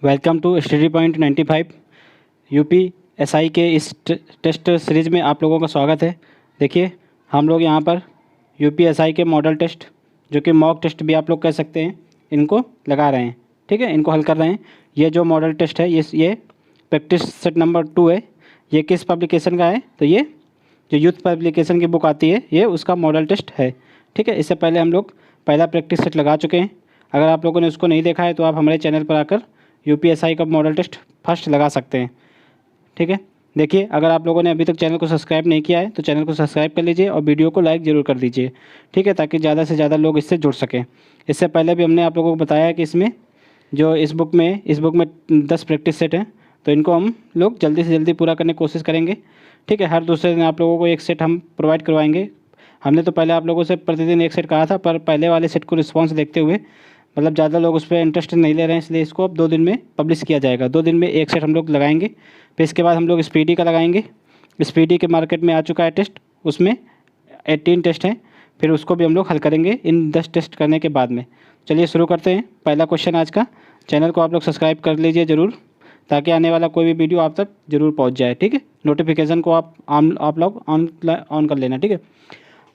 Welcome to Study Point 95 UPSI के इस test series में आप लोगों का स्वागत है। देखिए हम लोग यहाँ पर यूपीएसआई के मॉडल टेस्ट जो कि मॉक टेस्ट भी आप लोग कह सकते हैं, इनको लगा रहे हैं। ठीक है, इनको हल कर रहे हैं। ये जो मॉडल टेस्ट है ये प्रैक्टिस सेट नंबर 2 है। ये किस पब्लिकेशन का है? तो ये जो यूथ पब्लिकेशन की बुक आती है ये उसका मॉडल टेस्ट है। ठीक है, इससे पहले हम लोग पहला प्रैक्टिस सेट लगा चुके हैं। अगर आप लोगों ने उसको नहीं देखा है तो आप हमारे चैनल पर आकर यूपीएसआई का मॉडल टेस्ट फर्स्ट लगा सकते हैं। ठीक है, देखिए अगर आप लोगों ने अभी तक चैनल को सब्सक्राइब नहीं किया है तो चैनल को सब्सक्राइब कर लीजिए और वीडियो को लाइक ज़रूर कर दीजिए। ठीक है, ताकि ज़्यादा से ज़्यादा लोग इससे जुड़ सकें। इससे पहले भी हमने आप लोगों को बताया कि इसमें जो इस बुक में 10 प्रैक्टिस सेट हैं, तो इनको हम लोग जल्दी से जल्दी पूरा करने की कोशिश करेंगे। ठीक है, हर दूसरे दिन आप लोगों को एक सेट हम प्रोवाइड करवाएंगे। हमने तो पहले आप लोगों से प्रतिदिन एक सेट कहा था, पर पहले वाले सेट को रिस्पॉन्स देखते हुए मतलब ज़्यादा लोग उस पर इंटरेस्ट नहीं ले रहे हैं, इसलिए इसको अब 2 दिन में पब्लिश किया जाएगा। 2 दिन में एक सेट हम लोग लगाएंगे। फिर इसके बाद हम लोग स्पीडी का लगाएंगे। स्पीडी के मार्केट में आ चुका है टेस्ट, उसमें 18 टेस्ट हैं। फिर उसको भी हम लोग हल करेंगे इन 10 टेस्ट करने के बाद में। चलिए शुरू करते हैं। पहला क्वेश्चन आज का। चैनल को आप लोग सब्सक्राइब कर लीजिए ज़रूर, ताकि आने वाला कोई भी वीडियो आप तक ज़रूर पहुँच जाए। ठीक है, नोटिफिकेशन को आप लोग ऑन कर लेना। ठीक है,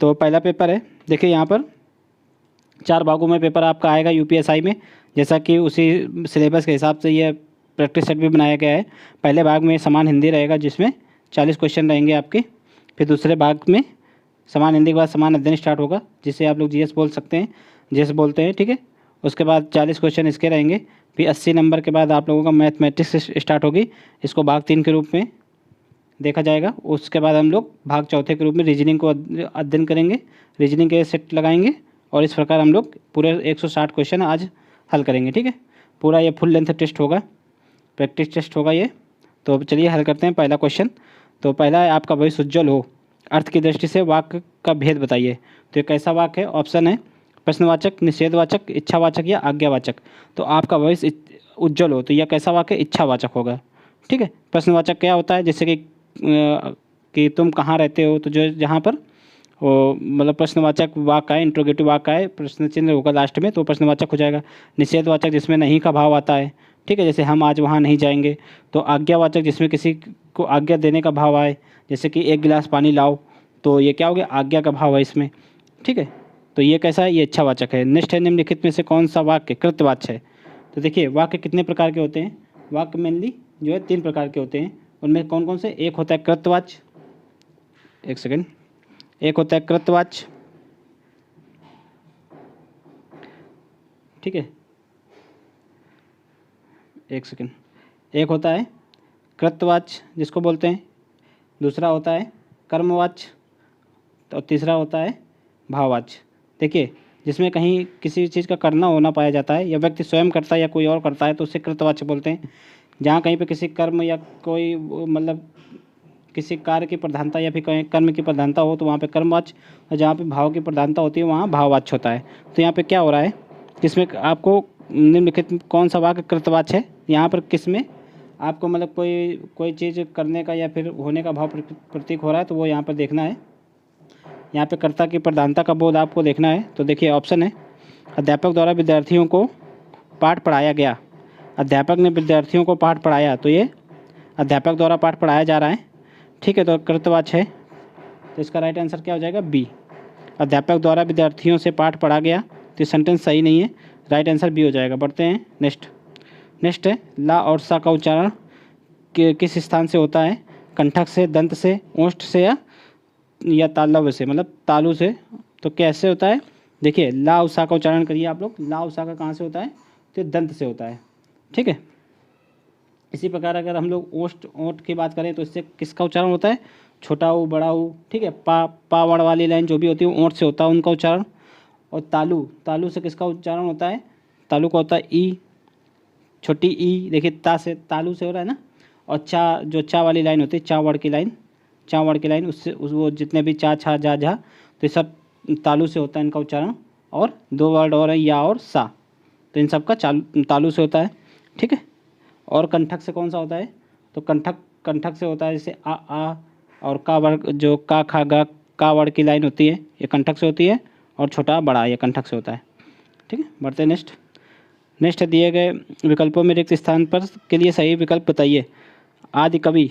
तो पहला पेपर है। देखिए यहाँ पर 4 भागों में पेपर आपका आएगा यूपीएसआई में, जैसा कि उसी सिलेबस के हिसाब से ये प्रैक्टिस सेट भी बनाया गया है। पहले भाग में समान हिंदी रहेगा, जिसमें 40 क्वेश्चन रहेंगे आपके। फिर दूसरे भाग में समान हिंदी के बाद समान अध्ययन स्टार्ट होगा, जिसे आप लोग जीएस बोल सकते हैं, जीएस बोलते हैं। ठीक है, उसके बाद 40 क्वेश्चन इसके रहेंगे। फिर 80 नंबर के बाद आप लोगों का मैथमेटिक्स स्टार्ट होगी। इसको भाग 3 के रूप में देखा जाएगा। उसके बाद हम लोग भाग चौथे के रूप में रीजनिंग को अध्ययन करेंगे, रीजनिंग के सेट लगाएंगे, और इस प्रकार हम लोग पूरे 160 क्वेश्चन आज हल करेंगे। ठीक है, पूरा ये फुल लेंथ टेस्ट होगा, प्रैक्टिस टेस्ट होगा ये। तो चलिए हल करते हैं पहला क्वेश्चन। तो पहला है, आपका भविष्य उज्ज्वल हो, अर्थ की दृष्टि से वाक्य का भेद बताइए। तो ये कैसा वाक्य है? ऑप्शन है प्रश्नवाचक, निषेधवाचक, इच्छावाचक या आज्ञावाचक। तो आपका भविष्य उज्ज्वल हो, तो यह कैसा वाक्य? इच्छावाचक होगा। ठीक है, प्रश्नवाचक क्या होता है? जैसे कि तुम कहाँ रहते हो, तो जो जहाँ पर वो मतलब प्रश्नवाचक वाक्य है, इंट्रोगेटिव वाक्य है, प्रश्न चिन्ह होगा लास्ट में, तो प्रश्नवाचक हो जाएगा। निषेधवाचक जिसमें नहीं का भाव आता है। ठीक है, जैसे हम आज वहाँ नहीं जाएंगे। तो आज्ञावाचक जिसमें किसी को आज्ञा देने का भाव आए, जैसे कि 1 गिलास पानी लाओ, तो ये क्या हो गया? आज्ञा का भाव है इसमें। ठीक है, तो ये कैसा है? ये इच्छावाचक है। नेक्स्ट है, निम्नलिखित में से कौन सा वाक्य कृतवाच्य है? तो देखिए वाक्य कितने प्रकार के होते हैं? वाक्य मेनली जो है 3 प्रकार के होते हैं। उनमें कौन कौन से? एक होता है कृतवाच्य, एक सेकेंड, एक होता है कृतवाच्य। ठीक है, एक सेकेंड, एक होता है कृतवाच्य जिसको बोलते हैं, दूसरा होता है कर्मवाच्य, और तीसरा होता है भाववाच्य। देखिए जिसमें कहीं किसी चीज़ का करना होना पाया जाता है, या व्यक्ति स्वयं करता है या कोई और करता है, तो उसे कृतवाच्य बोलते हैं। जहाँ कहीं पे किसी कर्म या कोई मतलब किसी कार्य की प्रधानता या फिर कहीं कर्म की प्रधानता हो, तो वहाँ पे कर्मवाच्य, और जहाँ पे भाव की प्रधानता होती है वहाँ भाववाच्य होता है। तो यहाँ पे क्या हो रहा है? किसमें आपको निम्नलिखित कौन सा वाक्य कृतवाच्य है? यहाँ पर किसमें आपको मतलब कोई चीज़ करने का या फिर होने का भाव प्रतीक हो रहा है, तो वो यहाँ पर देखना है। यहाँ पे कर्ता की प्रधानता का बोध आपको देखना है। तो देखिए ऑप्शन है, अध्यापक द्वारा विद्यार्थियों को पाठ पढ़ाया गया। अध्यापक ने विद्यार्थियों को पाठ पढ़ाया, तो ये अध्यापक द्वारा पाठ पढ़ाया जा रहा है। ठीक है, तो कृतवाच्य है, तो इसका राइट आंसर क्या हो जाएगा? बी, अध्यापक द्वारा विद्यार्थियों से पाठ पढ़ा गया। तो ये सेंटेंस सही नहीं है, राइट आंसर बी हो जाएगा। बढ़ते हैं नेक्स्ट है, ला और सा का उच्चारण किस स्थान से होता है? कंठक से, दंत से, ओष्ठ से या तालव्य से, मतलब तालु से। तो कैसे होता है? देखिए ला और सा का उच्चारण करिए आप लोग। ला और सा का कहाँ से होता है? तो दंत से होता है। ठीक है, इसी प्रकार अगर हम लोग ओठ की बात करें, तो इससे किसका उच्चारण होता है? छोटा ऊ, बड़ा ऊ। ठीक है, पा वड़ वाली लाइन जो भी होती है ओठ से होता है उनका उच्चारण। और तालु से किसका उच्चारण होता है? तालु का होता है ई, छोटी ई। देखिए ता से, तालु से हो रहा है ना। और जो चा वाली लाइन होती है, चा वड़ की लाइन, उससे वो जितने भी चा, छा, जा, झा, तो ये सब तालु से होता है इनका उच्चारण। और 2 वर्ड और है, या और सा, तो इन सब का तालु से होता है। ठीक है, और कंठक से कौन सा होता है? तो कंठक से होता है जैसे आ और का वर्ग, जो का, खा, गा, का वर्ड की लाइन होती है, ये कंठक से होती है। और छोटा बड़ा ये कंठक से होता है। ठीक है, बढ़ते हैं नेक्स्ट। नेक्स्ट दिए गए विकल्पों में रिक्त स्थान पर के लिए सही विकल्प बताइए। आदि कवि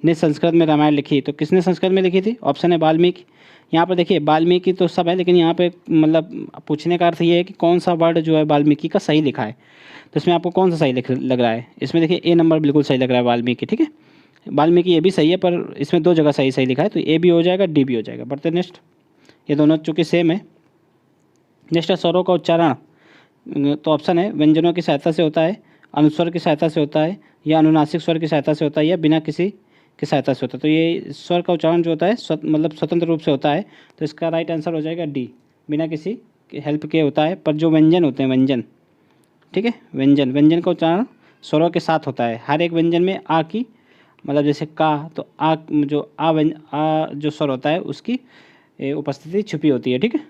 ने संस्कृत में रामायण लिखी, तो किसने संस्कृत में लिखी थी? ऑप्शन है वाल्मीकि। यहाँ पर देखिए वाल्मीकि तो सब है, लेकिन यहाँ पे मतलब पूछने का अर्थ ये है कि कौन सा वर्ड जो है वाल्मीकि का सही लिखा है। तो इसमें आपको कौन सा सही लग रहा है? इसमें देखिए ए नंबर बिल्कुल सही लग रहा है, वाल्मीकि। ठीक है, वाल्मीकि ये भी सही है, पर इसमें दो जगह सही लिखा है, तो ए भी हो जाएगा, डी भी हो जाएगा। बढ़ते नेक्स्ट, ये दोनों चूँकि सेम है। नेक्स्ट है स्वरों का उच्चारण, तो ऑप्शन है व्यंजनों की सहायता से होता है, अनुस्वर की सहायता से होता है, या अनुनासिक स्वर की सहायता से होता है, या बिना किसी की सहायता से होता है। तो ये स्वर का उच्चारण जो होता है मतलब स्वतंत्र रूप से होता है, तो इसका राइट आंसर हो जाएगा डी, बिना किसी हेल्प के होता है। पर जो व्यंजन होते हैं, व्यंजन, ठीक है, व्यंजन का उच्चारण स्वरों के साथ होता है। हर एक व्यंजन में आ की मतलब जैसे का, तो आ जो आ जो स्वर होता है उसकी उपस्थिति छुपी होती है। ठीक है,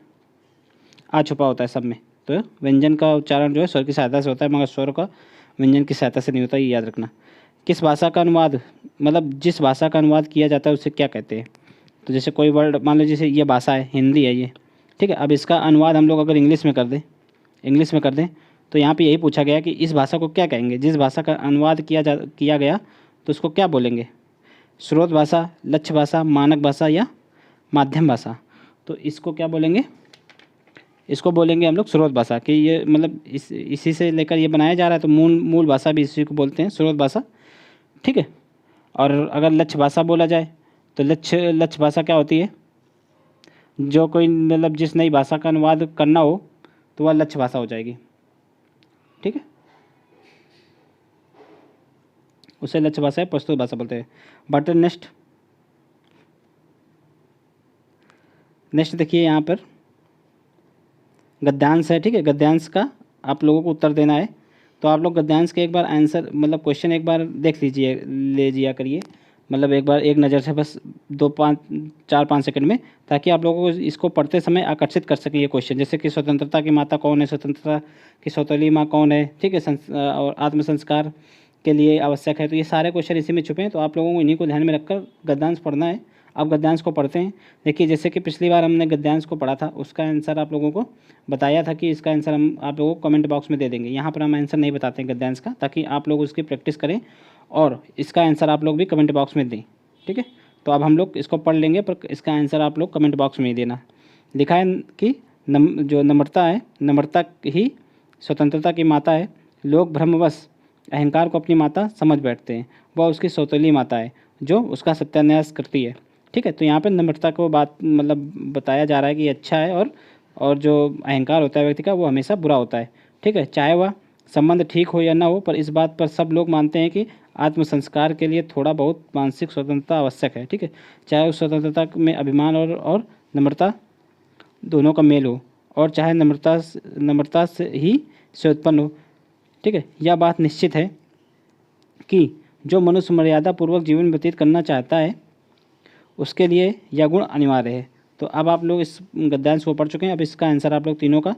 आ छुपा होता है सब में। तो व्यंजन का उच्चारण जो है स्वर की सहायता से होता है, मगर स्वर का व्यंजन की सहायता से नहीं होता, ये याद रखना। किस भाषा का अनुवाद मतलब जिस भाषा का अनुवाद किया जाता है उसे क्या कहते हैं? तो जैसे कोई वर्ड मान लो, जैसे ये भाषा है, हिंदी है ये, ठीक है, अब इसका अनुवाद हम लोग अगर इंग्लिश में कर दें तो यहाँ पे यही पूछा गया कि इस भाषा को क्या कहेंगे? जिस भाषा का अनुवाद किया गया तो उसको क्या बोलेंगे? स्रोत भाषा, लक्ष्य भाषा, मानक भाषा, या माध्यम भाषा? तो इसको क्या बोलेंगे? इसको बोलेंगे हम लोग स्रोत भाषा, कि ये मतलब इसी से लेकर ये बनाया जा रहा है, तो मूल भाषा भी इसी को बोलते हैं, स्रोत भाषा। ठीक है, और अगर लक्ष्य भाषा बोला जाए तो लक्ष्य भाषा क्या होती है? जो कोई मतलब जिस नई भाषा का अनुवाद करना हो तो वह लक्ष्य भाषा हो जाएगी। ठीक है, उसे लक्ष्य भाषा है, प्रस्तुत भाषा बोलते हैं। बट नेक्स्ट देखिए यहाँ पर गद्यांश है। ठीक है, गद्यांश का आप लोगों को उत्तर देना है, तो आप लोग गद्यांश के एक बार आंसर मतलब क्वेश्चन एक बार देख ले जिया करिए, मतलब एक बार एक नज़र से, बस 4-5 सेकंड में, ताकि आप लोगों को इसको पढ़ते समय आकर्षित कर सकें ये क्वेश्चन। जैसे कि स्वतंत्रता की माता कौन है, स्वतंत्रता की सौतेली माँ कौन है, ठीक है, और आत्म संस्कार के लिए आवश्यक है। तो ये सारे क्वेश्चन इसी में छुपे हैं, तो आप लोगों को इन्हीं को ध्यान में रखकर गद्यांश पढ़ना है। आप गद्यांश को पढ़ते हैं। देखिए जैसे कि पिछली बार हमने गद्यांश को पढ़ा था, उसका आंसर आप लोगों को बताया था कि इसका आंसर हम आप लोगों को कमेंट बॉक्स में दे देंगे। यहाँ पर हम आंसर नहीं बताते हैं गद्यांश का, ताकि आप लोग उसकी प्रैक्टिस करें और इसका आंसर आप लोग भी कमेंट बॉक्स में दें। ठीक है, तो अब हम लोग इसको पढ़ लेंगे, पर इसका आंसर आप लोग कमेंट बॉक्स में ही देना। लिखा है कि जो नम्रता है, नम्रता ही स्वतंत्रता की माता है। लोग भ्रमवश अहंकार को अपनी माता समझ बैठते हैं, वह उसकी सौतेली माता है जो उसका सत्यानाश करती है। ठीक है, तो यहाँ पे नम्रता को बात मतलब बताया जा रहा है कि अच्छा है, और जो अहंकार होता है व्यक्ति का, वो हमेशा बुरा होता है। ठीक है, चाहे वह संबंध ठीक हो या ना हो, पर इस बात पर सब लोग मानते हैं कि आत्म संस्कार के लिए थोड़ा बहुत मानसिक स्वतंत्रता आवश्यक है। ठीक है, चाहे उस स्वतंत्रता में अभिमान और नम्रता दोनों का मेल हो, और चाहे नम्रता से उत्पन्न हो। ठीक है, यह बात निश्चित है कि जो मनुष्य मर्यादा पूर्वक जीवन व्यतीत करना चाहता है उसके लिए यह गुण अनिवार्य है। तो अब आप लोग इस गद्यांश को पढ़ चुके हैं, अब इसका आंसर आप लोग तीनों का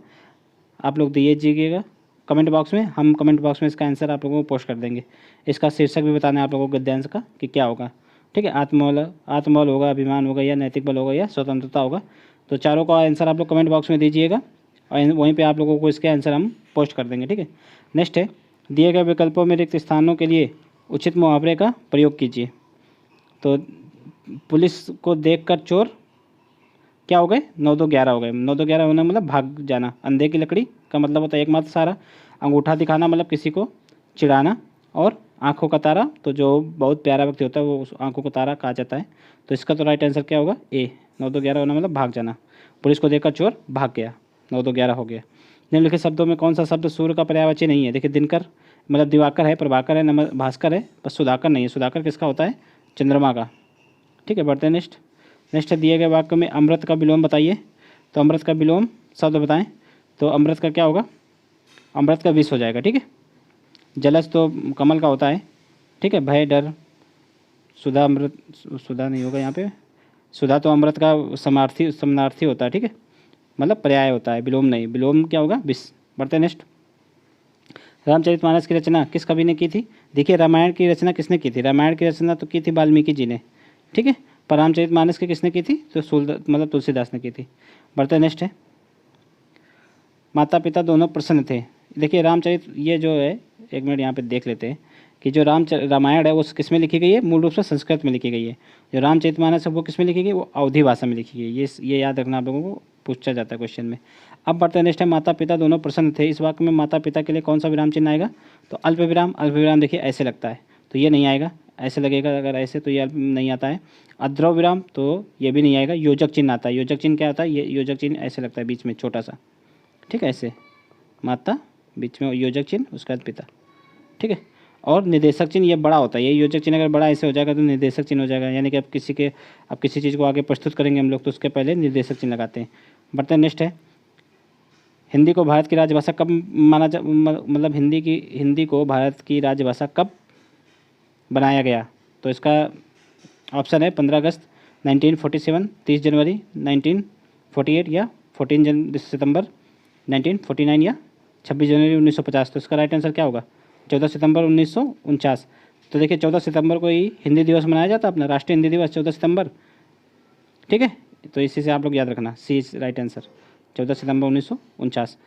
आप लोग दीजिएगा कमेंट बॉक्स में। हम कमेंट बॉक्स में इसका आंसर आप लोगों को पोस्ट कर देंगे। इसका शीर्षक भी बताना है आप लोगों को गद्यांश का कि क्या होगा। ठीक है, आत्मबल होगा, अभिमान होगा, या नैतिक बल होगा, या स्वतंत्रता होगा। तो चारों का आंसर आप लोग कमेंट बॉक्स में दीजिएगा, और वहीं पे आप लोगों को इसके आंसर हम पोस्ट कर देंगे। ठीक है, नेक्स्ट है दिए गए विकल्पों में रिक्त स्थानों के लिए उचित मुहावरे का प्रयोग कीजिए। तो पुलिस को देखकर चोर क्या हो गए? 9-2-11 हो गए। 9-2-11 होना मतलब भाग जाना। अंधे की लकड़ी का मतलब होता है एकमात्र सहारा। अंगूठा दिखाना मतलब किसी को चिढ़ाना। और आंखों का तारा, तो जो बहुत प्यारा व्यक्ति होता है वो उस आंखों का तारा कहा जाता है। तो इसका तो राइट आंसर क्या होगा? ए, 9-2-11 होना मतलब भाग जाना। पुलिस को देखकर चोर भाग गया, 9-2-11 हो गया। निम्नलिखित शब्दों में कौन सा शब्द सूर्य का पर्यायवाची नहीं है? देखिए दिनकर मतलब दिवाकर है, प्रभाकर है, भास्कर है, पर सुधाकर नहीं है। सुधाकर किसका होता है? चंद्रमा का। ठीक है, बढ़ते हैं नेक्स्ट दिए गए वाक्य में अमृत का विलोम बताइए। तो अमृत का विलोम शब्द बताएं। तो अमृत का क्या होगा? अमृत का विष हो जाएगा। ठीक है, जलस तो कमल का होता है। ठीक है, भय डर। सुधा अमृत, सुधा नहीं होगा यहाँ पे। सुधा तो अमृत का समानार्थी होता है। ठीक है, मतलब पर्याय होता है, विलोम नहीं। विलोम क्या होगा? विष। बढ़ते हैं नेक्स्ट। रामचरितमानस की रचना किस कवि ने की थी? देखिए रामायण की रचना किसने की थी? रामायण की रचना तो की थी वाल्मीकि जी ने। ठीक है, पर रामचरितमानस की किसने की थी? तो मतलब तुलसीदास ने की थी। बढ़ते नेक्स्ट है। माता पिता दोनों प्रसन्न थे, देखिए रामचरित ये जो है, एक मिनट यहाँ पे देख लेते हैं कि जो रामायण है वो किस में लिखी गई है, मूल रूप से संस्कृत में लिखी गई है। जो रामचरितमानस है वो किस में लिखी गई, वो अवधी भाषा में लिखी गई है। ये याद रखना आप लोगों को पूछा जाता है क्वेश्चन में। अब बढ़ते हैं नेक्स्ट है, माता पिता दोनों प्रसन्न थे, इस वाक्य में माता पिता के लिए कौन सा विराम चिन्ह आएगा, तो अल्प विराम। अल्प विराम देखिए ऐसे लगता है तो ये नहीं आएगा, ऐसे लगेगा अगर ऐसे तो ये अल्प नहीं आता है। अद्रव विराम तो ये भी नहीं आएगा। योजक चिन्ह आता है। योजक चिन्ह क्या होता है, ये योजक चिन्ह ऐसे लगता है बीच में छोटा सा, ठीक है, ऐसे माता बीच में योजक चिन्ह, उसके बाद पिता, ठीक है। और निर्देशक चिन्ह ये बड़ा होता है, ये योजक चिन्ह अगर बड़ा ऐसे हो जाएगा तो निर्देशक चिन्ह हो जाएगा, यानी कि अब किसी चीज़ को आगे प्रस्तुत करेंगे हम लोग तो उसके पहले निर्देशक चिन्ह लगाते हैं। बढ़ते हैं नेक्स्ट है, हिंदी को भारत की राजभाषा कब माना जा मतलब हिंदी को भारत की राजभाषा कब बनाया गया, तो इसका ऑप्शन है 15 अगस्त 1947, 30 जनवरी 1948 या 14 सितंबर 1949 या 26 जनवरी 1950। तो इसका राइट आंसर क्या होगा, 14 सितंबर 1949। तो देखिए 14 सितंबर को ही हिंदी दिवस मनाया जाता है अपना, राष्ट्रीय हिंदी दिवस 14 सितंबर, ठीक है। तो इसी से आप लोग याद रखना, सी इज राइट आंसर, 14 सितंबर 1949।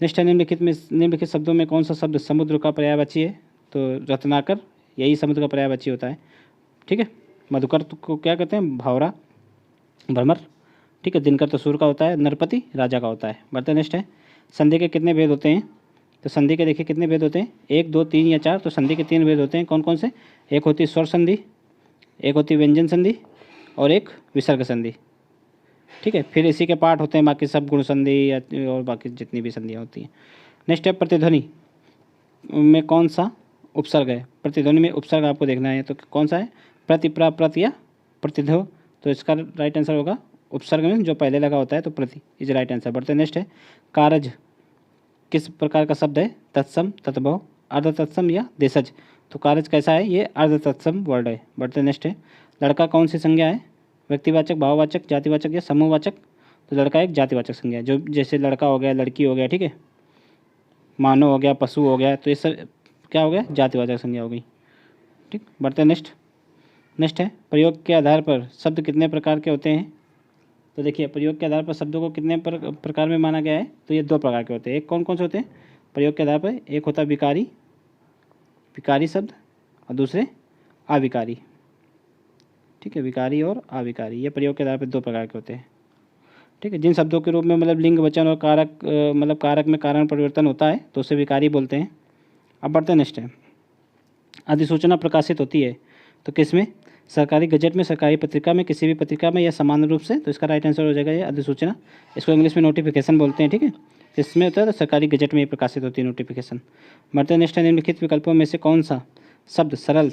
नेक्स्ट है, निम्नलिखित शब्दों में कौन सा शब्द समुद्र का पर्यायवाची है, तो रत्नाकर यही समुद्र का पर्यायवाची होता है, ठीक है। मधुकर को क्या कहते हैं, भावरा, भ्रमर, ठीक है। दिनकर तो सूर्य का होता है, नरपति राजा का होता है। बढ़ते नेक्स्ट है, संधि के कितने भेद होते हैं, तो संधि के देखिए कितने भेद होते हैं, 1 2 3 या 4। तो संधि के 3 भेद होते हैं, कौन कौन से, एक होती है स्वर संधि, एक होती है व्यंजन संधि और एक विसर्ग संधि, ठीक है। फिर इसी के पार्ट होते हैं बाकी सब, गुण संधि या और बाकी जितनी भी संधियाँ होती हैं। नेक्स्ट है, प्रतिध्वनि में कौन सा उपसर्ग है, प्रतिध्वनि में उपसर्ग आपको देखना है, तो कौन सा है, प्रति, प्रा, प्रत या प्रतिध्व। तो इसका राइट आंसर होगा उपसर्ग में जो पहले लगा होता है, तो प्रति इज राइट आंसर। बढ़ते नेक्स्ट है, कारज किस प्रकार का शब्द है, तत्सम, तत्भव, अर्ध तत्सम या देशज। तो कारज कैसा है, ये अर्ध तत्सम वर्ड है। बढ़ते नेक्स्ट है, लड़का कौन सी संज्ञा है, व्यक्तिवाचक, भाववाचक, जातिवाचक या समूहवाचक। तो लड़का एक जातिवाचक संज्ञा है, जो जैसे लड़का हो गया, लड़की हो गया, ठीक है, मानव हो गया, पशु हो गया, तो ये सब क्या हो गया, जातिवाचक संज्ञा हो गई, ठीक। बढ़ते नेक्स्ट है, प्रयोग के आधार पर शब्द कितने प्रकार के होते हैं। तो देखिए प्रयोग के आधार पर शब्दों को कितने प्रकार में माना गया है, तो ये 2 प्रकार के होते हैं। एक कौन कौन से होते हैं प्रयोग के आधार पर, एक होता है विकारी शब्द और दूसरे अविकारी, ठीक है। विकारी और अविकारी ये प्रयोग के आधार पर 2 प्रकार के होते हैं, ठीक है। जिन शब्दों के रूप में मतलब लिंग, वचन और कारक मतलब कारक में कारण परिवर्तन होता है तो उसे विकारी बोलते हैं। अब बढ़ते हैं नेक्स्ट है, अधिसूचना प्रकाशित होती है तो किसमें, सरकारी गजट में, सरकारी पत्रिका में, किसी भी पत्रिका में या समान रूप से। तो इसका राइट आंसर हो जाएगा ये अधिसूचना, इसको इंग्लिश में नोटिफिकेशन बोलते हैं, ठीक है। इसमें होता है तो सरकारी गजट में प्रकाशित होती है नोटिफिकेशन। बढ़ते नेक्स्ट है, निम्नलिखित विकल्पों में से कौन सा शब्द सरल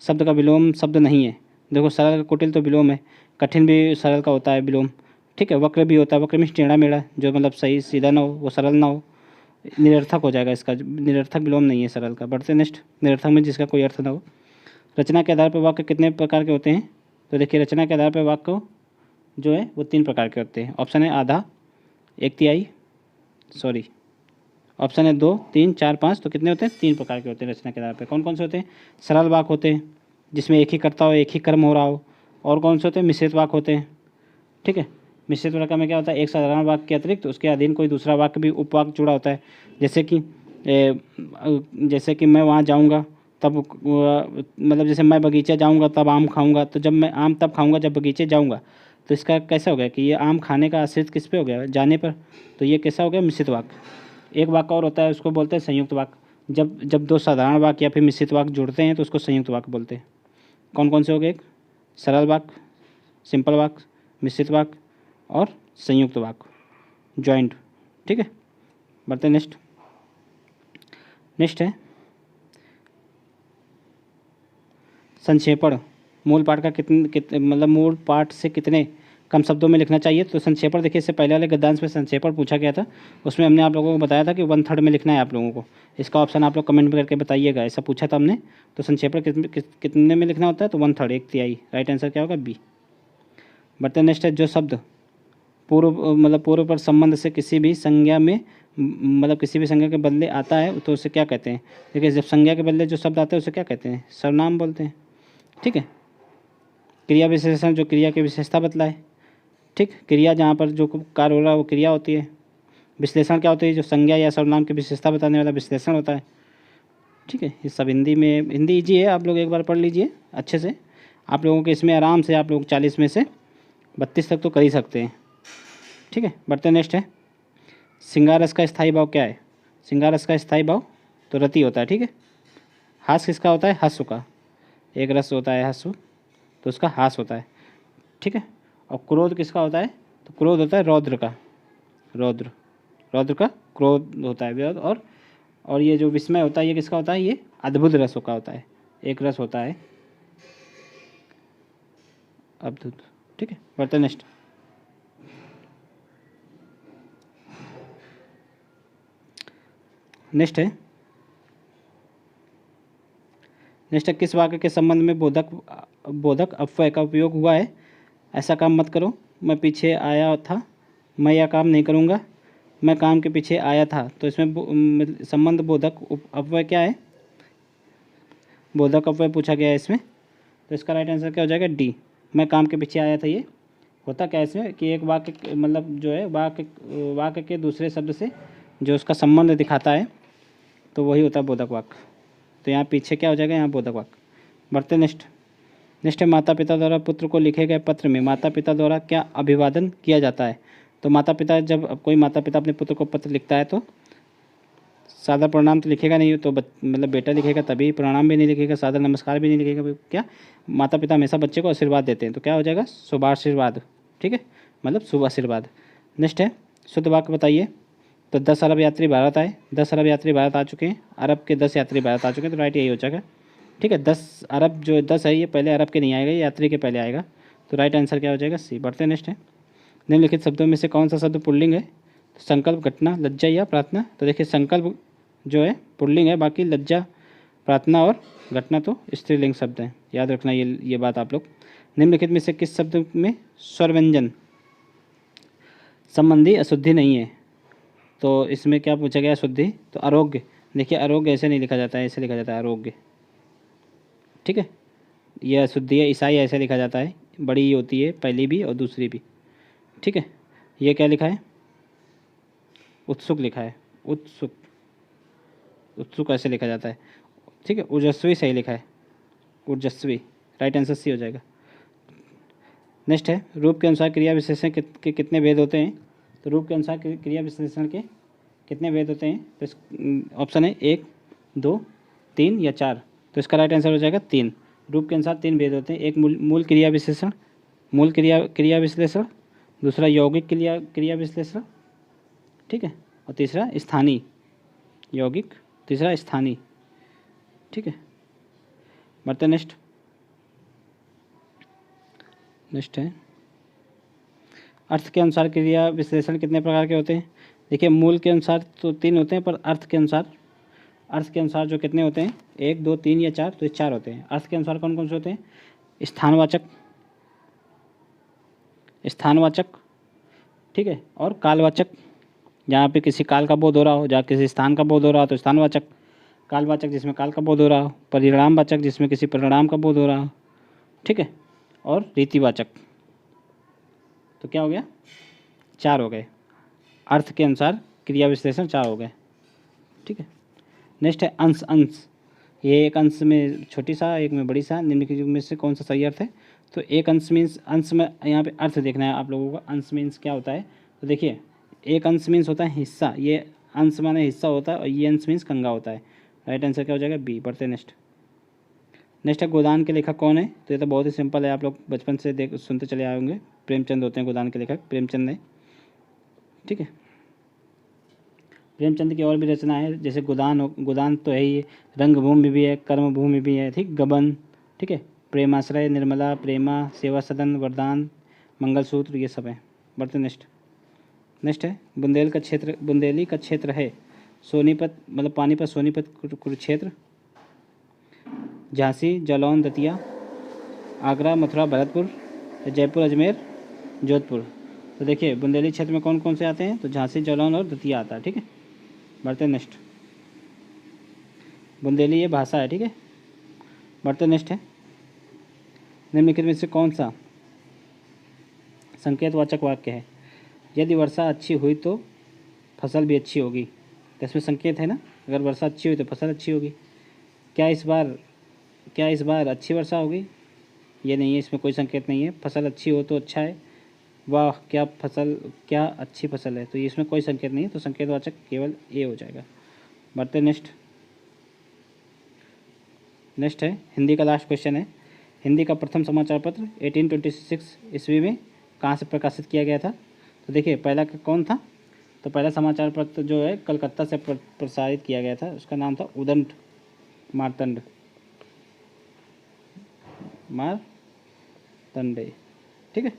शब्द का विलोम शब्द नहीं है। देखो सरल का कुटिल तो विलोम है, कठिन भी सरल का होता है विलोम, ठीक है। वक्र भी होता है, वक्र में टेढ़ा मेढ़ा जो मतलब सही सीधा ना हो, वो सरल ना हो, निरर्थक हो जाएगा, इसका निरर्थक विलोम नहीं है सरल का। बढ़ते नेक्स्ट, निरर्थक में जिसका कोई अर्थ ना हो। रचना के आधार पर वाक्य कितने प्रकार के होते हैं, तो देखिए रचना के आधार पर वाक्य जो है वो 3 प्रकार के होते हैं। ऑप्शन है आधा, 1/3, सॉरी ऑप्शन है 2 3 4 5। तो कितने होते हैं, 3 प्रकार के होते हैं रचना के आधार पर। कौन कौन से होते हैं, सरल वाक्य होते हैं जिसमें एक ही कर्ता हो, एक ही कर्म हो रहा हो, और कौन से होते हैं, मिश्रित वाक्य होते हैं, ठीक है। मिश्रित वाक्य में क्या होता है, एक साधारण वाक्य के अतिरिक्त उसके अधीन कोई दूसरा वाक्य भी उपवाक्य जुड़ा होता है। जैसे कि मैं वहाँ जाऊँगा तब मतलब जैसे मैं बगीचे जाऊँगा तब आम खाऊँगा, तो जब मैं आम तब खाऊँगा जब बगीचे जाऊँगा। तो इसका कैसा हो गया कि ये आम खाने का आश्रित किस पे हो गया, जाने पर। तो ये कैसा हो गया, मिश्रित वाक्य। एक वाक्य और होता है उसको बोलते हैं संयुक्त वाक्य, जब 2 साधारण वाक्य या फिर मिश्रित वाक्य जुड़ते हैं तो उसको संयुक्त वाक्य बोलते हैं। कौन कौन से हो गए, एक सरल वाक्य, सिंपल वाक्य, मिश्रित वाक्य और संयुक्त वाक्य, जॉइंट, ठीक है। बढ़ते नेक्स्ट है, संक्षेपण मूल पाठ का मतलब मूल पाठ से कितने कम शब्दों में लिखना चाहिए। तो संक्षेपण देखिए, इससे पहले वाले गद्यांश में संक्षेपण पूछा गया था, उसमें हमने आप लोगों को बताया था कि 1/3 में लिखना है आप लोगों को। इसका ऑप्शन आप लोग कमेंट में करके बताइएगा, ऐसा पूछा था हमने। तो संक्षेपण कितने में लिखना होता है, तो 1/3, 1/3। राइट आंसर क्या होगा, बी। बढ़ते नेक्स्ट है, जो शब्द पूर्व पर संबंध से किसी भी संज्ञा में मतलब किसी भी संज्ञा के बदले आता है तो उसे क्या कहते हैं। देखिए जब संज्ञा के बदले जो शब्द आता है उसे क्या कहते हैं, सर्वनाम बोलते हैं, ठीक है। क्रिया विशेषण जो क्रिया की विशेषता बतलाए, ठीक। क्रिया जहाँ पर जो कार्य हो रहा है वो क्रिया होती है, विश्लेषण क्या होता है, जो संज्ञा या सर्वनाम की विशेषता बताने वाला विश्लेषण होता है। ठीक है, ये सब हिंदी में, हिंदी ईजी है, आप लोग एक बार पढ़ लीजिए अच्छे से। आप लोगों के इसमें आराम से आप लोग 40 में से 32 तक तो कर ही सकते हैं। ठीक है, बढ़ते नेक्स्ट है। श्रृंगार रस का स्थायी भाव क्या है? श्रृंगार रस का स्थायी भाव तो रति होता है। ठीक है, हास किसका होता है? हस्व का। एक रस होता है हस्व, तो उसका हास होता है। ठीक है, और क्रोध किसका होता है? तो क्रोध होता है रौद्र का। रौद्र, रौद्र का क्रोध होता है विरोध। और ये जो विस्मय होता है ये किसका होता है? ये अद्भुत रसों का होता है। एक रस होता है अद्भुत। ठीक है, बढ़ते नेक्स्ट। नेक्स्ट है किस वाक्य के संबंध में बोधक अव्यय का उपयोग हुआ है? ऐसा काम मत करो, मैं पीछे आया था, मैं यह काम नहीं करूँगा, मैं काम के पीछे आया था। तो इसमें संबंध बोधक अव्यय क्या है? बोधक अव्यय पूछा गया है इसमें, तो इसका राइट आंसर क्या हो जाएगा? डी, मैं काम के पीछे आया था। ये होता क्या है इसमें कि एक वाक्य मतलब जो है वाक्य के दूसरे शब्द से जो उसका संबंध दिखाता है तो वही होता है बोधक वाक्य। तो यहाँ पीछे क्या हो जाएगा? यहाँ बोधक वाक्य। बढ़ते नेक्स्ट है माता पिता द्वारा पुत्र को लिखे गए पत्र में माता पिता द्वारा क्या अभिवादन किया जाता है? तो माता पिता, जब कोई माता पिता अपने पुत्र को पत्र लिखता है तो सादर प्रणाम तो लिखेगा नहीं, तो मतलब बेटा लिखेगा तभी, प्रणाम भी नहीं लिखेगा, सादर नमस्कार भी नहीं लिखेगा। क्या माता पिता हमेशा बच्चे को आशीर्वाद देते हैं, तो क्या हो जाएगा? शुभाशीर्वाद। ठीक है, मतलब शुभ आशीर्वाद। नेक्स्ट है शुद्ध वाक्य बताइए। तो 10 अरब यात्री भारत आए, 10 अरब यात्री भारत आ चुके हैं, अरब के 10 यात्री भारत आ चुके हैं, तो राइट यही हो जाएगा। ठीक है, 10 अरब जो 10 है ये पहले अरब के नहीं आएगा, ये यात्री के पहले आएगा, तो राइट आंसर क्या हो जाएगा? सी। बढ़ते नेक्स्ट है निम्नलिखित शब्दों में से कौन सा शब्द पुल्लिंग है? तो संकल्प, घटना, लज्जा या प्रार्थना। तो देखिए संकल्प जो है पुल्लिंग है, बाकी लज्जा, प्रार्थना और घटना तो स्त्रीलिंग शब्द हैं। याद रखना ये बात आप लोग। निम्नलिखित में से किस शब्द में स्वर व्यंजन संबंधी अशुद्धि नहीं है? तो इसमें क्या पूछा गया? शुद्धि, तो आरोग्य। देखिए आरोग्य ऐसे नहीं लिखा जाता है, ऐसे लिखा जाता है आरोग्य। ठीक है, यह अशुद्धि है। ईसाई ऐसे लिखा जाता है, बड़ी होती है पहली भी और दूसरी भी। ठीक है, ये क्या लिखा है? उत्सुक लिखा है, उत्सुक, उत्सुक ऐसे लिखा जाता है। ठीक है, ऊर्जस्वी सही लिखा है, ऊर्जस्वी। राइट आंसर सी हो जाएगा। नेक्स्ट है रूप के अनुसार क्रिया विशेषण के कितने भेद होते हैं? तो रूप के अनुसार क्रिया विशेषण के कितने भेद होते हैं? तो ऑप्शन है 1, 2, 3 या 4। तो इसका राइट आंसर हो जाएगा 3। रूप के अनुसार 3 भेद होते हैं। एक मूल क्रिया विशेषण, मूल क्रिया विश्लेषण, दूसरा यौगिक क्रिया विश्लेषण। ठीक है, और तीसरा स्थानीय यौगिक, तीसरा स्थानीय। ठीक है, बढ़ते नेक्स्ट है अर्थ के अनुसार क्रिया विश्लेषण कितने प्रकार के होते हैं? देखिए मूल के अनुसार तो 3 होते हैं, पर अर्थ के अनुसार जो कितने होते हैं? 1, 2, 3 या 4? तो 4 होते हैं। अर्थ के अनुसार कौन कौन से होते हैं? स्थानवाचक, ठीक है, और कालवाचक। जहाँ पे किसी काल का बोध हो रहा हो, जहाँ किसी स्थान का बोध हो रहा हो तो स्थानवाचक। कालवाचक जिसमें काल का बोध हो रहा हो। परिणामवाचक जिसमें किसी परिणाम का बोध हो रहा हो। ठीक है, और रीतिवाचक। तो क्या हो गया? 4 हो गए। अर्थ के अनुसार क्रिया विश्लेषण 4 हो गए। ठीक है, नेक्स्ट है अंश। ये एक अंश में छोटी सा, एक में बड़ी सा, निम्नलिखित में से कौन सा सही अर्थ है? तो एक अंश मीन्स, अंश में यहाँ पे अर्थ देखना है आप लोगों को। अंश मीन्स क्या होता है? तो देखिए एक अंश मीन्स होता है हिस्सा, ये अंश माने हिस्सा होता है, और ये अंश मीन्स कंगा होता है। राइट आंसर क्या हो जाएगा? बी। बढ़ते नेक्स्ट है गोदान के लेखक कौन है? तो ये तो बहुत ही सिंपल है, आप लोग बचपन से सुनते चले आए होंगे। प्रेमचंद होते हैं गोदान के लेखक, प्रेमचंद है। ठीक है, प्रेमचंद की और भी रचना है, जैसे गोदान तो है ही, रंगभूमि भी है, कर्मभूमि भी है, ठीक, गबन, ठीक है, प्रेमाश्रय, निर्मला, प्रेमा, सेवा सदन, वरदान, मंगलसूत्र, ये सब है। बढ़ते नेक्स्ट है बुंदेली का क्षेत्र है सोनीपत, मतलब पानीपत, सोनीपत, कुरुक्षेत्र, झांसी, जालौन, दतिया, आगरा, मथुरा, भरतपुर, जयपुर, अजमेर, जोधपुर। तो देखिए बुंदेली क्षेत्र में कौन कौन से आते हैं? तो झांसी, जालौन और दतिया आता है। ठीक है, बढ़ते नेक्स्ट। बुंदेली ये भाषा है। ठीक है, बढ़ते नेक्स्ट है निम्नलिखित में से कौन सा संकेतवाचक वाक्य है? यदि वर्षा अच्छी हुई तो फसल भी अच्छी होगी। तो इसमें संकेत है ना, अगर वर्षा अच्छी हुई तो फसल अच्छी होगी। क्या इस बार अच्छी वर्षा होगी? ये नहीं है, इसमें कोई संकेत नहीं है। फसल अच्छी हो तो अच्छा है। वाह क्या अच्छी फसल है, तो ये इसमें कोई संकेत नहीं है, तो संकेतवाचक केवल ए हो जाएगा। बढ़ते नेक्स्ट है हिंदी का लास्ट क्वेश्चन है। हिंदी का प्रथम समाचार पत्र 1826 ईस्वी में कहाँ से प्रकाशित किया गया था? तो देखिए पहला कौन था? तो पहला समाचार पत्र जो है कलकत्ता से प्रसारित किया गया था, उसका नाम था उदंत मारतंडे। ठीक है,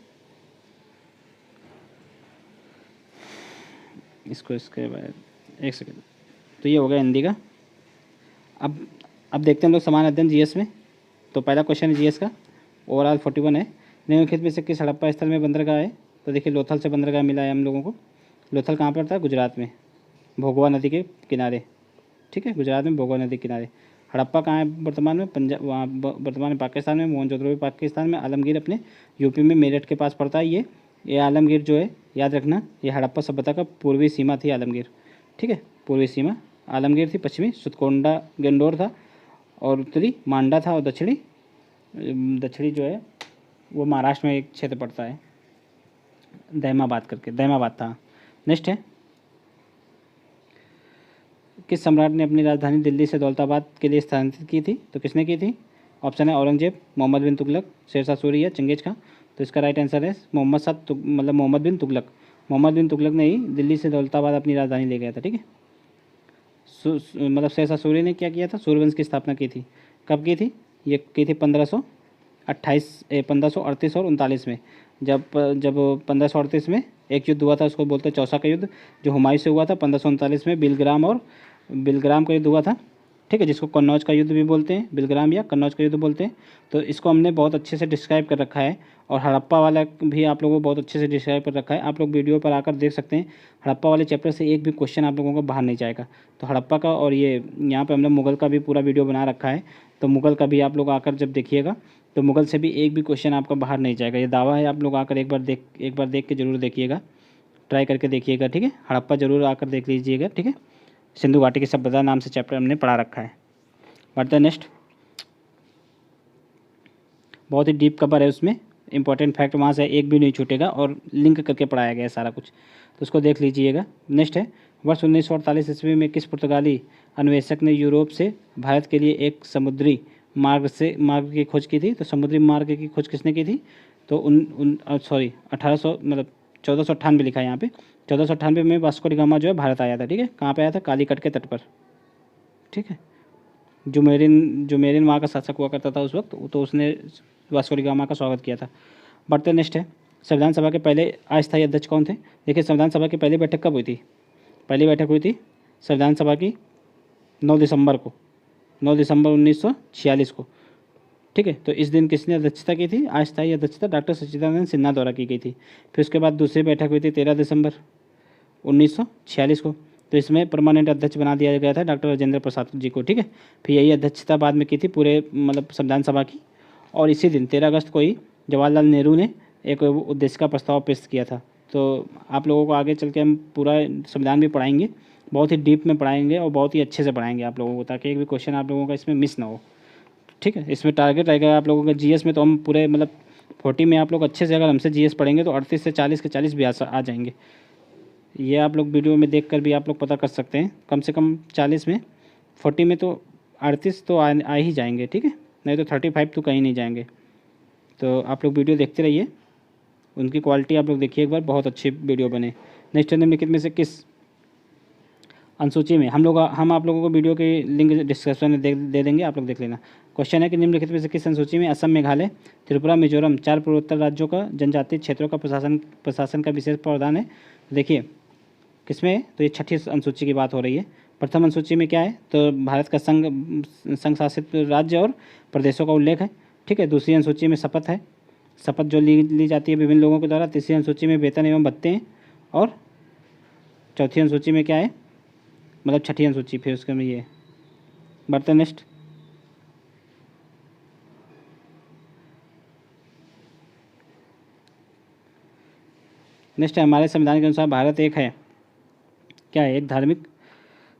इसके बाद एक सेकंड। तो ये हो गया हिंदी का। अब देखते हैं हम लोग समान अध्ययन जीएस में। तो पहला क्वेश्चन है जीएस का, ओवरऑल 41 है। निम्नलिखित में से किस हड़प्पा स्थल में बंदरगाह है? तो देखिए लोथल से बंदरगाह मिला है हम लोगों को। लोथल कहाँ पर था? गुजरात में, भोगवा नदी के किनारे। ठीक है, गुजरात में भोगवा नदी के किनारे। हड़प्पा कहाँ है वर्तमान में? पंजाब, वहाँ वर्तमान में पाकिस्तान में। मोहनजोदड़ो भी पाकिस्तान में। आलमगीर अपने यूपी में मेरठ के पास पड़ता है। ये आलमगीर जो है, याद रखना, ये हड़प्पा सभ्यता का पूर्वी सीमा थी आलमगीर। ठीक है, पूर्वी सीमा आलमगीर थी, पश्चिमी सुतकोंडा गंडोर था, और उत्तरी मांडा था, और दक्षिणी जो है वो महाराष्ट्र में एक क्षेत्र पड़ता है, दहमाबाद था। नेक्स्ट है, किस सम्राट ने अपनी राजधानी दिल्ली से दौलताबाद के लिए स्थानांतरित की थी? तो किसने की थी? ऑप्शन है औरंगजेब, मोहम्मद बिन तुगलक, शेरशाह सूरी या चंगेज खां। तो इसका राइट आंसर है मोहम्मद बिन तुगलक। मोहम्मद बिन तुगलक ने ही दिल्ली से दौलताबाद अपनी राजधानी ले गया था। ठीक है, शेरशाह सूरी ने क्या किया था? सूर्यवंश की स्थापना की थी। कब की थी? ये की थी 1538 और 39 में। जब जब 1538 में एक युद्ध हुआ था, उसको बोलते हैं चौसा का युद्ध, जो हुमायूं से हुआ था। 1539 में बिलग्राम का युद्ध हुआ था। ठीक है, जिसको कन्नौज का युद्ध भी बोलते हैं, बिलग्राम या कन्नौज का युद्ध बोलते हैं। तो इसको हमने बहुत अच्छे से डिस्क्राइब कर रखा है, और हड़प्पा वाला भी आप लोगों को बहुत अच्छे से डिस्क्राइब कर रखा है। आप लोग वीडियो पर आकर देख सकते हैं। हड़प्पा वाले चैप्टर से एक भी क्वेश्चन आप लोगों को बाहर नहीं जाएगा। तो हड़प्पा का, और ये यहाँ पे हमने मुगल का भी पूरा वीडियो बना रखा है। तो मुगल का भी आप लोग आकर जब देखिएगा, तो मुगल से भी एक भी क्वेश्चन आपका बाहर नहीं जाएगा, ये दावा है। आप लोग आकर एक बार देख के जरूर देखिएगा, ट्राई करके देखिएगा। ठीक है, हड़प्पा जरूर आकर देख लीजिएगा। ठीक है, सिंधु घाटी की सभ्यता नाम से चैप्टर हमने पढ़ा रखा है। बढ़ते नेक्स्ट, बहुत ही डीप कवर है उसमें, इंपॉर्टेंट फैक्ट वहाँ से एक भी नहीं छूटेगा, और लिंक करके पढ़ाया गया है सारा कुछ, तो उसको देख लीजिएगा। नेक्स्ट है, वर्ष 1948 ईस्वी में किस पुर्तगाली अन्वेषक ने यूरोप से भारत के लिए एक समुद्री मार्ग की खोज की थी? तो समुद्री मार्ग की खोज किसने की थी? तो 1498 लिखा है यहाँ पे। 1498 में वास्को डी गामा जो है भारत आया था। ठीक है, कहाँ पे आया था? कालीकट के तट पर। ठीक है, जुमेरिन वहाँ का शासक हुआ करता था उस वक्त, तो उसने वास्को डी गामा का स्वागत किया था। बढ़ते नेक्स्ट है, संविधान सभा के पहले अस्थायी अध्यक्ष कौन थे? देखिए संविधान सभा की पहली बैठक कब हुई थी? पहली बैठक हुई थी संविधान सभा की 9 दिसंबर 1946 को। ठीक है, तो इस दिन किसने अध्यक्षता की थी? अस्थायी अध्यक्षता डॉक्टर सच्चिदानंद सिन्हा द्वारा की गई थी। फिर उसके बाद दूसरी बैठक हुई थी 13 दिसंबर 1946 को। तो इसमें परमानेंट अध्यक्ष बना दिया गया था डॉक्टर राजेंद्र प्रसाद जी को। ठीक है, फिर यही अध्यक्षता बाद में की थी पूरे संविधान सभा की। और इसी दिन 13 अगस्त को ही जवाहरलाल नेहरू ने एक उद्देश्य का प्रस्ताव पेश किया था। तो आप लोगों को आगे चल के हम पूरा संविधान भी पढ़ाएंगे, बहुत ही डीप में पढ़ाएंगे, और बहुत ही अच्छे से पढ़ाएंगे आप लोगों को, ताकि एक भी क्वेश्चन आप लोगों का इसमें मिस ना हो। ठीक है, इसमें टारगेट रहेगा आप लोगों का जीएस में, तो हम पूरे 40 में आप लोग अच्छे से अगर हमसे जीएस पढ़ेंगे तो 38 से 40 के 40 भी आ जाएंगे। ये आप लोग वीडियो में देख कर भी आप लोग पता कर सकते हैं। कम से कम 40 में, 40 में तो 38 तो आ ही जाएंगे। ठीक है, नहीं तो 35 तो कहीं नहीं जाएंगे। तो आप लोग वीडियो देखते रहिए, उनकी क्वालिटी आप लोग देखिए एक बार, बहुत अच्छी वीडियो बने। नेक्स्ट निम्नलिखित में से किस अनुसूची में हम आप लोगों को वीडियो के लिंक डिस्क्रिप्शन में दे देंगे, आप लोग देख लेना। क्वेश्चन है कि निम्नलिखित में से किस अनुसूची में असम, मेघालय, त्रिपुरा, मिजोरम 4 पूर्वोत्तर राज्यों का जनजातीय क्षेत्रों का प्रशासन का विशेष प्रावधान है? देखिए किसमें है? तो ये छठी अनुसूची की बात हो रही है। प्रथम अनुसूची में क्या है? तो भारत का संघ शासित राज्य और प्रदेशों का उल्लेख है। ठीक है, दूसरी अनुसूची में शपथ है, शपथ जो ली जाती है विभिन्न लोगों के द्वारा। तीसरी अनुसूची में वेतन एवं भत्ते हैं, और चौथी अनुसूची में क्या है? छठी अनुसूची, फिर उसके में ये। बढ़ते नेक्स्ट, है हमारे संविधान के अनुसार भारत एक है, क्या है, एक धार्मिक।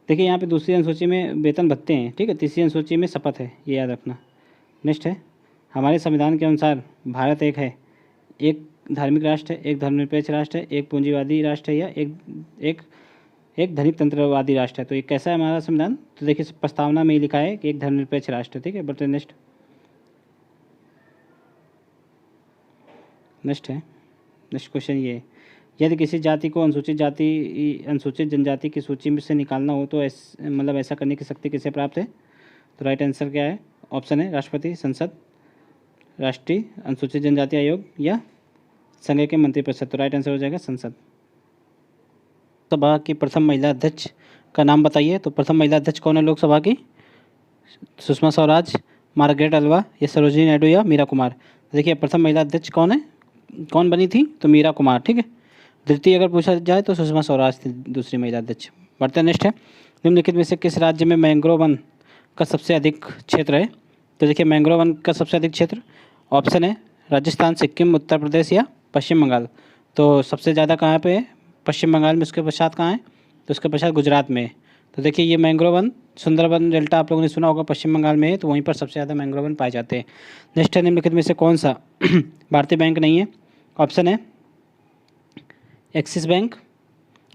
देखिए यहाँ पे दूसरी अनुसूची में वेतन भत्ते हैं, ठीक है। तीसरी अनुसूची में शपथ है, ये याद रखना। नेक्स्ट है, हमारे संविधान के अनुसार भारत एक है, एक धार्मिक राष्ट्र है, एक धर्मनिरपेक्ष राष्ट्र है, एक पूंजीवादी राष्ट्र है, या एक एक धनिक तंत्रवादी राष्ट्र है। तो ये कैसा है हमारा संविधान? तो देखिए प्रस्तावना में ही लिखा है कि एक धर्मनिरपेक्ष राष्ट्र, ठीक है। बट नेक्स्ट है, नेक्स्ट क्वेश्चन ये है, यदि किसी जाति को अनुसूचित जनजाति की सूची में से निकालना हो तो मतलब ऐसा करने की शक्ति किसे प्राप्त है? तो राइट आंसर क्या है? ऑप्शन है राष्ट्रपति, संसद, राष्ट्रीय अनुसूचित जनजाति आयोग या संघ के मंत्रिपरिषद। तो राइट आंसर हो जाएगा संसद। लोकसभा की प्रथम महिला अध्यक्ष का नाम बताइए। तो प्रथम महिला अध्यक्ष कौन है लोकसभा की? सुषमा स्वराज, मार्गरेट अल्वा, या सरोजिनी नायडू, या मीरा कुमार। देखिए प्रथम महिला अध्यक्ष कौन है, कौन बनी थी? तो मीरा कुमार, ठीक है। द्वितीय अगर पूछा जाए तो सुषमा स्वराज थी दूसरी महिला अध्यक्ष। बढ़ते हैं, नेक्स्ट है, निम्नलिखित में से किस राज्य में मैंग्रोव वन का सबसे अधिक क्षेत्र है? तो देखिए मैंग्रोव वन का सबसे अधिक क्षेत्र, ऑप्शन है राजस्थान, सिक्किम, उत्तर प्रदेश या पश्चिम बंगाल। तो सबसे ज़्यादा कहाँ पे है? पश्चिम बंगाल में। उसके पश्चात कहाँ है? तो उसके पश्चात गुजरात में है। तो देखिए ये मैंग्रोव वन, सुंदरबन डेल्टा आप लोगों ने सुना होगा, पश्चिम बंगाल में है, तो वहीं पर सबसे ज़्यादा मैंग्रोव वन पाए जाते हैं। नेक्स्ट है, निम्नलिखित में से कौन सा भारतीय बैंक नहीं है? ऑप्शन है एक्सिस बैंक,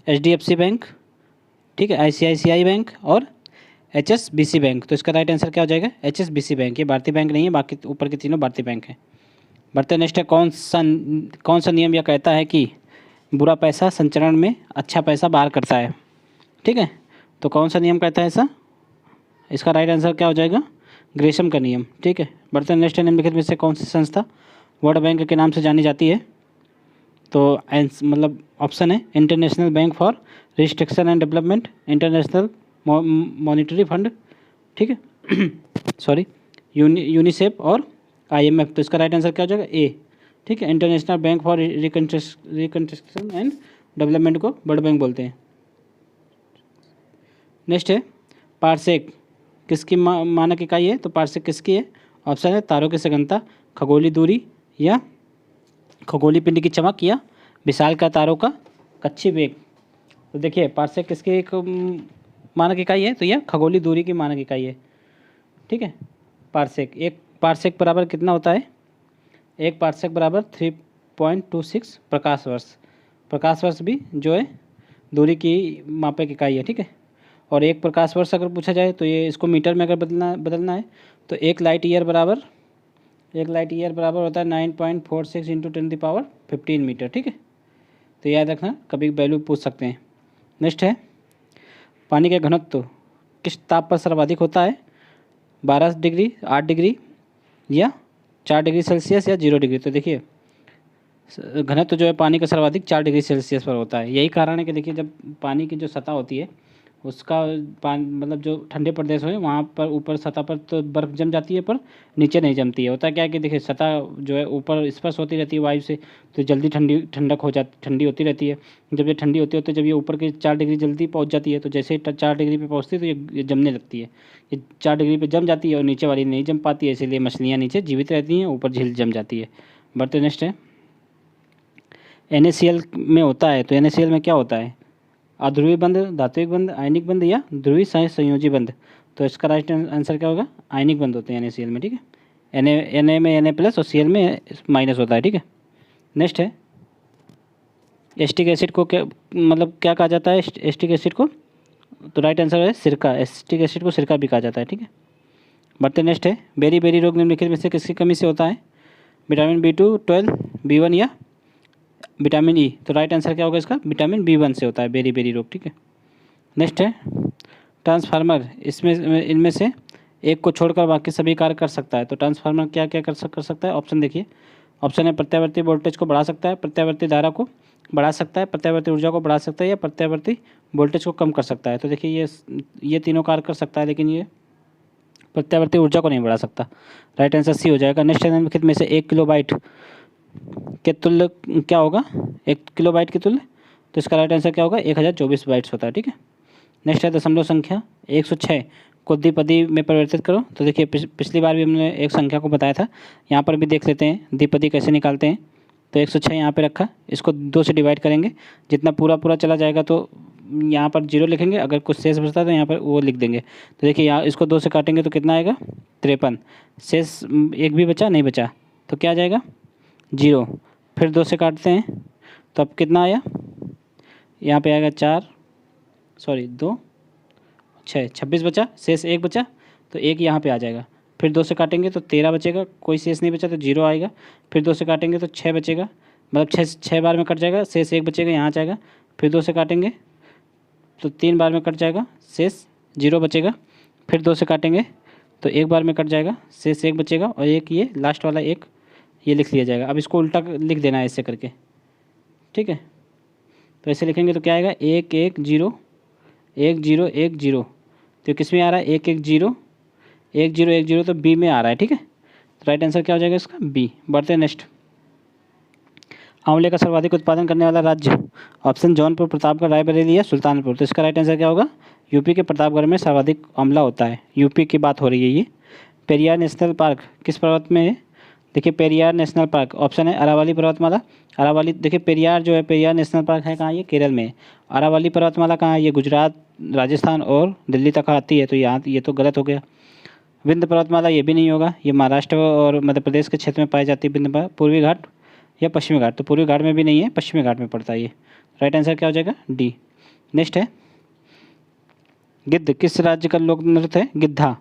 HDFC बैंक, ठीक है, ICICI बैंक और HSBC बैंक। तो इसका राइट आंसर क्या हो जाएगा? HSBC bank. ये भारतीय बैंक नहीं है, बाकी ऊपर के तीनों भारतीय बैंक हैं। बढ़ते नेक्स्ट है, कौन सा नियम यह कहता है कि बुरा पैसा संचरण में अच्छा पैसा बाहर करता है? ठीक है, तो कौन सा नियम कहता है ऐसा? इसका राइट आंसर क्या हो जाएगा? ग्रेशम का नियम, ठीक है। बढ़ते नेक्स्ट है, निम्नलिखित में से कौन सी संस्था वर्ल्ड बैंक के नाम से जानी जाती है? तो मतलब ऑप्शन है international bank for restriction and development, international monetary fund, ठीक है सॉरी, यूनिसेफ और IMF। तो इसका राइट आंसर क्या हो जाएगा? ए, ठीक है। International bank for reconstruction and development को वर्ल्ड बैंक बोलते हैं। नेक्स्ट है, पारसेक किसकी मानक इकाई है? तो पारसेक किसकी है? ऑप्शन है तारों की सघनता, खगोलीय दूरी, या खगोलीय पिंड की चमक, या विशालकाय तारों का कक्षीय वेग। तो देखिए पारसेक किसकी एक मानक इकाई है? तो यह खगोलीय दूरी की मानक इकाई है, ठीक है। पारसेक, एक पारसेक बराबर कितना होता है? एक पारसेक बराबर 3.26 प्रकाश वर्ष। प्रकाश वर्ष भी जो है दूरी की मापक इकाई है, ठीक है। और एक प्रकाश वर्ष अगर पूछा जाए तो ये इसको मीटर में अगर बदलना है तो एक लाइट ईयर बराबर होता है 9.46 इंटू 10⁻15 मीटर, ठीक है। तो याद रखना, कभी वैल्यू पूछ सकते हैं। नेक्स्ट है, पानी का घनत्व किस ताप पर सर्वाधिक होता है? 12 डिग्री, 8 डिग्री, या 4 डिग्री सेल्सियस, या 0 डिग्री। तो देखिए घनत्व जो है पानी का सर्वाधिक 4 डिग्री सेल्सियस पर होता है। यही कारण है कि देखिए जब पानी की जो सतह होती है उसका मतलब जो ठंडे प्रदेश है वहाँ पर ऊपर सतह पर तो बर्फ़ जम जाती है पर नीचे नहीं जमती है। होता क्या है कि देखिए सतह जो है ऊपर स्पर्श होती रहती है वायु से, तो जल्दी ठंडी होती रहती है। जब ये ठंडी होती है तो जब ये ऊपर के 4 डिग्री जल्दी पहुँच जाती है, तो जैसे 4 डिग्री पे पहुँचती है तो ये जमने लगती है। ये 4 डिग्री पे जम जाती है और नीचे वाली नहीं जम पाती है, इसीलिए मछलियाँ नीचे जीवित रहती हैं, ऊपर झील जम जाती है। बढ़ते नेक्स्ट है, NaCl में होता है, तो NaCl में क्या होता है? अध्रुवीय बंध, धात्विक बंध, आयनिक बंध, या ध्रुवीय संयोजी बंध। तो इसका राइट आंसर क्या होगा? आयनिक बंध होते हैं NaCl में, ठीक है। Na में Na प्लस और Cl में माइनस होता है, ठीक है। नेक्स्ट है, एस्टिक एसिड को क्या मतलब क्या कहा जाता है? एस्टिक एसिड को, तो राइट आंसर है सिरका। एस्टिक एसिड को सिरका भी कहा जाता है, ठीक है। बढ़ते नेक्स्ट है, बेरी रोग निम्नलिखित में से किसकी कमी से होता है? विटामिन B2, 12, B1 या विटामिन E। तो राइट आंसर क्या होगा इसका? विटामिन B1 से होता है बेरी रोग, ठीक है। नेक्स्ट है, ट्रांसफार्मर इनमें से एक को छोड़कर बाकी सभी कार्य कर सकता है। तो ट्रांसफार्मर क्या क्या कर सकता है? ऑप्शन देखिए, ऑप्शन है प्रत्यावर्ती वोल्टेज को बढ़ा सकता है, प्रत्यावर्ती धारा को बढ़ा सकता है, प्रत्यावर्ती ऊर्जा को बढ़ा सकता है, या प्रत्यावर्ती वोल्टेज को कम कर सकता है। तो देखिए ये तीनों कार्य कर सकता है, लेकिन ये प्रत्यावर्ती ऊर्जा को नहीं बढ़ा सकता। राइट आंसर C हो जाएगा। नेक्स्ट है, निम्नलिखित में से 1 किलोबाइट के तुल्य क्या होगा? 1 किलोबाइट के तुल्य, तो इसका राइट आंसर क्या होगा? 1024 बाइट्स होता है, ठीक है। नेक्स्ट है, दशमलव संख्या 106 को द्विपदी में परिवर्तित करो। तो देखिए पिछली बार भी हमने एक संख्या को बताया था, यहाँ पर भी देख लेते हैं द्विपदी कैसे निकालते हैं। तो 106 यहाँ पे रखा, इसको 2 से डिवाइड करेंगे, जितना पूरा चला जाएगा तो यहाँ पर 0 लिखेंगे, अगर कुछ शेष बचता है तो यहाँ पर वो लिख देंगे। तो देखिए यहाँ इसको 2 से काटेंगे तो कितना आएगा 53, शेष एक भी बचा नहीं बचा तो क्या आ जाएगा 0। फिर 2 से काटते हैं तो अब कितना आया, यहाँ पे आएगा 2 6 26 बचा, शेष 1 बचा तो 1 यहाँ पे आ जाएगा। फिर 2 से काटेंगे तो 13 बचेगा, कोई शेष नहीं बचा तो 0 आएगा। फिर 2 से काटेंगे तो 6 बचेगा, मतलब 6 बार में कट जाएगा, शेष 1 बचेगा यहाँ जाएगा। फिर 2 से काटेंगे तो 3 बार में कट जाएगा, शेष 0 बचेगा। फिर 2 से काटेंगे तो 1 बार में कट जाएगा, शेष 1 बचेगा और एक ये लास्ट वाला 1 ये लिख लिया जाएगा। अब इसको उल्टा लिख देना है ऐसे करके, ठीक है। तो ऐसे लिखेंगे तो क्या आएगा 1 1 0 1 0 1 0, तो किस में आ रहा है 1 1 0 1 0 1 0, तो बी में आ रहा है, ठीक है। तो राइट आंसर क्या हो जाएगा इसका बी। बढ़ते हैं नेक्स्ट। आंवले का सर्वाधिक उत्पादन करने वाला राज्य, ऑप्शन जौनपुर, प्रतापगढ़, रायबरेली या सुल्तानपुर। तो इसका राइट आंसर क्या होगा यूपी के प्रतापगढ़ में सर्वाधिक आंवला होता है, यूपी की बात हो रही है ये। पेरियार नेशनल पार्क किस पर्वत में है, देखिए पेरियार नेशनल पार्क ऑप्शन है अरावली पर्वतमाला। अरावली देखिए पेरियार जो है पेरियार नेशनल पार्क है कहाँ, ये केरल में है। अरावली पर्वतमाला कहाँ है, ये गुजरात, राजस्थान और दिल्ली तक आती है, तो यहाँ ये तो गलत हो गया। विंध्य पर्वतमाला ये भी नहीं होगा, ये महाराष्ट्र और मध्य प्रदेश के क्षेत्र में पाई जाती है विंध्य। पूर्वी घाट या पश्चिमी घाट, तो पूर्वी घाट में भी नहीं है, पश्चिमी घाट में पड़ता है ये। राइट आंसर क्या हो जाएगा डी। नेक्स्ट है गिद्ध किस राज्य का लोक नृत्य है, गिद्धा।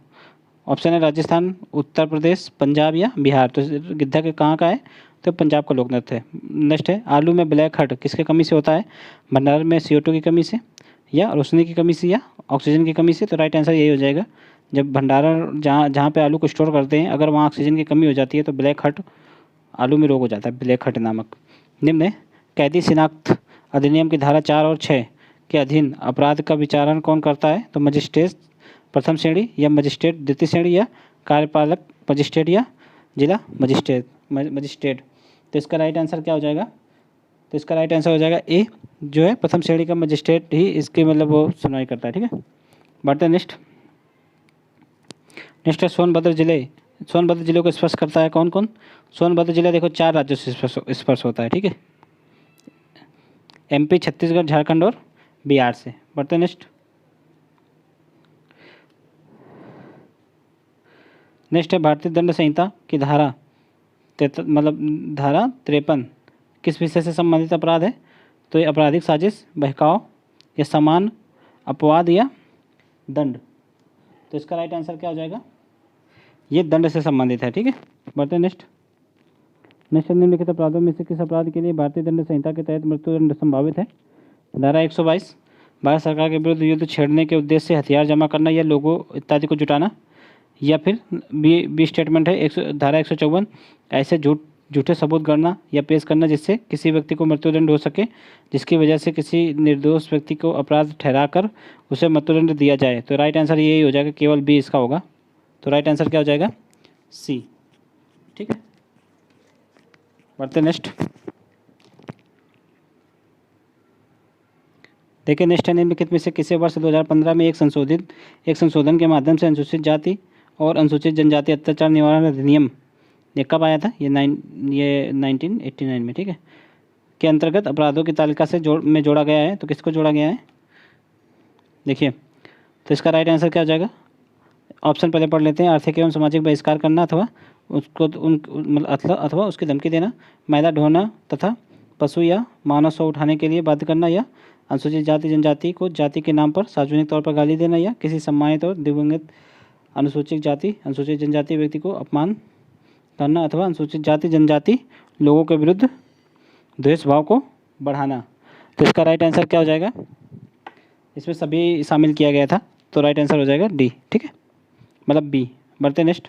ऑप्शन है राजस्थान, उत्तर प्रदेश, पंजाब या बिहार। तो गिद्धा के कहाँ का है, तो पंजाब का लोक नृत्य है। नेक्स्ट है आलू में ब्लैक हट किसके कमी से होता है, भंडारण में CO2 की कमी से या रोशनी की कमी से या ऑक्सीजन की कमी से। तो राइट आंसर यही हो जाएगा, जब भंडारण जहाँ पे आलू को स्टोर करते हैं अगर वहाँ ऑक्सीजन की कमी हो जाती है तो ब्लैक हट आलू में रोग हो जाता है, ब्लैक हट नामक। निम्न है कैदी शिनाख्त अधिनियम की धारा 4 और 6 के अधीन अपराध का विचारण कौन करता है, तो मजिस्ट्रेट प्रथम श्रेणी या मजिस्ट्रेट द्वितीय श्रेणी या कार्यपालक मजिस्ट्रेट या जिला मजिस्ट्रेट। तो इसका राइट आंसर क्या हो जाएगा, तो इसका राइट आंसर हो जाएगा ए, जो है प्रथम श्रेणी का मजिस्ट्रेट ही इसकी मतलब वो सुनवाई करता है, ठीक है। बढ़ते हैं नेक्स्ट है सोनभद्र जिले को स्पर्श करता है कौन कौन। सोनभद्र जिला देखो 4 राज्यों से स्पर्श होता है, ठीक है, MP, छत्तीसगढ़, झारखंड और बिहार से। बढ़ते हैं नेक्स्ट है भारतीय दंड संहिता की धारा धारा 53 किस विषय से संबंधित अपराध है, तो ये आपराधिक साजिश, बहकाव या समान अपवाद या दंड। तो इसका राइट आंसर क्या हो जाएगा, ये दंड से संबंधित है, ठीक है। बढ़ते हैं नेक्स्ट निम्नलिखित अपराधों में से किस अपराध के लिए भारतीय दंड संहिता के तहत मृत्युदंड संभावित है। धारा 122 भारत सरकार के विरुद्ध युद्ध छेड़ने के उद्देश्य से हथियार जमा करना या लोगों इत्यादि को जुटाना, या फिर बी स्टेटमेंट है धारा 154 ऐसे झूठे सबूत गढ़ना या पेश करना जिससे किसी व्यक्ति को मृत्युदंड हो सके, जिसकी वजह से किसी निर्दोष व्यक्ति को अपराध ठहराकर उसे मृत्युदंड दिया जाए। तो राइट आंसर यही हो जाएगा, केवल बी इसका होगा। तो राइट आंसर क्या हो जाएगा सी, ठीक है। बढ़ते नेक्स्ट देखिए नेक्स्ट है निम्नलिखित में से किसी वर्ष 2015 में एक संशोधन के माध्यम से अनुसूचित जाति और अनुसूचित जनजाति अत्याचार निवारण अधिनियम ये कब आया था, ये 1989 में, ठीक है, के अंतर्गत अपराधों की तालिका से जोड़ा गया है। तो किसको जोड़ा गया है, देखिए तो इसका राइट आंसर क्या हो जाएगा, ऑप्शन पहले पढ़ लेते हैं। आर्थिक एवं सामाजिक बहिष्कार करना अथवा उसको अथवा उसकी धमकी देना, मैदा ढोना तथा पशु या मानव शव उठाने के लिए बाध्य करना, या अनुसूचित जाति जनजाति को जाति के नाम पर सार्वजनिक तौर पर गाली देना, या किसी सम्मानित और दिवंगत अनुसूचित जनजाति व्यक्ति को अपमान करना, अथवा अनुसूचित जाति जनजाति लोगों के विरुद्ध द्वेष भाव को बढ़ाना। तो इसका राइट आंसर क्या हो जाएगा, इसमें सभी शामिल किया गया था, तो राइट आंसर हो जाएगा डी, ठीक है, मतलब बी। बढ़ते नेक्स्ट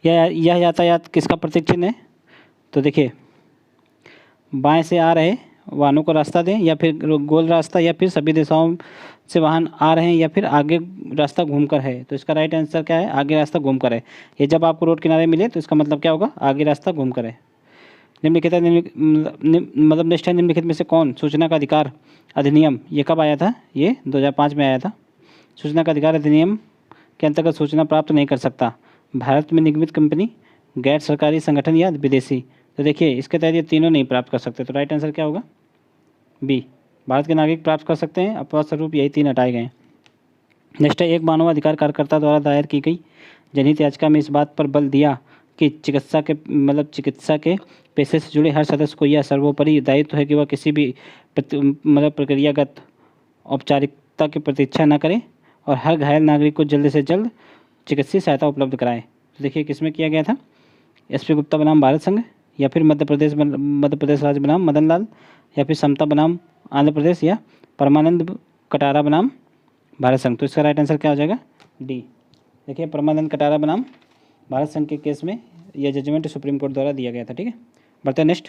यह यातायात किसका प्रतीक चिन्ह है, तो देखिए बाएं से आ रहे वाहनों को रास्ता दें, या फिर गोल रास्ता, या फिर सभी दिशाओं से वाहन आ रहे हैं, या फिर आगे रास्ता घूमकर है। तो इसका राइट आंसर क्या है, आगे रास्ता घूमकर है। ये जब आपको रोड किनारे मिले तो इसका मतलब क्या होगा, आगे रास्ता घूमकर है। निम्नलिखित मतलब नेक्स्ट है निम्नलिखित में से कौन सूचना का अधिकार अधिनियम ये कब आया था, ये 2005 में आया था। सूचना का अधिकार अधिनियम के अंतर्गत सूचना प्राप्त नहीं कर सकता भारत में निगमित कंपनी, गैर सरकारी संगठन या विदेशी। तो देखिए इसके तहत ये तीनों नहीं प्राप्त कर सकते, तो राइट आंसर क्या होगा बी, भारत के नागरिक प्राप्त कर सकते हैं, अपवाद स्वरूप यही 3 हटाए गए हैं। नेक्स्ट है, एक मानवाधिकार कार्यकर्ता द्वारा दायर की गई जनहित याचिका में इस बात पर बल दिया कि चिकित्सा के पेशे से जुड़े हर सदस्य को यह सर्वोपरि दायित्व है कि वह किसी भी प्रक्रियागत औपचारिकता की प्रतीक्षा न करे और हर घायल नागरिक को जल्द से जल्द चिकित्सीय सहायता उपलब्ध कराए। तो देखिए किसमें किया गया था, एस पी गुप्ता बनाम भारत संघ, या फिर मध्य प्रदेश राज्य बनाम मदन लाल, या फिर समता बनाम आंध्र प्रदेश, या परमानंद कटारा बनाम भारत संघ। तो इसका राइट आंसर क्या हो जाएगा, डी। देखिए परमानंद कटारा बनाम भारत संघ के केस में यह जजमेंट सुप्रीम कोर्ट द्वारा दिया गया था। ठीक है, बढ़ते हैं नेक्स्ट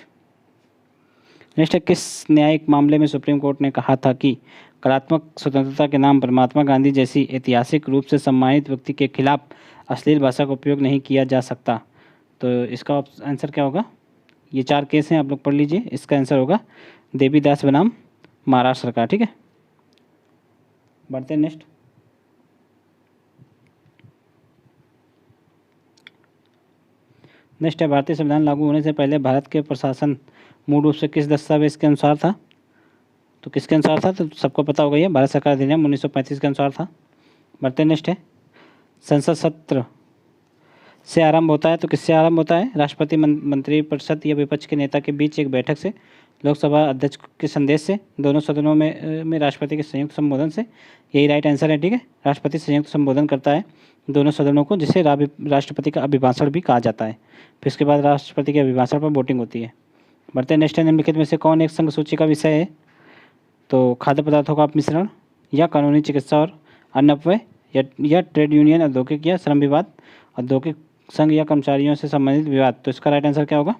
है, किस न्यायिक मामले में सुप्रीम कोर्ट ने कहा था कि कलात्मक स्वतंत्रता के नाम पर महात्मा गांधी जैसी ऐतिहासिक रूप से सम्मानित व्यक्ति के खिलाफ अश्लील भाषा का उपयोग नहीं किया जा सकता। तो इसका आंसर क्या होगा, ये 4 केस हैं, आप लोग पढ़ लीजिए। इसका आंसर होगा देवीदास बनाम महाराष्ट्र सरकार। ठीक है, बढ़ते हैं नेक्स्ट है, भारतीय संविधान लागू होने से पहले भारत के प्रशासन मूल रूप से किस दस्तावेज के अनुसार था। तो किसके अनुसार था, तो सबको पता होगा, ये भारत सरकार अधिनियम 1935 के अनुसार था। बढ़ते नेक्स्ट है, संसद सत्र से आरंभ होता है, तो किससे आरंभ होता है, राष्ट्रपति, मंत्रिपरिषद या विपक्ष के नेता के बीच एक बैठक से, लोकसभा अध्यक्ष के संदेश से, दोनों सदनों में राष्ट्रपति के संयुक्त संबोधन से। यही राइट आंसर है। ठीक है, राष्ट्रपति संयुक्त संबोधन करता है दोनों सदनों को, जिसे राष्ट्रपति का अभिभाषण भी कहा जाता है। फिर उसके बाद राष्ट्रपति के अभिभाषण पर वोटिंग होती है। बढ़ते हैं नेक्स्ट है, निम्नलिखित में से कौन एक संघ सूची का विषय है। तो खाद्य पदार्थों का मिश्रण, या कानूनी चिकित्सा और अन्य अपव्यय, या ट्रेड यूनियन, औद्योगिक या श्रम विवाद, औद्योगिक संघ या कर्मचारियों से संबंधित विवाद। तो इसका राइट आंसर क्या होगा,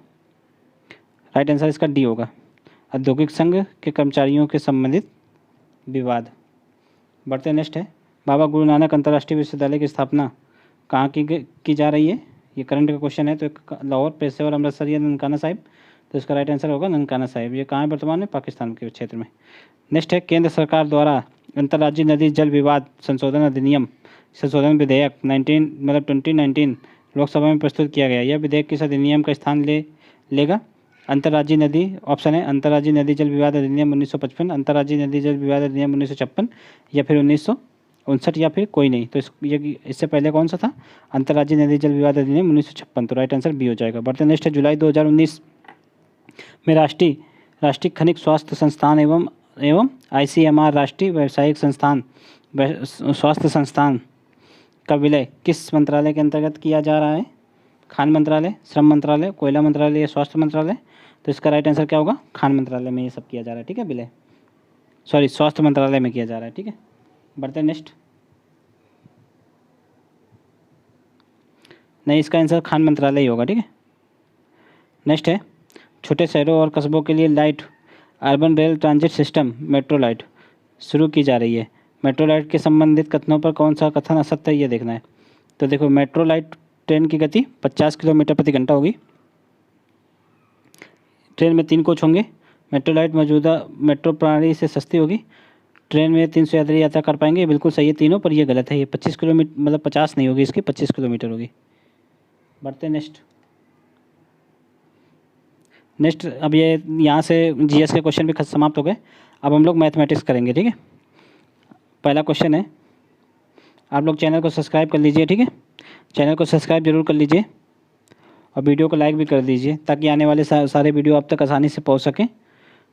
राइट आंसर इसका डी होगा, औद्योगिक संघ के कर्मचारियों के संबंधित विवाद। बढ़ते नेक्स्ट है, बाबा गुरु नानक अंतर्राष्ट्रीय विश्वविद्यालय की स्थापना कहाँ की जा रही है। ये करंट का क्वेश्चन है। तो लाहौर, पेशेवर, अमृतसर या ननकाना साहिब। तो इसका राइट आंसर होगा ननकाना साहिब। ये कहाँ है वर्तमान में, पाकिस्तान के क्षेत्र में। नेक्स्ट है, केंद्र सरकार द्वारा अंतर्राज्यीय नदी जल विवाद संशोधन अधिनियम संशोधन विधेयक 2019 लोकसभा में प्रस्तुत किया गया। यह विधेयक किस अधिनियम का स्थान लेगा। अंतर्राज्यीय नदी, ऑप्शन है अंतर्राज्यीय नदी जल विवाद अधिनियम 1955, अंतर्राज्यीय नदी जल विवाद अधिनियम 1956, या फिर 1959, या फिर कोई नहीं। तो इससे पहले कौन सा था, अंतर्राज्यीय नदी जल विवाद अधिनियम 1956। तो राइट आंसर बी हो जाएगा। बढ़ते नेक्स्ट है, जुलाई 2019 में राष्ट्रीय खनिज स्वास्थ्य संस्थान एवं ICMR राष्ट्रीय व्यावसायिक संस्थान स्वास्थ्य संस्थान का विलय किस मंत्रालय के अंतर्गत किया जा रहा है। खान मंत्रालय, श्रम मंत्रालय, कोयला मंत्रालय या स्वास्थ्य मंत्रालय। तो इसका राइट आंसर क्या होगा, खान मंत्रालय में ये सब किया जा रहा है। ठीक है, विलय स्वास्थ्य मंत्रालय में किया जा रहा है। ठीक है, बढ़ते नेक्स्ट। नहीं, इसका आंसर खान मंत्रालय ही होगा। ठीक है, नेक्स्ट है, छोटे शहरों और कस्बों के लिए light urban rail transit system metro light शुरू की जा रही है। मेट्रो लाइट के संबंधित कथनों पर कौन सा कथन असत्य है, ये देखना है। तो देखो, मेट्रो लाइट ट्रेन की गति 50 किलोमीटर प्रति घंटा होगी। ट्रेन में 3 कोच होंगे। मेट्रो लाइट मौजूदा मेट्रो प्रणाली से सस्ती होगी। ट्रेन में 300 यात्री यात्रा कर पाएंगे। बिल्कुल सही है तीनों, पर ये गलत है। ये 25 किलोमीटर 50 नहीं होगी, इसकी 25 किलोमीटर होगी। बढ़ते नेक्स्ट। अब ये यहाँ से GS के क्वेश्चन भी समाप्त हो गए। अब हम लोग मैथमेटिक्स करेंगे। ठीक है, पहला क्वेश्चन है, आप लोग चैनल को सब्सक्राइब कर लीजिए। ठीक है, चैनल को सब्सक्राइब जरूर कर लीजिए और वीडियो को लाइक भी कर दीजिए, ताकि आने वाले सारे वीडियो आप तक आसानी से पहुँच सकें।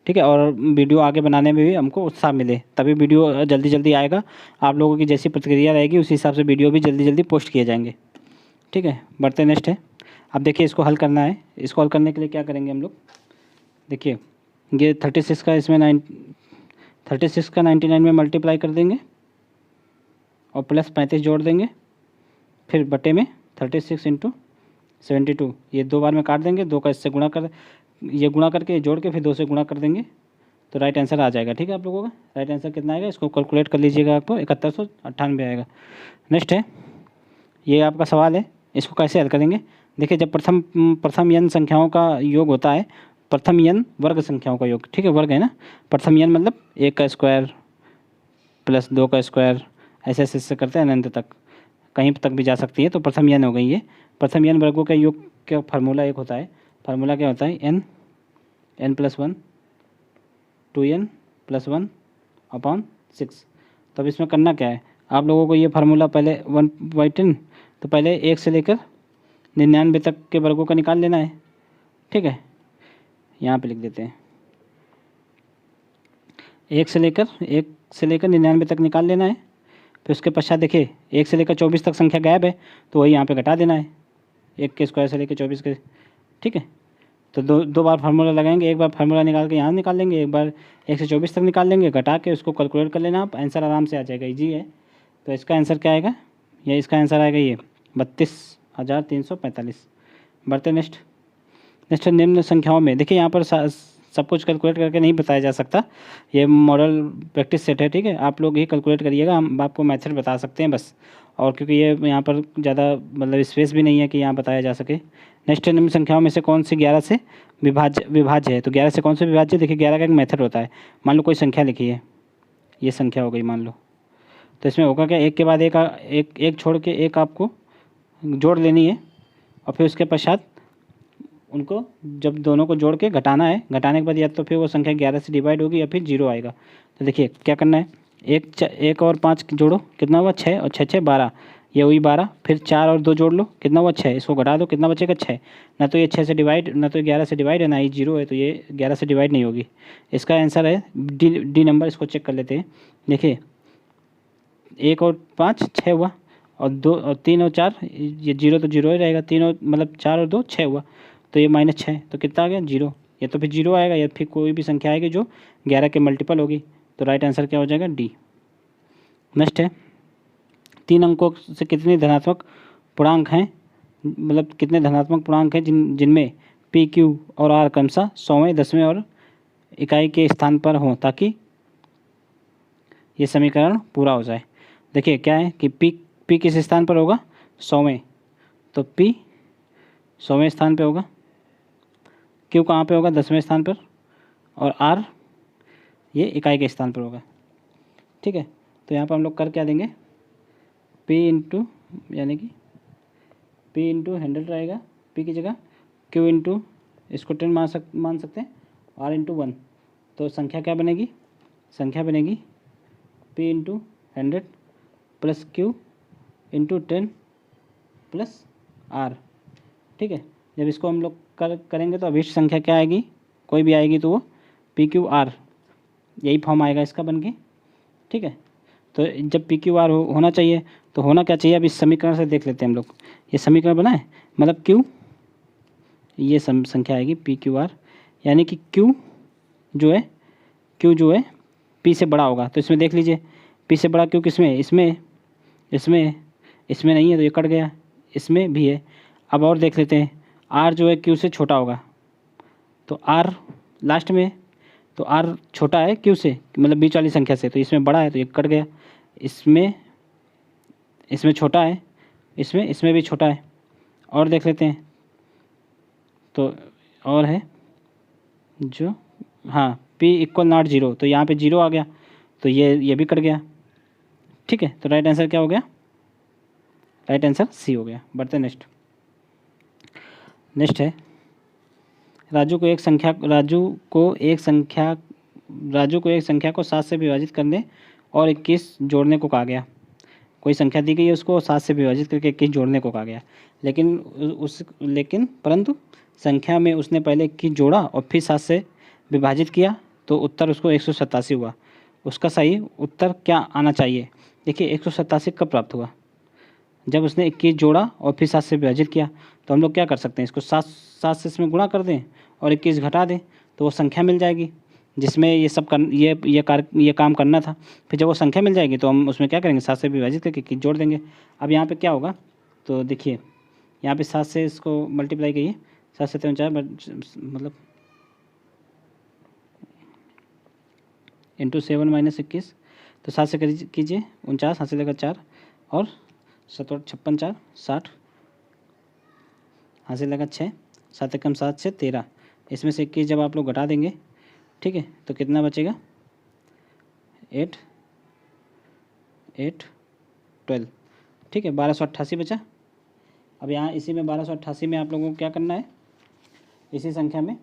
ठीक है, और वीडियो आगे बनाने में भी हमको उत्साह मिले, तभी वीडियो जल्दी आएगा। आप लोगों की जैसी प्रतिक्रिया रहेगी उसी हिसाब से वीडियो भी जल्दी पोस्ट किए जाएंगे। ठीक है, बढ़ते नेक्स्ट है। अब देखिए, इसको हल करना है। इसको हल करने के लिए क्या करेंगे हम लोग, देखिए ये 36 का इसमें 36 का 99 में मल्टीप्लाई कर देंगे और प्लस 35 जोड़ देंगे, फिर बटे में 36 × 72, ये 2 बार में काट देंगे। 2 का इससे गुणा करके जोड़ के फिर 2 से गुणा कर देंगे, तो राइट आंसर आ जाएगा। ठीक है, आप लोगों का राइट आंसर कितना आएगा, इसको कैलकुलेट कर लीजिएगा, आपको 7198 आएगा। नेक्स्ट है, ये आपका सवाल है, इसको कैसे हल करेंगे। देखिए, जब प्रथम n संख्याओं का योग होता है, प्रथम n वर्ग संख्याओं का योग, ठीक है, वर्ग है ना। प्रथम n मतलब 1 का स्क्वायर प्लस 2 का स्क्वायर, ऐसे करते हैं अनंत तक, कहीं तक भी जा सकती है। तो प्रथम n हो गई ये। प्रथम n वर्गों का योग का फार्मूला एक होता है। फार्मूला क्या होता है, n + 1 2n प्लस 1/6। तो अब इसमें करना क्या है, आप लोगों को ये फार्मूला पहले 1/10, तो पहले 1 से लेकर 99 तक के वर्गों का निकाल लेना है। ठीक है, यहाँ पे लिख देते हैं 1 से लेकर 99 तक निकाल लेना है। फिर उसके पश्चात देखिए 1 से लेकर 24 तक संख्या गायब है, तो वही यहाँ पे घटा देना है 1 के स्क्वायर से लेकर 24 के। ठीक है, तो दो बार फार्मूला लगाएंगे, एक बार फार्मूला निकाल के यहाँ निकाल लेंगे, एक बार 1 से 24 तक निकाल लेंगे, घटा के उसको कैलकुलेट कर लेना आप, आंसर आराम से आ जाएगा, इजी है। तो इसका आंसर क्या आएगा, ये इसका आंसर आएगा ये 32,345। बढ़ते नेक्स्ट निम्न संख्याओं में। देखिए यहाँ पर सब कुछ कैलकुलेट करके नहीं बताया जा सकता, ये मॉडल प्रैक्टिस सेट है। ठीक है, आप लोग ही कैलकुलेट करिएगा, हम आपको मेथड बता सकते हैं बस, और क्योंकि ये यहाँ पर ज़्यादा मतलब स्पेस भी नहीं है कि यहाँ बताया जा सके। नेक्स्ट निम्न संख्याओं में से कौन सी 11 से विभाज्य है, तो 11 से कौन से विभाज्य, देखिए 11 का एक मेथड होता है। मान लो कोई संख्या लिखी है, ये संख्या हो गई मान लो, तो इसमें होगा क्या, एक के बाद एक छोड़ के एक आपको जोड़ लेनी है, और फिर उसके पश्चात उनको जब दोनों को जोड़ के घटाना है, घटाने के बाद या तो फिर वो संख्या 11 से डिवाइड होगी या फिर 0 आएगा। तो देखिए क्या करना है, एक और 5 जोड़ो, कितना हुआ 6, और 6 6 12, ये हुई 12, फिर 4 और 2 जोड़ लो, कितना हुआ 6, इसको घटा दो, कितना बचेगा 6। ना तो ये 6 से डिवाइड, ना तो 11 से डिवाइड है, ना ही 0 है, तो ये 11 से डिवाइड नहीं होगी। इसका आंसर है डी नंबर। इसको चेक कर लेते हैं। देखिए 1 और 5 6 हुआ, और 2 और 3 और 4, ये 0 तो 0 ही रहेगा, 3 और मतलब 4 और 2 6 हुआ, तो ये -6, तो कितना आ गया 0। या तो फिर 0 आएगा या फिर कोई भी संख्या आएगी जो 11 के मल्टीपल होगी। तो राइट आंसर क्या हो जाएगा, डी। नेक्स्ट है 3 अंकों से कितने धनात्मक पूर्णांक हैं, मतलब कितने धनात्मक पूर्णांक हैं जिनमें पी क्यू और आर क्रमशः 100वें 10वें और इकाई के स्थान पर हों, ताकि ये समीकरण पूरा हो जाए। देखिए क्या है कि पी किस स्थान पर होगा, 100वें, तो पी 100वें स्थान पे होगा, क्यू कहाँ पे होगा, 10वें स्थान पर, और आर ये इकाई के स्थान पर होगा। ठीक है, तो यहाँ पर हम लोग कर क्या देंगे, पी इंटू यानी कि पी इंटू 100 रहेगा, पी की जगह क्यू इंटू इसको 10 मान सकते हैं, आर इंटू 1, तो संख्या क्या बनेगी, संख्या बनेगी P into 100 plus Q into 10 plus R. ठीक है, जब इसको हम लोग करेंगे तो अभिष्ट संख्या क्या आएगी, कोई भी आएगी तो वो पी क्यू आर, यही फॉर्म आएगा इसका बन के। ठीक है, तो जब पी क्यू आर होना चाहिए तो होना क्या चाहिए, अब इस समीकरण से देख लेते हैं हम लोग। ये समीकरण बना है, मतलब क्यू, ये संख्या आएगी पी क्यू आर, यानी कि क्यू जो है पी से बड़ा होगा। तो इसमें देख लीजिए पी से बड़ा क्यू किस में है, इसमें नहीं है, तो ये कट गया, इसमें भी है। अब और देख लेते हैं, आर जो है क्यू से छोटा होगा, तो आर लास्ट में, तो आर छोटा है क्यू से, मतलब बीच वाली संख्या से, तो इसमें बड़ा है, तो ये कट गया, इसमें छोटा है, इसमें भी छोटा है। और देख लेते हैं, तो और है जो, हाँ p इक्वल नॉट 0, तो यहाँ पे 0 आ गया, तो ये भी कट गया। ठीक है, तो राइट आंसर क्या हो गया, राइट आंसर सी हो गया। बढ़ते नेक्स्ट है राजू को एक संख्या को 7 से विभाजित करने और 21 जोड़ने को कहा गया। कोई संख्या दी गई है, उसको 7 से विभाजित करके 21 जोड़ने को कहा गया, लेकिन परंतु संख्या में उसने पहले 21 जोड़ा और फिर 7 से विभाजित किया, तो उत्तर उसको 187 हुआ। उसका सही उत्तर क्या आना चाहिए। देखिए 187 कब प्राप्त हुआ, जब उसने 21 जोड़ा और फिर 7 से विभाजित किया। तो हम लोग क्या कर सकते हैं, इसको 7 से इसमें गुणा कर दें और 21 घटा दें, तो वो संख्या मिल जाएगी जिसमें ये सब ये काम करना था। फिर जब वो संख्या मिल जाएगी तो हम उसमें क्या करेंगे, 7 से विभाजित करके 21 जोड़ देंगे। अब यहाँ पे क्या होगा, तो देखिए यहाँ पे 7 से इसको मल्टीप्लाई कीजिए, 7 से 4 मतलब इंटू 7 - 21, तो 7 से कीजिए 49, हाथ से लेकर 4 और 7 और 56 4 60, हाथ से लेकर 6, 7 एकम 7 से 13, इसमें से 21 जब आप लोग घटा देंगे, ठीक है, तो कितना बचेगा 8 12। ठीक है, 1288 बचा। अब यहाँ इसी में 1288 में आप लोगों को क्या करना है, इसी संख्या में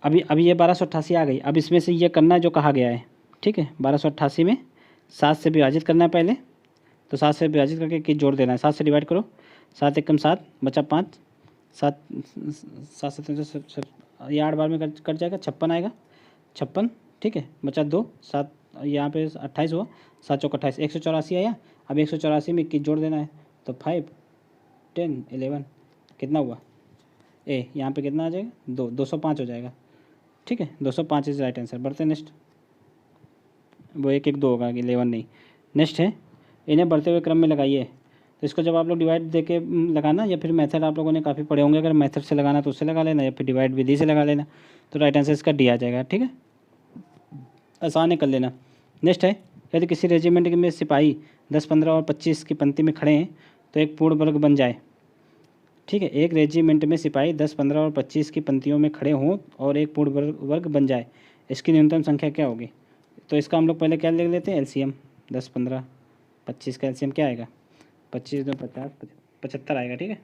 अभी ये 1288 आ गई। अब इसमें से ये करना है जो कहा गया है, ठीक है। 1288 में 7 से विभाजित करना है पहले, तो 7 से विभाजित करके कि जोड़ देना है। 7 से डिवाइड करो, 7 एकम 7 बचा 5, 7 7 ये 8 बार में कट जाएगा, 56 आएगा, 56, ठीक है। बचा 2, 7 यहाँ पे 28 हुआ, 7 चौक 28, 184 आया। अब 184 में 21 जोड़ देना है, तो 5 10 11 कितना हुआ यहाँ पे कितना आ जाएगा 205 हो जाएगा, ठीक है। 205 इज राइट आंसर। बढ़ते नेक्स्ट, वो 1 1 2 होगा, 11 नहीं। नेक्स्ट है, इन्हें बढ़ते हुए क्रम में लगाइए। तो इसको जब आप लोग डिवाइड दे के लगाना, या फिर मेथड आप लोगों ने काफ़ी पढ़े होंगे, अगर मेथड से लगाना तो उससे लगा लेना, या फिर डिवाइड विधि से लगा लेना, तो राइट आंसर इसका डी आ जाएगा, ठीक है। आसान है, कर लेना। नेक्स्ट है, यदि किसी रेजिमेंट में सिपाही 10 15 और 25 की पंक्ति में खड़े हैं तो एक पूर्ण वर्ग बन जाए, ठीक है। एक रेजिमेंट में सिपाही 10 15 और 25 की पंक्तियों में खड़े हों और एक पूर्ण वर्ग बन जाए, इसकी न्यूनतम संख्या क्या होगी? तो इसका हम लोग पहले क्या ले लेते हैं, एलसीएम। 10 15 25 का एलसीएम क्या आएगा, 25 2 50 75 आएगा, ठीक है।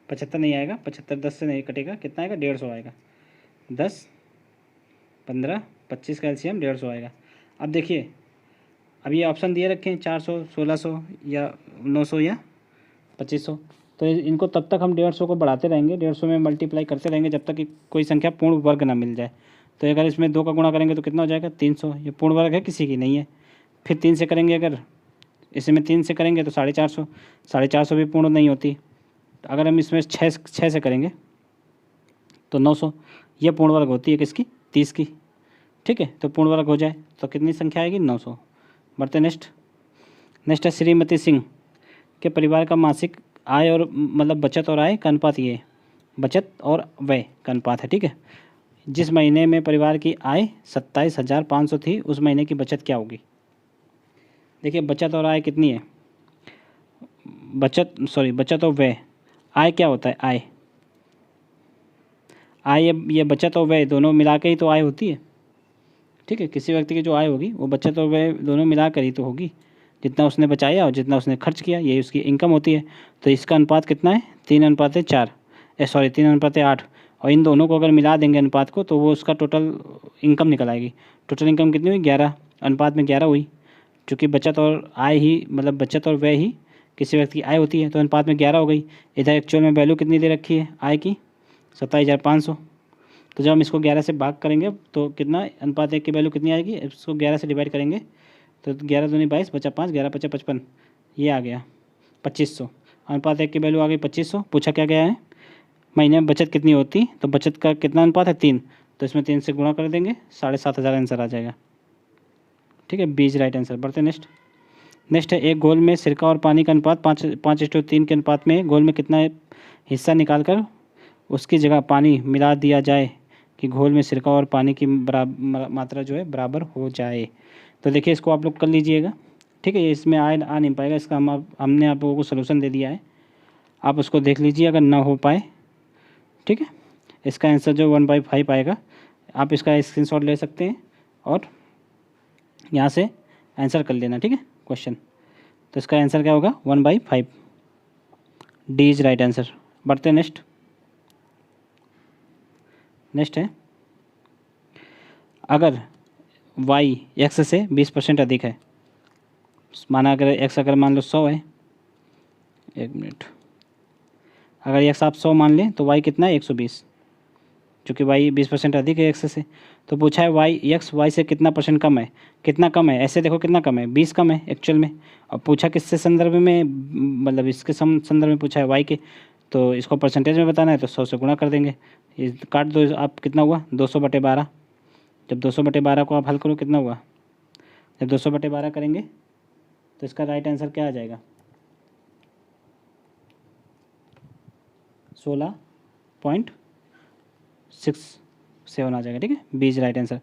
75 नहीं आएगा, 75 10 से नहीं कटेगा, कितना आएगा 150 आएगा। 10 15 25 का एलसीएम 150 आएगा। अब देखिए, अब ये ऑप्शन दिए रखे हैं 400 1600 या 900 या 2500, तो इनको तब तक हम 150 को बढ़ाते रहेंगे, 150 में मल्टीप्लाई करते रहेंगे जब तक कि कोई संख्या पूर्ण वर्ग ना मिल जाए। तो अगर इसमें 2 का गुणा करेंगे तो कितना हो जाएगा 300, ये पूर्ण वर्ग है, किसी की नहीं है। फिर 3 से करेंगे, अगर इसमें 3 से करेंगे तो 450, 450 भी पूर्ण नहीं होती। तो अगर हम इसमें 6 से करेंगे तो 900, ये पूर्ण वर्ग होती है किसकी, 30 की, ठीक है। तो पूर्ण वर्ग हो जाए तो कितनी संख्या आएगी 900। बढ़ते नेक्स्ट है, श्रीमती सिंह के परिवार का मासिक आय और मतलब बचत और आय का अनुपात, ये बचत और व्यय का अनुपात है, ठीक है। जिस महीने में परिवार की आय 27,500 थी, उस महीने की बचत क्या होगी? देखिए, बचत और आय कितनी है, बचत और व्यय। आय क्या होता है, आय ये बचत और व्यय दोनों मिला के ही तो आय होती है, ठीक है। किसी व्यक्ति की जो आय होगी वो बचत और व्यय दोनों मिलाकर ही तो होगी, जितना उसने बचाया और जितना उसने खर्च किया, यही उसकी इनकम होती है। तो इसका अनुपात कितना है, 3:4, 3:8, और इन दोनों को अगर मिला देंगे अनुपात को, तो वो उसका टोटल इनकम निकल आएगी। टोटल इनकम कितनी हुई, 11, अनुपात में 11 हुई। चूँकि बचत और आय ही मतलब बचत और व्यय ही किसी व्यक्ति की आय होती है, तो अनुपात में 11 हो गई। इधर एक्चुअल में वैल्यू कितनी दे रखी है आय की, 27,500। तो जब हम इसको 11 से भाग करेंगे तो कितना, अनुपात 1 की वैल्यू कितनी आएगी, इसको 11 से डिवाइड करेंगे तो 11 दूनी 22, बचा 5, 11 5 55, ये आ गया 2500। अनुपात 1 की वैल्यू आ गई 2500। पूछा क्या गया है, महीने में बचत कितनी होती, तो बचत का कितना अनुपात है 3, तो इसमें 3 से गुणा कर देंगे, 7,500 आंसर आ जाएगा, ठीक है। बीज राइट आंसर। बढ़ते नेक्स्ट है, एक घोल में सिरका और पानी का अनुपात 5:3 के अनुपात में घोल में कितना हिस्सा निकालकर उसकी जगह पानी मिला दिया जाए कि घोल में सिरका और पानी की मात्रा जो है बराबर हो जाए। तो देखिए, इसको आप लोग कर लीजिएगा, ठीक है। ये इसमें आ नहीं पाएगा, इसका हमने आप लोगों को सलूशन दे दिया है, आप उसको देख लीजिए अगर ना हो पाए, ठीक है। इसका आंसर जो 1/5 आएगा, आप इसका स्क्रीनशॉट ले सकते हैं और यहाँ से आंसर कर लेना, ठीक है क्वेश्चन। तो इसका आंसर क्या होगा, 1/5, डी इज राइट आंसर। बढ़ते नेक्स्ट है, अगर y x से 20% अधिक है, माना अगर x अगर मान लो 100 है, 1 मिनट, अगर x आप 100 मान लें तो y कितना है 120, चूँकि y 20% अधिक है x से। तो पूछा है x y से कितना % कम है, कितना कम है, ऐसे देखो कितना कम है, 20 कम है एक्चुअल में। और पूछा किससे संदर्भ में, मतलब इसके संदर्भ में पूछा है y के, तो इसको परसेंटेज में बताना है तो 100 से गुणा कर देंगे, ये काट दो, आप कितना हुआ 200/12। जब 200/12 को आप हल करो कितना हुआ, जब 200/12 करेंगे तो इसका राइट आंसर क्या आ जाएगा, 16.67 आ जाएगा, ठीक है। B is right answer.